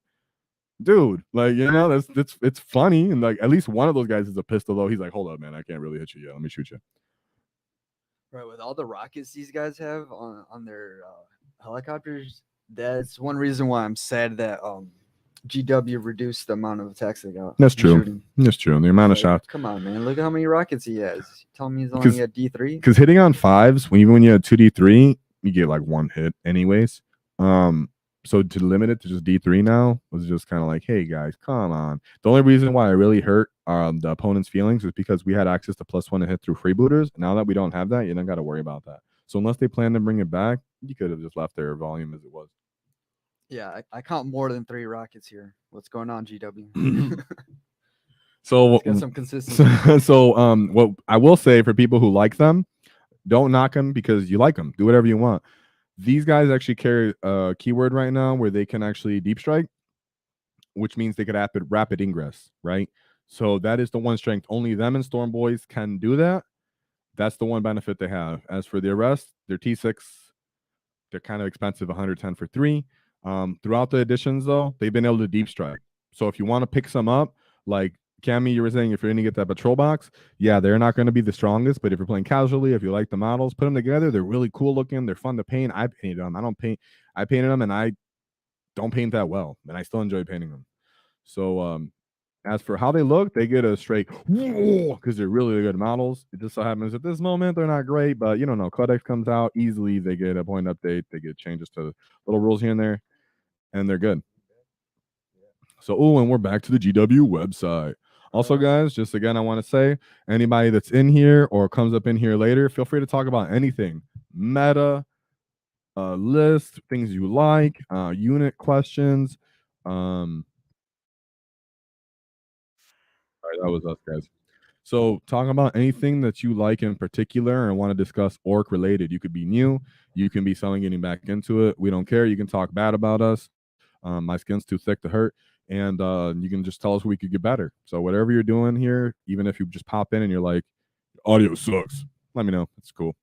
A: like, you know, that's it's funny. And like, at least one of those guys is a pistol though. He's like, hold up, man, I can't really hit you yet. Let me shoot you.
B: Right, with all the rockets these guys have on their helicopters, that's one reason why I'm sad that GW reduced the amount of attacks they got.
A: That's true.
B: Shooting.
A: That's true. The amount of shots.
B: Come on, man! Look at how many rockets he has. Tell me he's only at D3.
A: Because hitting on 5s, even when you have 2D3, you get like one hit anyways. So to limit it to just D3 now was just kind of like, hey guys, come on. The only reason why I really hurt the opponent's feelings was because we had access to +1 to hit through freebooters. Now that we don't have that, you don't got to worry about that. So unless they plan to bring it back, you could have just left their volume as it was.
B: Yeah, I count more than 3 rockets here. What's going on, GW?
A: So
B: got some consistency.
A: So what I will say for people who like them, don't knock them because you like them. Do whatever you want. These guys actually carry a keyword right now where they can actually deep strike, which means they could rapid ingress, right? So that is the one strength. Only them and Storm Boys can do that. That's the one benefit they have. As for the rest, they're T6. They're kind of expensive, 110 for 3. Throughout the editions, though, they've been able to deep strike. So if you want to pick some up, like Cammy, you were saying, if you're going to get that patrol box, yeah, they're not going to be the strongest. But if you're playing casually, if you like the models, put them together. They're really cool looking. They're fun to paint. I painted them. I painted them, and I don't paint that well, and I still enjoy painting them. So as for how they look, they get a straight because they're really good models. It just so happens at this moment they're not great, but you don't know. Codex comes out easily. They get a point update. They get changes to little rules here and there, and they're good. So, and we're back to the GW website. Also, guys, just again, I want to say anybody that's in here or comes up in here later, feel free to talk about anything meta, list, things you like, unit questions. All right, that was us, guys. So, talking about anything that you like in particular and want to discuss Ork related. You could be new, you can be someone getting back into it. We don't care. You can talk bad about us. My skin's too thick to hurt, and you can just tell us we could get better. So, whatever you're doing here, even if you just pop in and you're like, audio sucks, let me know. It's cool.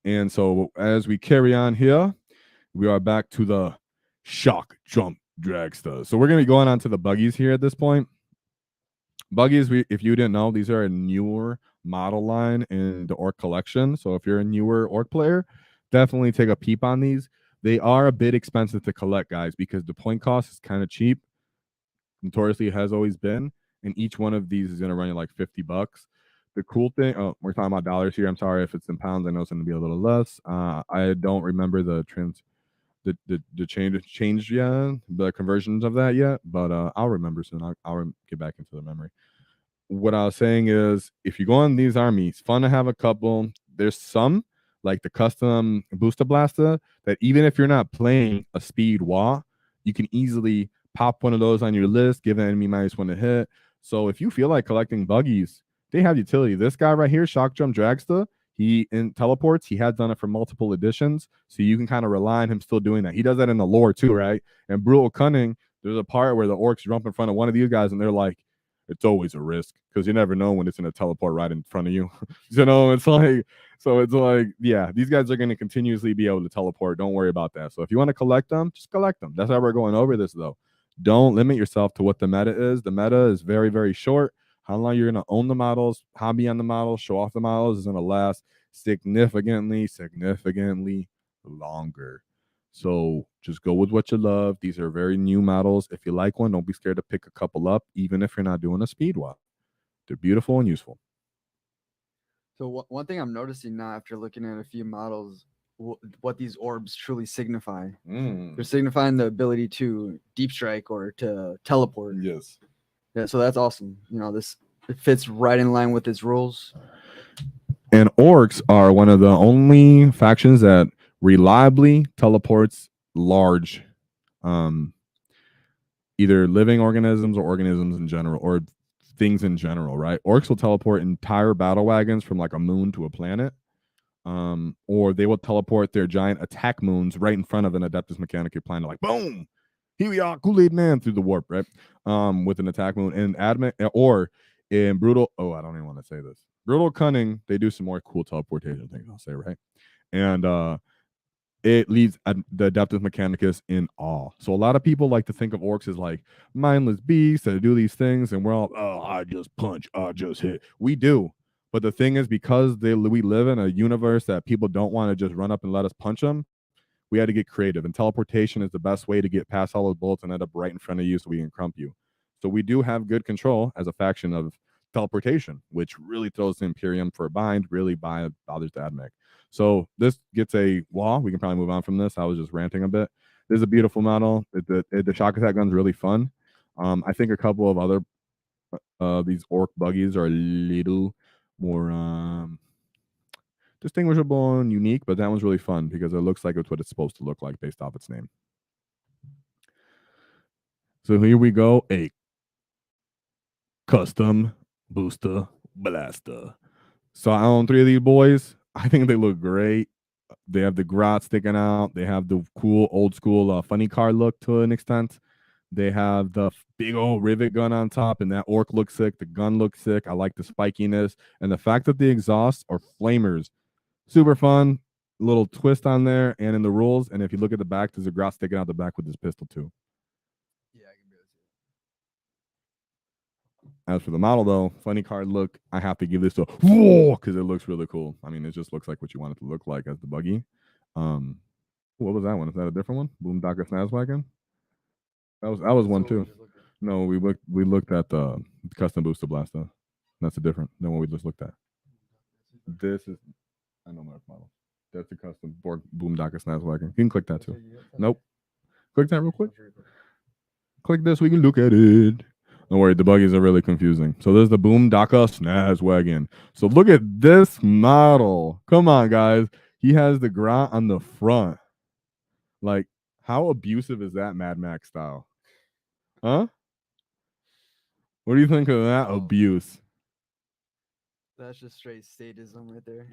A: And so, as we carry on here, we are back to the shock jump dragster. So, we're going to be going on to the buggies here at this point. Buggies, if you didn't know, these are a newer model line in the Ork collection. So if you're a newer Ork player, definitely take a peep on these. They are a bit expensive to collect, guys, because the point cost is kind of cheap. Notoriously, it has always been. And each one of these is going to run you like $50. The cool thing, we're talking about dollars here. I'm sorry if it's in pounds. I know it's going to be a little less. I don't remember the change yet, the conversions of that yet, but I'll remember soon. I'll get back into the memory. What I was saying is, if you go on these armies, fun to have a couple. There's some like the custom booster blaster that even if you're not playing a speed Waaagh, you can easily pop one of those on your list, give an enemy -1 to hit. So if you feel like collecting buggies, they have utility. This guy right here, Shock Jump Dragster, he in teleports. He has done it for multiple editions, so you can kind of rely on him still doing that. He does that in the lore too, right? And Brutal Cunning, there's a part where the orcs jump in front of one of these guys, and they're like, it's always a risk because you never know when it's going to teleport right in front of you. You know, it's like, so it's like, yeah, these guys are going to continuously be able to teleport. Don't worry about that. So if you want to collect them, just collect them. That's how we're going over this, though. Don't limit yourself to what the meta is. The meta is very, very short. How long you're going to own the models, hobby on the models, show off the models is going to last significantly longer. So just go with what you love. These are very new models. If you like one, don't be scared to pick a couple up, even if you're not doing a speed walk. They're beautiful and useful.
B: So one thing I'm noticing now after looking at a few models, what these orbs truly signify. They're signifying the ability to deep strike or to teleport.
A: Yes.
B: Yeah, so that's awesome. You know, it fits right in line with its rules.
A: And orcs are one of the only factions that reliably teleports large, either living organisms or organisms in general, or things in general, right? Orcs will teleport entire battle wagons from like a moon to a planet, or they will teleport their giant attack moons right in front of an Adeptus Mechanica planet, like boom, here we are, Kool-Aid Man through the warp, right? With an attack moon and admin, or in brutal. Oh, I don't even want to say this. Brutal Cunning, they do some more cool teleportation things, I'll say, right? And it leaves the Adeptus Mechanicus in awe. So a lot of people like to think of orcs as like mindless beasts that do these things, and we're all, oh, I just punch, I just hit. We do. But the thing is, because we live in a universe that people don't want to just run up and let us punch them, we had to get creative. And teleportation is the best way to get past all those bullets and end up right in front of you so we can crump you. So we do have good control as a faction of teleportation, which really throws the Imperium for a bind, really bothers the AdMech. So this gets a Waaagh. We can probably move on from this. I was just ranting a bit. This is a beautiful model. The shock attack gun's really fun. I think a couple of other these Ork buggies are a little more distinguishable and unique, but that one's really fun because it looks like it's what it's supposed to look like based off its name. So here we go, a custom booster blaster. So I own 3 of these boys. I think they look great. They have the grot sticking out. They have the cool old school funny car look to an extent. They have the big old rivet gun on top, and that ork looks sick. The gun looks sick. I like the spikiness and the fact that the exhausts are flamers. Super fun. Little twist on there and in the rules. And if you look at the back, there's a grot sticking out the back with his pistol too.
B: Yeah, I can barely see
A: As for the model, though, funny card look. I have to give this to whoa because it looks really cool. I mean, it just looks like what you want it to look like as the buggy. What was that one? Is that a different one? Boondocka Snazwagon? That was one too. No, we looked at the custom booster blaster. That's a different than what we just looked at. This is I know my model. That's the custom Boondocka Snazwagon. You can click that too. Nope. Click that real quick. Click this. We can look at it. Don't worry, the buggies are really confusing. So there's the Boondocka Snazwagon. So look at this model. Come on, guys. He has the grot on the front. Like, how abusive is that Mad Max style? Huh? What do you think of that abuse?
B: That's just straight sadism right there.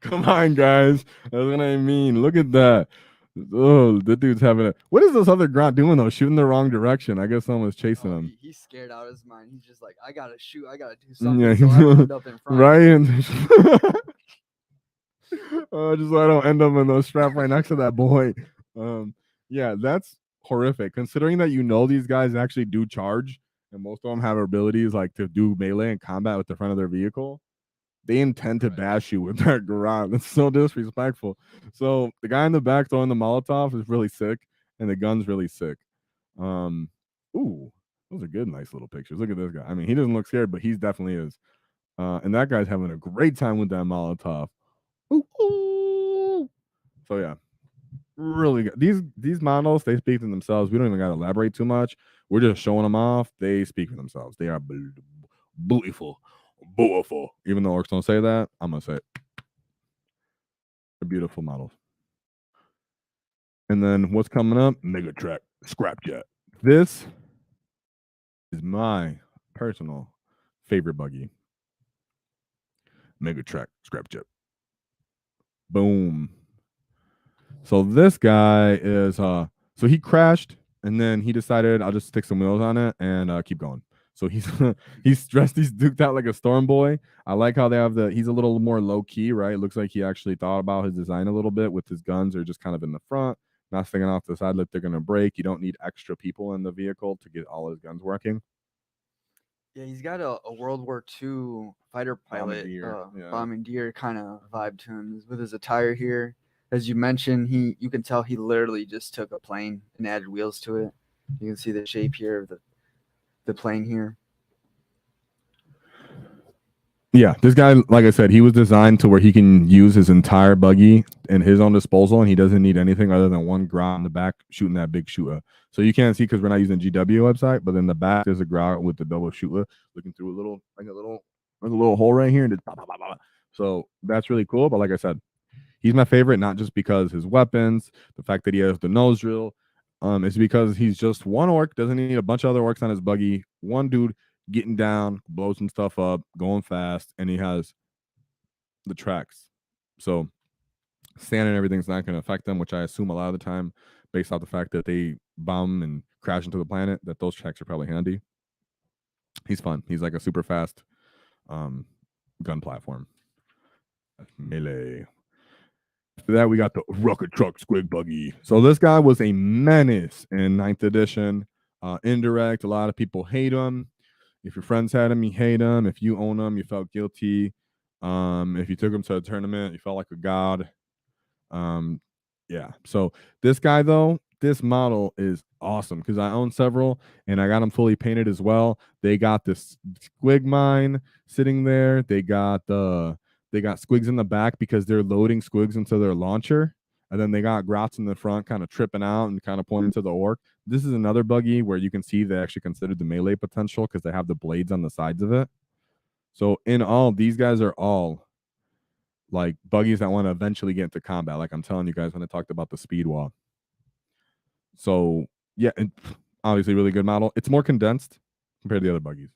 A: Come on, guys. That's what I mean. Look at that. Oh, the dude's having a. What is this other grot doing though? Shooting the wrong direction. I guess someone's chasing him.
B: He's scared out of his mind. He's just like, I gotta shoot. I gotta do something.
A: Yeah,
B: So I don't end up in front.
A: right. Just so I don't end up in the strap right next to that boy. Yeah, that's horrific. Considering that these guys actually do charge, and most of them have abilities like to do melee and combat with the front of their vehicle. They intend to bash you with their garage. It's so disrespectful. So the guy in the back throwing the Molotov is really sick, and the gun's really sick. Ooh, those are good, nice little pictures. Look at this guy. I mean, he doesn't look scared, but he definitely is. And that guy's having a great time with that Molotov. Ooh. So yeah, really good. These models, they speak for themselves. We don't even got to elaborate too much. We're just showing them off. They speak for themselves. They are beautiful. Even though orcs don't say that, I'm gonna say it. They're beautiful models. And then what's coming up? Megatrack Scrapjet. This is my personal favorite buggy. Megatrack Scrapjet. Boom. So this guy is so he crashed and then he decided I'll just stick some wheels on it and keep going. So he's he's duked out like a storm boy. I like how they have he's a little more low key, right? It looks like he actually thought about his design a little bit with his guns. They're just kind of in the front, not sticking off the side like they're gonna break. You don't need extra people in the vehicle to get all his guns working.
B: Yeah, he's got a World War II fighter pilot, bombardier kind of vibe to him with his attire here. As you mentioned, you can tell he literally just took a plane and added wheels to it. You can see the shape here of the plane here.
A: Yeah, this guy, like I said, he was designed to where he can use his entire buggy in his own disposal, and he doesn't need anything other than one grot in the back shooting that big shooter. So you can't see because we're not using GW website, but in the back there's a grot with the double shooter looking through a little hole right here, and it's so that's really cool. But like I said, he's my favorite, not just because his weapons, the fact that he has the nose drill, it's because he's just one orc, doesn't need a bunch of other orcs on his buggy. One dude getting down, blows some stuff up, going fast, and he has the tracks. So sand and everything's not going to affect them, which I assume a lot of the time, based off the fact that they bomb and crash into the planet, that those tracks are probably handy. He's fun. He's like a super fast gun platform. Melee. After that, we got the Rocket Truck Squig Buggy. So this guy was a menace in 9th edition. Indirect. A lot of people hate him. If your friends had him, you hate him. If you own him, you felt guilty. If you took him to a tournament, you felt like a god. Yeah. So this guy, though, this model is awesome because I own several and I got them fully painted as well. They got this squig mine sitting there. They got squigs in the back because they're loading squigs into their launcher. And then they got grots in the front kind of tripping out and kind of pointing to the orc. This is another buggy where you can see they actually considered the melee potential because they have the blades on the sides of it. So in all, these guys are all like buggies that want to eventually get into combat. Like I'm telling you guys when I talked about the speed wall. So yeah, and obviously really good model. It's more condensed compared to the other buggies.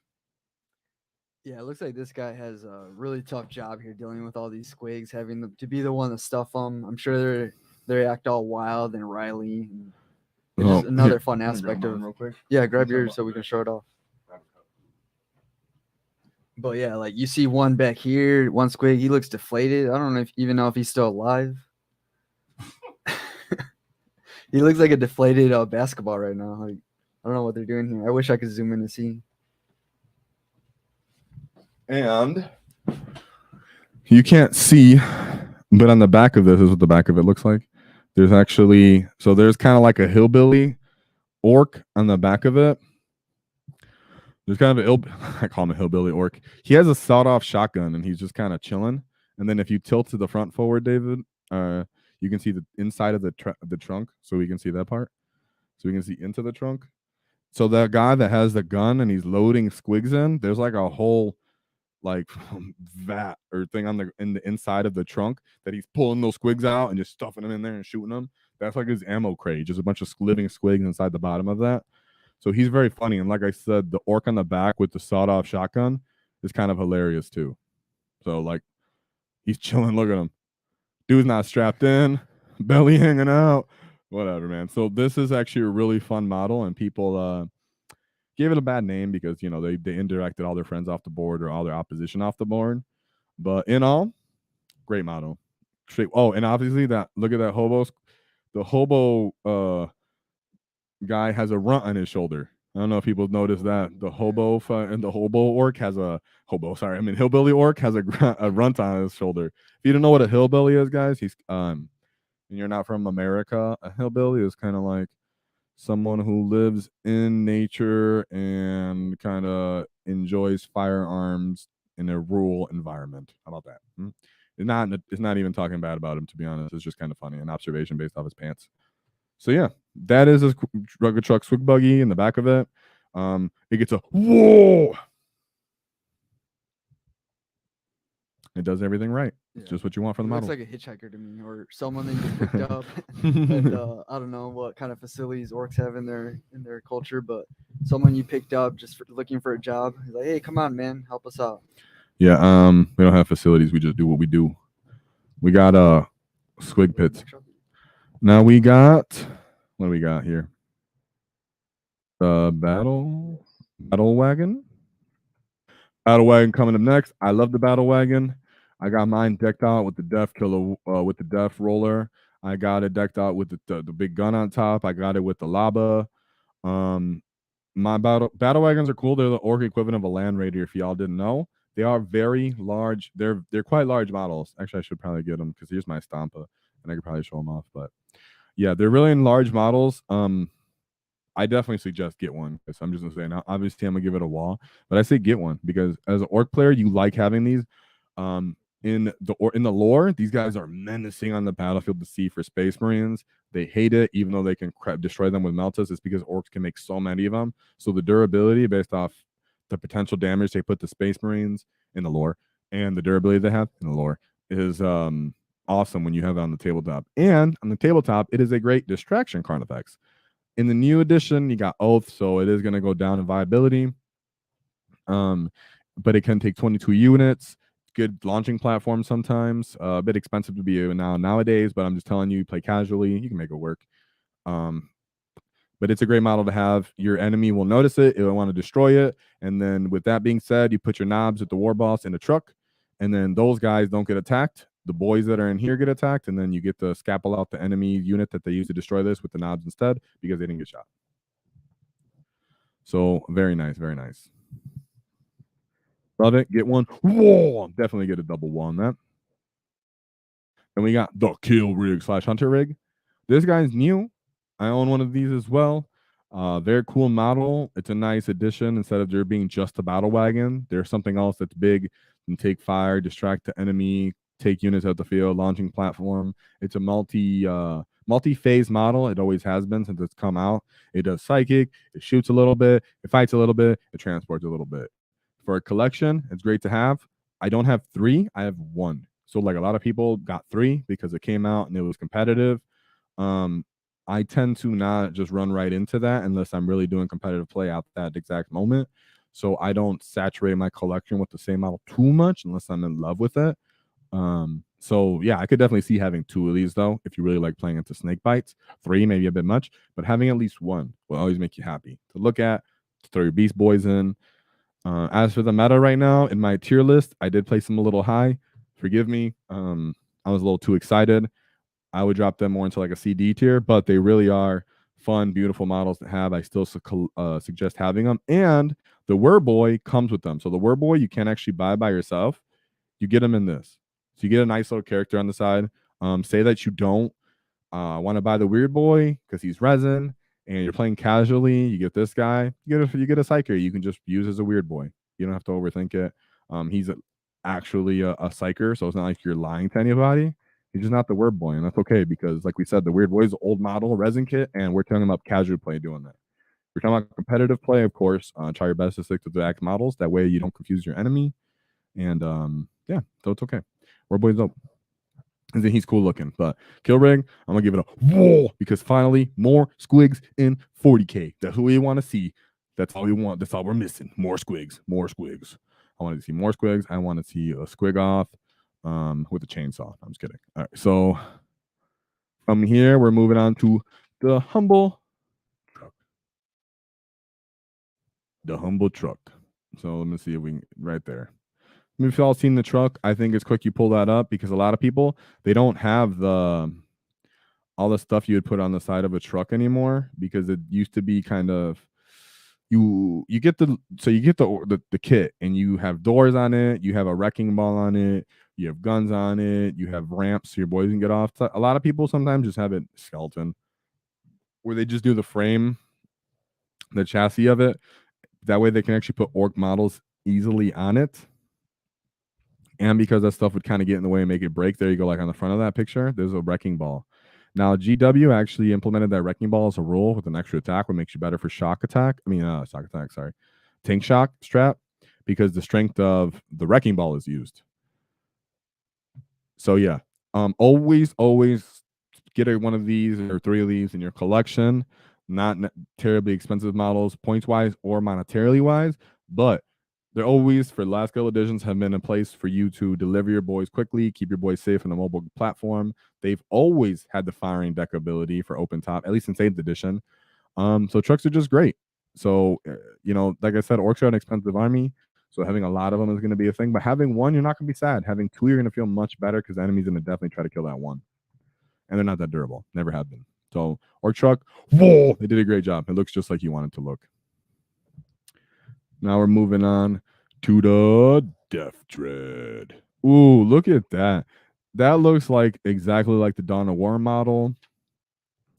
B: Yeah, it looks like this guy has a really tough job here dealing with all these squigs, having to be the one to stuff them. I'm sure they act all wild and wily. It's just another fun
A: I'm gonna
B: aspect
A: grab
B: of.
A: mine real quick.
B: Yeah, grab yours so we can show it off. But yeah, like you see one back here, one squig. He looks deflated. I don't know even know if he's still alive. He looks like a deflated basketball right now. Like I don't know what they're doing here. I wish I could zoom in and see.
A: And you can't see, but on the back of this is what the back of it looks like. There's actually, so there's kind of like a hillbilly orc on the back of it. There's kind of I call him a hillbilly orc. He has a sawed-off shotgun, and he's just kind of chilling. And then if you tilt to the front forward, David, you can see the inside of the trunk, so we can see that part. So we can see into the trunk. So that guy that has the gun and he's loading squigs in, there's like a whole like vat or thing in the inside of the trunk that he's pulling those squigs out and just stuffing them in there and shooting them. That's like his ammo crate, just a bunch of living squigs inside the bottom of that. So he's very funny. And like I said, the orc on the back with the sawed-off shotgun is kind of hilarious too. So like he's chilling. Look at him. Dude's not strapped in, belly hanging out. Whatever, man. So this is actually a really fun model, and people gave it a bad name because, you know, they indirected all their friends off the board or all their opposition off the board. But in all, great model. Oh, and obviously that, look at that hobo. The hobo guy has a runt on his shoulder. I don't know if people noticed that. The hobo and the hobo orc has a hillbilly orc has a runt on his shoulder. If you don't know what a hillbilly is, guys, he's and you're not from America, a hillbilly is kind of like someone who lives in nature and kind of enjoys firearms in a rural environment. How about that? It's not even talking bad about him, to be honest. It's just kind of funny, an observation based off his pants. So yeah, that is a rugged truck swig buggy in the back of it. It gets a whoa. It does everything right. It's just what you want from the model.
B: Looks like a hitchhiker to me, or someone that you picked up. At, I don't know what kind of facilities orcs have in their culture, but someone you picked up just looking for a job. He's like, hey, come on, man, help us out.
A: Yeah, we don't have facilities. We just do what we do. We got squig pits. Now we got, what do we got here? The battle wagon. Battle wagon coming up next. I love the battle wagon. I got mine decked out with the Deff killer, with the Deff roller. I got it decked out with the big gun on top. I got it with the lava. My battle wagons are cool. They're the orc equivalent of a land raider. If y'all didn't know, they are very large. They're quite large models. Actually, I should probably get them because here's my Stompa, and I could probably show them off. But yeah, they're really large models. I definitely suggest get one. So I'm just gonna say now. Obviously, I'm gonna give it a wall, but I say get one because as an orc player, you like having these. In the lore, these guys are menacing on the battlefield to see for Space Marines. They hate it, even though they can destroy them with meltas. It's because orcs can make so many of them. So the durability based off the potential damage they put to Space Marines in the lore and the durability they have in the lore is awesome when you have it on the tabletop. And on the tabletop, it is a great distraction Carnifex. In the new edition, you got Oath, so it is going to go down in viability. But it can take 22 units. Good launching platform sometimes. A bit expensive to be nowadays, but I'm just telling you, play casually. You can make it work. But it's a great model to have. Your enemy will notice it. It will want to destroy it. And then with that being said, you put your knobs at the war boss in a truck. And then those guys don't get attacked. The boys that are in here get attacked. And then you get to scalpel out the enemy unit that they use to destroy this with the knobs instead because they didn't get shot. So very nice, very nice. Love it. Get one. Whoa! Definitely get a double wall on that. And we got the kill rig / hunter rig. This guy's new. I own one of these as well. Very cool model. It's a nice addition. Instead of there being just a battle wagon, there's something else that's big and take fire, distract the enemy, take units out the field, launching platform. It's a multi-phase model. It always has been since it's come out. It does psychic. It shoots a little bit. It fights a little bit. It transports a little bit. For a collection, it's great to have. I don't have 3. I have 1. So like a lot of people got 3 because it came out and it was competitive. I tend to not just run right into that unless I'm really doing competitive play at that exact moment. So I don't saturate my collection with the same model too much unless I'm in love with it. So yeah, I could definitely see having 2 of these though, if you really like playing into snake bites. 3 maybe a bit much, but having at least 1 will always make you happy to look at, to throw your beast boys in. As for the meta right now, in my tier list, I did place them a little high. Forgive me. I was a little too excited. I would drop them more into like a CD tier, but they really are fun, beautiful models to have. I still suggest having them. And the Werboy comes with them. So the Werboy you can't actually buy by yourself. You get them in this. So you get a nice little character on the side. Say that you don't want to buy the Weird Boy because he's resin and you're playing casually. You get this guy. You get a psyker. You can just use as a Weird Boy. You don't have to overthink it. He's actually a psyker, so it's not like you're lying to anybody. He's just not the Weird Boy, and that's okay because, like we said, the Weird Boy is an old model resin kit, and we're talking about casual play doing that. We're talking about competitive play, of course. Try your best to stick to the exact models. That way, you don't confuse your enemy. And yeah, so it's okay. Weird Boy's dope. And then he's cool looking. But Kill Rig, I'm gonna give it a whoa because finally more squigs in 40k. That's what we want to see. That's all we want. That's all we're missing. More squigs. More squigs. I want to see more squigs. I want to see a squig off with a chainsaw. I'm just kidding. All right. So from here, we're moving on to the humble truck. The humble truck. So let me see if we can right there. If y'all seen the truck, I think it's quick you pull that up because a lot of people they don't have the all the stuff you would put on the side of a truck anymore because it used to be kind of you get the kit and you have doors on it, you have a wrecking ball on it, you have guns on it, you have ramps so your boys can get off. A lot of people sometimes just have it skeleton where they just do the frame, the chassis of it. That way they can actually put orc models easily on it. And because that stuff would kind of get in the way and make it break, there you go, like on the front of that picture, there's a wrecking ball. Now, GW actually implemented that wrecking ball as a rule with an extra attack, what makes you better for shock attack. Tank shock strap, because the strength of the wrecking ball is used. So yeah, always get one of these or 3 of these in your collection. Not terribly expensive models, points wise or monetarily wise, but they're always, for the last couple editions, have been in place for you to deliver your boys quickly, keep your boys safe on the mobile platform. They've always had the firing deck ability for open top, at least since 8th edition. So trucks are just great. So, like I said, orcs are an expensive army. So having a lot of them is going to be a thing. But having 1, you're not going to be sad. Having 2, you're going to feel much better because the enemy's going to definitely try to kill that 1. And they're not that durable. Never have been. So, orc truck, whoa, they did a great job. It looks just like you want it to look. Now we're moving on to the Deff Dread. Ooh, look at that. That looks like exactly like the Dawn of War model.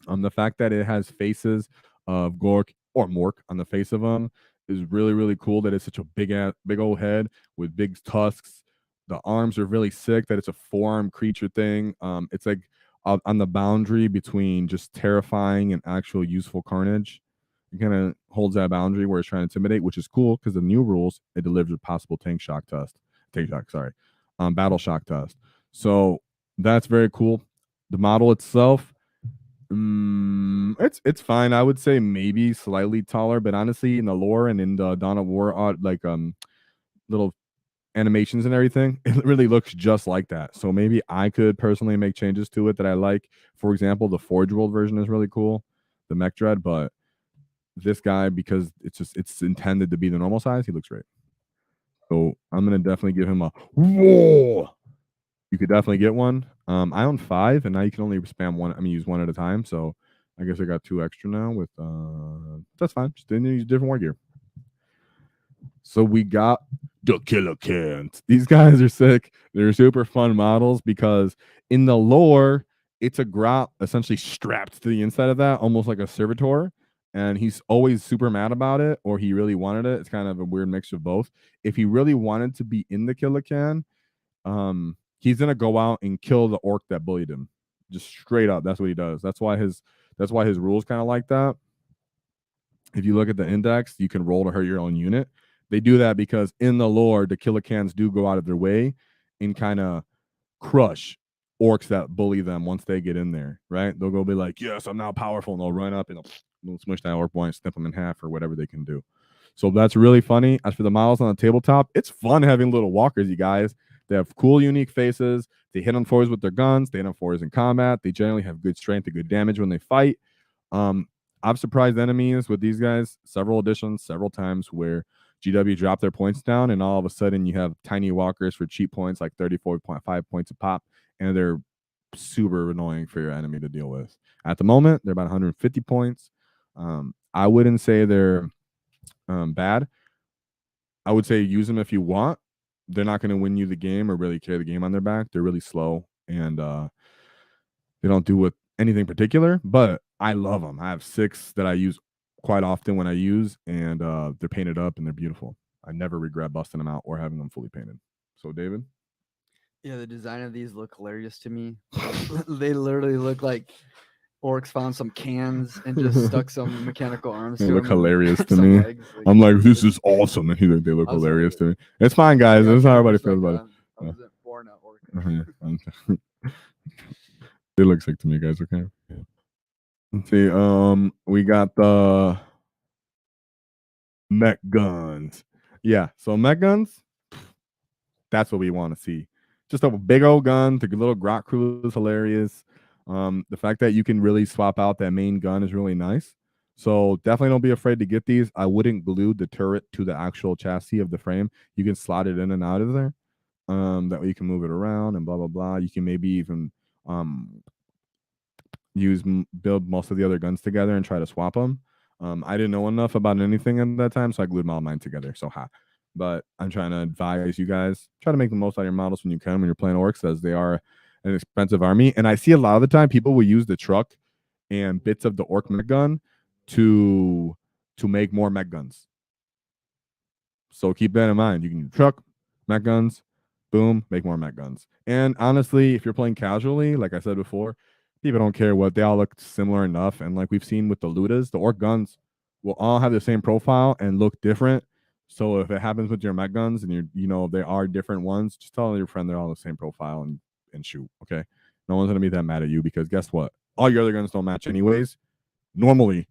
A: The fact that it has faces of Gork or Mork on the face of them is really, really cool. That it's such a big old head with big tusks. The arms are really sick. That it's a 4-arm creature thing. It's like on the boundary between just terrifying and actual useful carnage. It kind of holds that boundary where it's trying to intimidate, which is cool because the new rules, it delivers a possible battle shock test. So that's very cool. The model itself, it's fine. I would say maybe slightly taller, but honestly, in the lore and in the Dawn of War, little animations and everything, it really looks just like that. So maybe I could personally make changes to it that I like. For example, the Forge World version is really cool, the Mek Dread, but this guy, because it's intended to be the normal size, he looks great. So I'm gonna definitely give him a whoa. You could definitely get one. I own 5, and now you can only spam one. I mean, use 1 at a time. So I guess I got 2 extra now. With that's fine. Just didn't use different war gear. So we got the Killa Kans. These guys are sick. They're super fun models because in the lore, it's a grot essentially strapped to the inside of that, almost like a servitor. And he's always super mad about it, or he really wanted it. It's kind of a weird mix of both. If he really wanted to be in the Killa Kan, he's gonna go out and kill the orc that bullied him. Just straight up. That's what he does. That's why his rules kind of like that. If you look at the index, you can roll to hurt your own unit. They do that because in the lore, the Killa Kans do go out of their way and kind of crush orcs that bully them once they get in there, right? They'll go be like, yes, I'm now powerful, and they'll run up and they'll smush that orc boy and snip them in half or whatever they can do. So that's really funny. As for the models on the tabletop, it's fun having little walkers, you guys. They have cool, unique faces. They hit on fours with their guns. They hit on fours in combat. They generally have good strength and good damage when they fight. I've surprised enemies with these guys several editions, several times where GW drop their points down, and all of a sudden you have tiny walkers for cheap points like 34.5 points a pop, and they're super annoying for your enemy to deal with. At the moment, they're about 150 points. I wouldn't say they're bad. I would say use them if you want. They're not going to win you the game or really carry the game on their back. They're really slow, and they don't do anything particular, but I love them. I have 6 that I use quite often when I use, and they're painted up and they're beautiful. I never regret busting them out or having them fully painted. So, David?
B: Yeah, the design of these look hilarious to me. They literally look like orcs found some cans and just stuck some mechanical arms.
A: They
B: to
A: look
B: them
A: hilarious to me.
B: legs, like,
A: I'm like, this is awesome, and they look hilarious to me. It's fine, guys. That's how everybody feels about it.
B: I wasn't born an orc.
A: They look sick to me, guys. Okay. Yeah. Let's see. We got the Mek Guns. Yeah. So Mek Guns, that's what we want to see. Just a big old gun. The little grot crew is hilarious. The fact that you can really swap out that main gun is really nice. So definitely don't be afraid to get these. I wouldn't glue the turret to the actual chassis of the frame. You can slot it in and out of there. That way you can move it around and blah blah blah. You can maybe even build most of the other guns together and try to swap them. I didn't know enough about anything at that time, so I glued all mine together. So but I'm trying to advise you guys, try to make the most out of your models when you can when you're playing orcs, as they are an expensive army. And I see a lot of the time people will use the truck and bits of the orc Mek gun to make more Mek guns. So keep that in mind. You can use truck, Mek guns, boom, make more Mek guns. And honestly, if you're playing casually, like I said before, people don't care what, they all look similar enough. And like we've seen with the Lootas, the orc guns will all have the same profile and look different. So if it happens with your Mek guns and they are different ones, just tell your friend they're all the same profile and shoot. Okay. No one's gonna be that mad at you, because guess what? All your other guns don't match anyways, normally.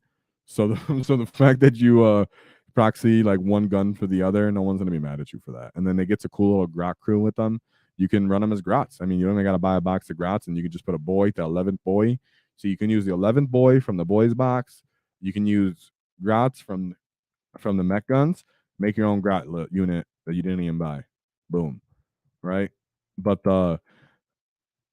A: So the fact that you proxy like one gun for the other, no one's gonna be mad at you for that. And then they get a cool little grot crew with them. You can run them as grots. I mean, you only got to buy a box of grots, and you can just put a boy, the 11th boy. So you can use the 11th boy from the boys box. You can use grots from the Mek guns. Make your own grot unit that you didn't even buy. Boom, right? But the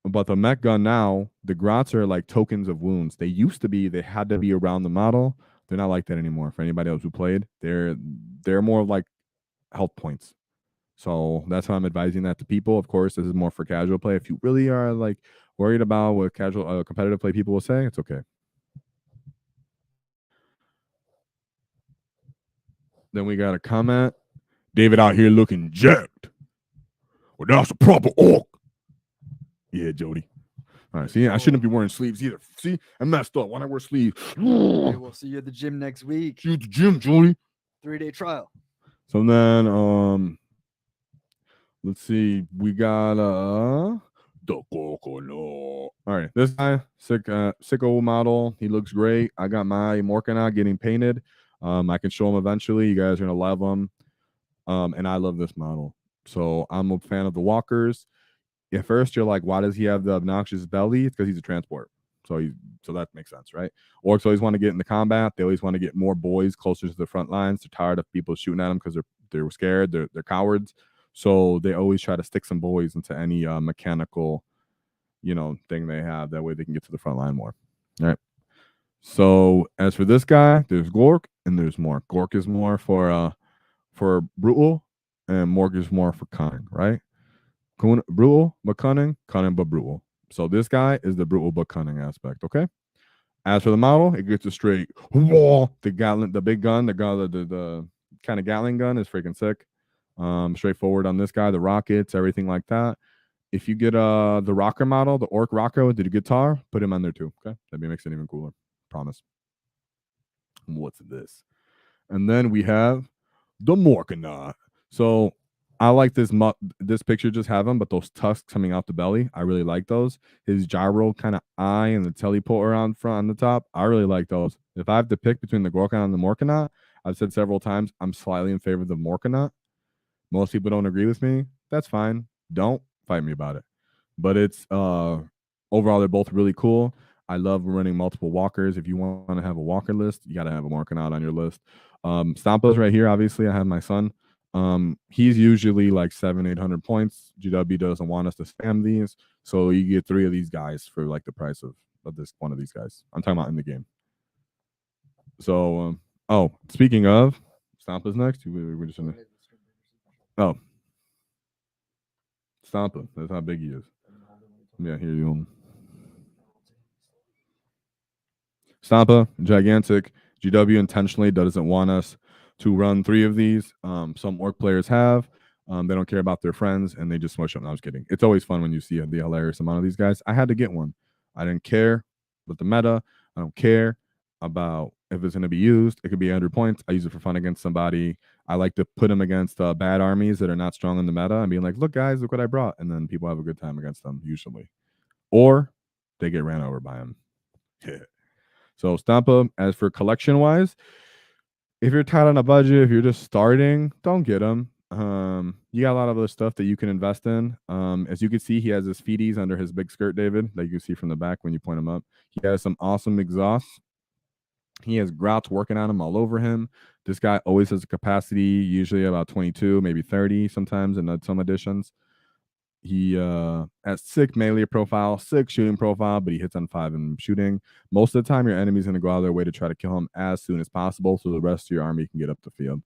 A: Mek gun now, the grots are like tokens of wounds. They used to be. They had to be around the model. They're not like that anymore. For anybody else who played, they're more like health points. So that's why I'm advising that to people. Of course, this is more for casual play. If you really are like worried about what casual competitive play people will say, it's okay. Then we got a comment. David out here looking jacked. Well, that's a proper orc. Yeah, Jody. All right, see, I shouldn't be wearing sleeves either. See, I messed up. Why not wear sleeves?
B: Okay, we'll see you at the gym next week.
A: See you at the gym, Jody.
B: 3-day trial.
A: So then, let's see. We got the Gorkanaut. All right, this guy, sick old model. He looks great. I got my Morkanaut getting painted. I can show him eventually. You guys are gonna love him. And I love this model. So I'm a fan of the walkers. At first, you're like, why does he have the obnoxious belly? It's because he's a transport. So that makes sense, right? Orcs always want to get into combat. They always want to get more boys closer to the front lines. They're tired of people shooting at them because they're scared. They're cowards. So they always try to stick some boys into any mechanical, thing they have. That way they can get to the front line more. All right. So as for this guy, there's Gork and there's Mork. Gork is more for brutal, and Mork is more for cunning, right? Brutal but cunning but brutal. So this guy is the brutal but cunning aspect. Okay. As for the model, it gets a straight wall. The big gun, the kind of Gatling gun is freaking sick. Straightforward on this guy, the rockets, everything like that. If you get the rocker model, the Ork rocker with the guitar, put him on there too. Okay, that makes it even cooler. Promise. What's this? And then we have the Morkanaut. So I like this picture, just have him, but those tusks coming out the belly, I really like those. His gyro kind of eye and the teleporter on front on the top, I really like those. If I have to pick between the Gorkanaut and the Morkanaut, I've said several times I'm slightly in favor of the Morkanaut. Most people don't agree with me. That's fine. Don't fight me about it. But it's overall they're both really cool. I love running multiple walkers. If you want to have a walker list, you got to have a Morkanaut on your list. Stompa's right here. Obviously, I have my son. He's usually like 700-800 points. GW doesn't want us to spam these, so you get 3 of these guys for like the price of this one of these guys. I'm talking about in the game. So, oh, speaking of, Stompa's next. We're just in the, oh, Stompa. That's how big he is. Yeah, here you go. Stompa, gigantic. GW intentionally doesn't want us to run 3 of these. Some Ork players have. They don't care about their friends, and they just smush them. No, I was kidding. It's always fun when you see the hilarious amount of these guys. I had to get one. I didn't care with the meta. I don't care about if it's going to be used. It could be 100 points. I use it for fun against somebody. I like to put them against bad armies that are not strong in the meta and being like, look, guys, look what I brought. And then people have a good time against them, usually. Or they get ran over by them. So Stompa, as for collection-wise, if you're tight on a budget, if you're just starting, don't get them. You got a lot of other stuff that you can invest in. As you can see, he has his feeties under his big skirt, David, that you can see from the back when you point him up. He has some awesome exhausts. He has Grots working on him all over him. This guy always has a capacity, usually about 22, maybe 30 sometimes in some editions. He has sick melee profile, sick shooting profile, but he hits on 5 in shooting. Most of the time, your enemy's going to go out of their way to try to kill him as soon as possible so the rest of your army can get up the field.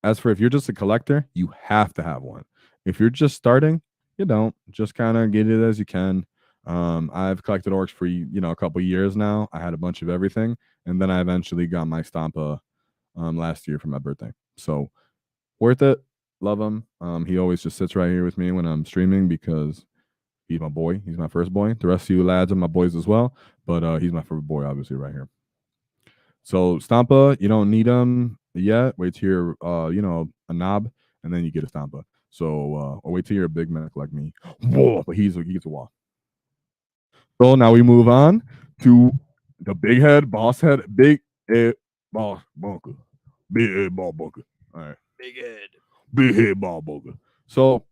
A: As for if you're just a collector, you have to have one. If you're just starting, you don't. Just kind of get it as you can. I've collected orcs for a couple years now. I had a bunch of everything, and then I eventually got my Stompa last year for my birthday. So worth it. Love him. He always just sits right here with me when I'm streaming because he's my boy. He's my first boy. The rest of you lads are my boys as well, but he's my favorite boy, obviously, right here. So Stompa, you don't need him yet. Wait till you're, a knob, and then you get a Stompa. So, or wait till you're a big mech like me. Whoa, but he gets a wall. So now we move on to the big head, boss head, big head, boss bunker. Big head, ball bunker. All right. Big head, ball bunker. So,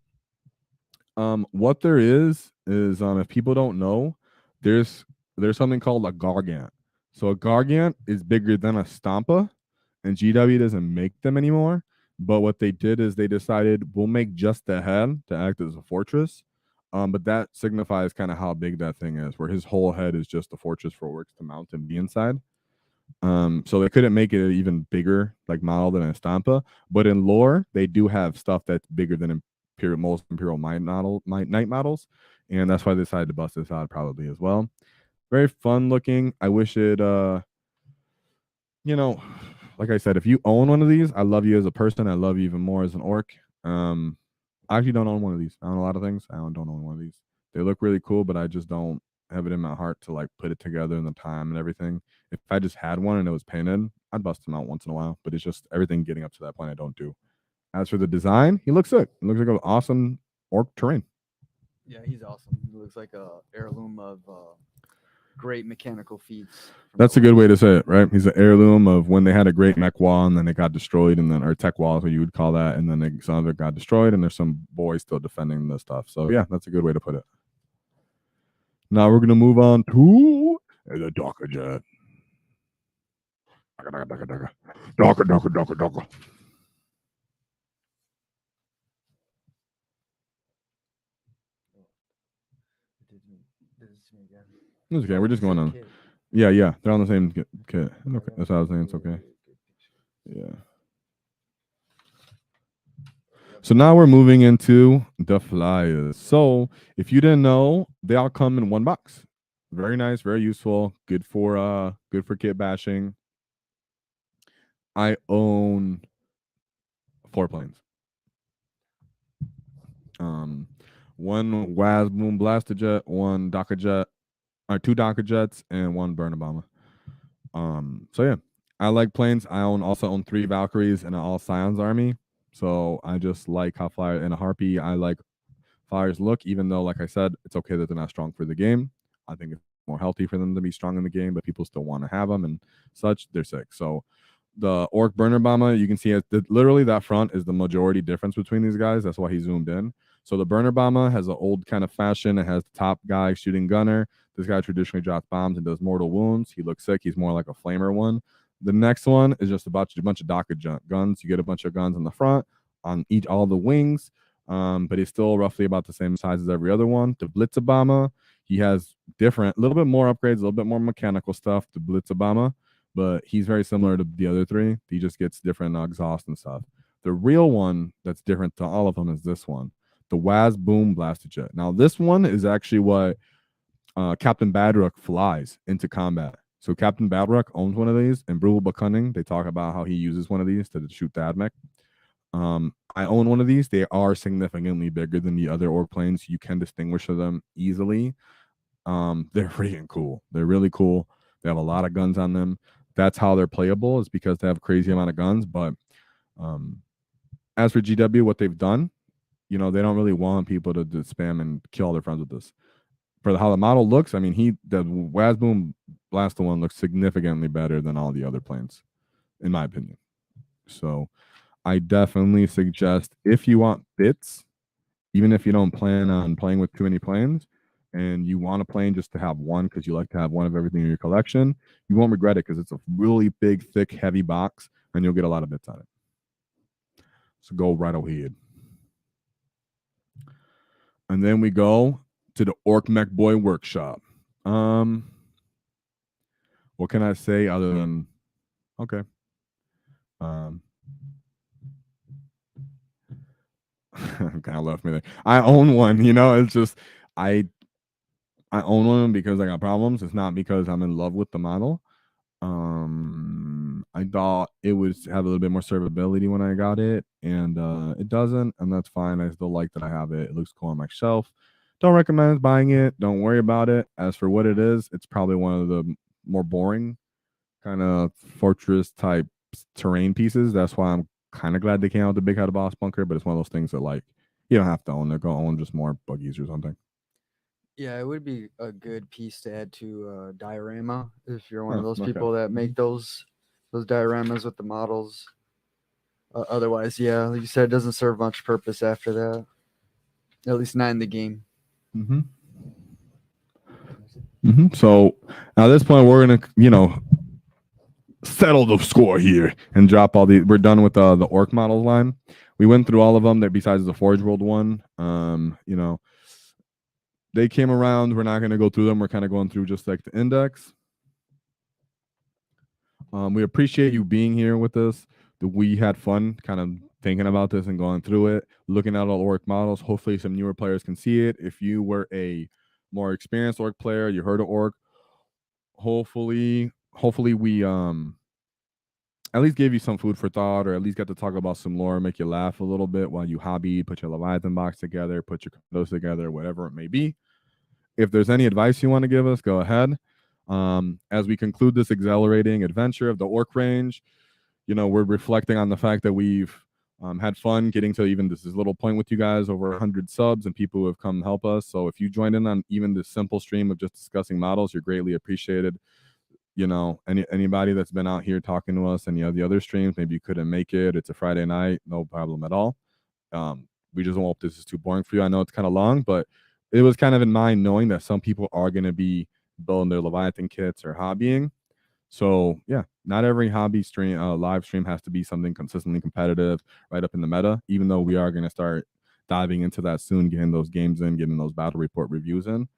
A: what there is if people don't know, there's something called a gargant. So a gargant is bigger than a Stompa, and GW doesn't make them anymore. But what they did is they decided we'll make just the head to act as a fortress. But that signifies kind of how big that thing is, where his whole head is just a fortress for orcs to mount and be inside. So they couldn't make it an even bigger like model than a Stompa. But in lore, they do have stuff that's bigger than most Imperial Knight models, and that's why they decided to bust this out probably as well. Very fun looking. I wish it like I said, if you own one of these, I love you as a person. I love you even more as an orc. I actually don't own one of these. I own a lot of things. I don't own one of these. They look really cool, but I just don't have it in my heart to like put it together in the time and everything. If I just had one and it was painted, I'd bust them out once in a while, but it's just everything getting up to that point I don't do. As for the design, he looks sick. He looks like an awesome orc terrain.
B: Yeah, he's awesome. He looks like a heirloom of great mechanical feats.
A: That's a good way to say it, right? He's an heirloom of when they had a great mech wall and then it got destroyed, and then or tech wall is what you would call that, and then some of it got destroyed, and there's some boys still defending the stuff. So yeah, that's a good way to put it. Now we're gonna move on to the Docker Jet. Docker. It's okay. We're just going on. Yeah. They're on the same kit. Okay. That's how I was saying. It's okay. Yeah. So now we're moving into the Flyers. So if you didn't know, they all come in one box. Very nice, very useful, good for kit bashing. I own 4 planes. One Waz Boom Blaster Jet, one Docker Jet, or 2 Docker Jets, and 1 burner bomber. So yeah, I like planes. I also own 3 Valkyries and an all Scions army. So I just like how Flyer and a Harpy. I like Flyers look, even though, like I said, it's okay that they're not strong for the game. I think it's more healthy for them to be strong in the game, but people still want to have them and such. They're sick. So the Ork burner bomber, you can see it, literally that front is the majority difference between these guys. That's why he zoomed in. So the burner bomber has an old kind of fashion. It has the top guy shooting gunner. This guy traditionally drops bombs and does mortal wounds. He looks sick. He's more like a flamer one. The next one is just about a bunch of Doc guns. You get a bunch of guns on the front, on all the wings, but he's still roughly about the same size as every other one. The Blitzabama, he has different, a little bit more upgrades, a little bit more mechanical stuff. The Blitzabama, but he's very similar to the other three. He just gets different exhaust and stuff. The real one that's different to all of them is this one, the Waaagh Boom Blaster Jet. Now, this one is actually what Captain Badrook flies into combat. So Captain Badrook owns one of these. In Brutal but Cunning, they talk about how he uses one of these to shoot the Admech. I own one of these. They are significantly bigger than the other Ork planes. You can distinguish them easily. They're freaking cool. They're really cool. They have a lot of guns on them. That's how they're playable, is because they have a crazy amount of guns. But as for GW, what they've done, you know, they don't really want people to spam and kill all their friends with this. For how the model looks, I mean, the Waaagh Boom Blaster one looks significantly better than all the other planes, in my opinion. So I definitely suggest, if you want bits, even if you don't plan on playing with too many planes, and you want a plane just to have one because you like to have one of everything in your collection, you won't regret it, because it's a really big, thick, heavy box, and you'll get a lot of bits on it. So go right ahead. And then we go to the Ork Mech Boy Workshop. What can I say other than, okay. Kind of left me there. I own one, you know, it's just, I own one because I got problems. It's not because I'm in love with the model. I thought it would have a little bit more servability when I got it, and it doesn't, and that's fine. I still like that I have it. It looks cool on my shelf. Don't recommend buying it. Don't worry about it. As for what it is, it's probably one of the more boring kind of fortress type terrain pieces. That's why I'm kind of glad they came out with the big head boss bunker, but it's one of those things that, like, you don't have to own it. Go own just more buggies or something.
B: Yeah, it would be a good piece to add to diorama if you're one of those people that make those dioramas with the models. Otherwise, yeah, like you said, it doesn't serve much purpose after that. At least not in the game.
A: So at this point, we're gonna, you know, settle the score here and drop all the. We're done with the Ork models line. We went through all of them. That besides the Forge World one, you know, they came around. We're not going to go through them. We're kind of going through just like the index. We appreciate you being here with us. We had fun kind of thinking about this and going through it, looking at all Ork models. Hopefully some newer players can see it. If you were a more experienced Ork player, you heard of Ork, hopefully we at least gave you some food for thought, or at least got to talk about some lore, make you laugh a little bit while you hobby, put your Leviathan box together, put your Commandos together, whatever it may be. If there's any advice you want to give us, go ahead. As we conclude this exhilarating adventure of the Ork range, you know, we're reflecting on the fact that we've had fun getting to even this little point with you guys, over 100 subs and people who have come help us. So if you joined in on even this simple stream of just discussing models, you're greatly appreciated. You know, anybody that's been out here talking to us, any of the other streams, maybe you couldn't make it, it's a Friday night, no problem at all. We just don't hope this is too boring for you. I know it's kind of long, but it was kind of in mind knowing that some people are going to be building their Leviathan kits or hobbying. So yeah, not every hobby stream, live stream has to be something consistently competitive, right up in the meta, even though we are going to start diving into that soon, getting those games in, getting those battle report reviews in.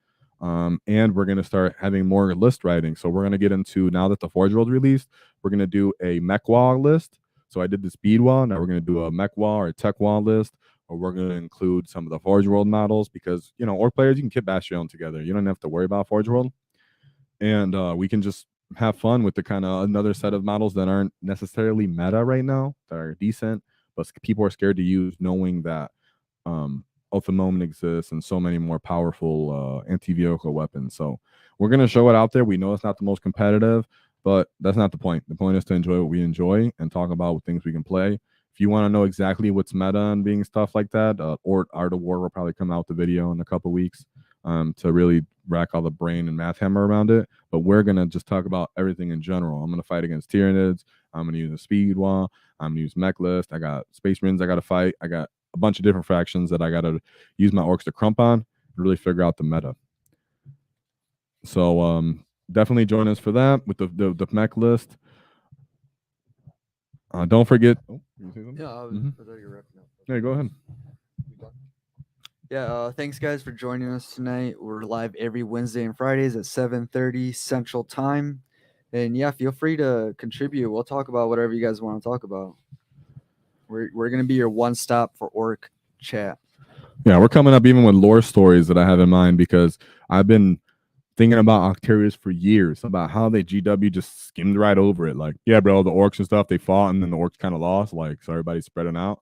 A: And we're going to start having more list writing. So we're going to get into, now that the Forge World released, we're going to do a mech wall list. So I did the speed wall. Now we're going to do a mech wall or a tech wall list, or we're going to include some of the Forge World models, because, you know, Ork players, you can kit bash your own together. You don't have to worry about Forge World. And we can just have fun with the kind of another set of models that aren't necessarily meta right now, that are decent, but people are scared to use, knowing that of the moment exists and so many more powerful anti-vehicle weapons. So we're going to show it out there. We know it's not the most competitive, but that's not the point. The point is to enjoy what we enjoy and talk about things we can play. If you want to know exactly what's meta and being stuff like that, or Art of War will probably come out the video in a couple weeks to really rack all the brain and math hammer around it. but we're gonna just talk about everything in general. I'm gonna fight against Tyranids. I'm gonna use a speed wall. I'm gonna use mech list. I got Space Marines I gotta fight. I got a bunch of different factions that I gotta use my orks to crump on and really figure out the meta. So definitely join us for that with the mech list. Don't forget. Oh, you say something?
B: Yeah, I thought you were wrapping up.
A: Yeah, go ahead.
B: Yeah, thanks guys for joining us tonight. We're live every Wednesday and Fridays at 7:30 Central Time. And yeah, feel free to contribute. We'll talk about whatever you guys want to talk about. We're gonna be your one stop for Ork chat.
A: Yeah, we're coming up even with lore stories that I have in mind, because I've been thinking about Octarius for years, about how they GW just skimmed right over it. Like, yeah, bro, the orks and stuff, they fought and then the orks kind of lost. Like, so everybody's spreading out.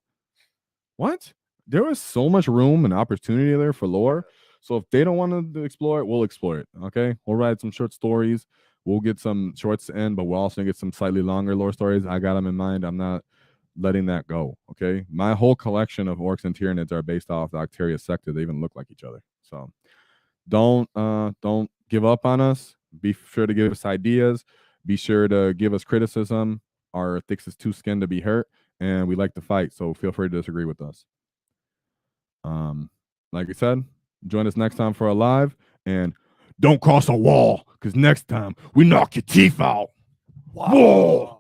A: What? There was so much room and opportunity there for lore. So if they don't want to explore it, we'll explore it. Okay, we'll write some short stories. We'll get some shorts to end, but we'll also get some slightly longer lore stories. I got them in mind. I'm not letting that go. Okay, my whole collection of orks and Tyranids are based off the Octarius sector. They even look like each other. So don't give up on us. Be sure to give us ideas. Be sure to give us criticism. Our thick is too skinned to be hurt, and we like to fight. So feel free to disagree with us. Like I said, join us next time for a live, and don't cross a wall, because next time we knock your teeth out. Whoa.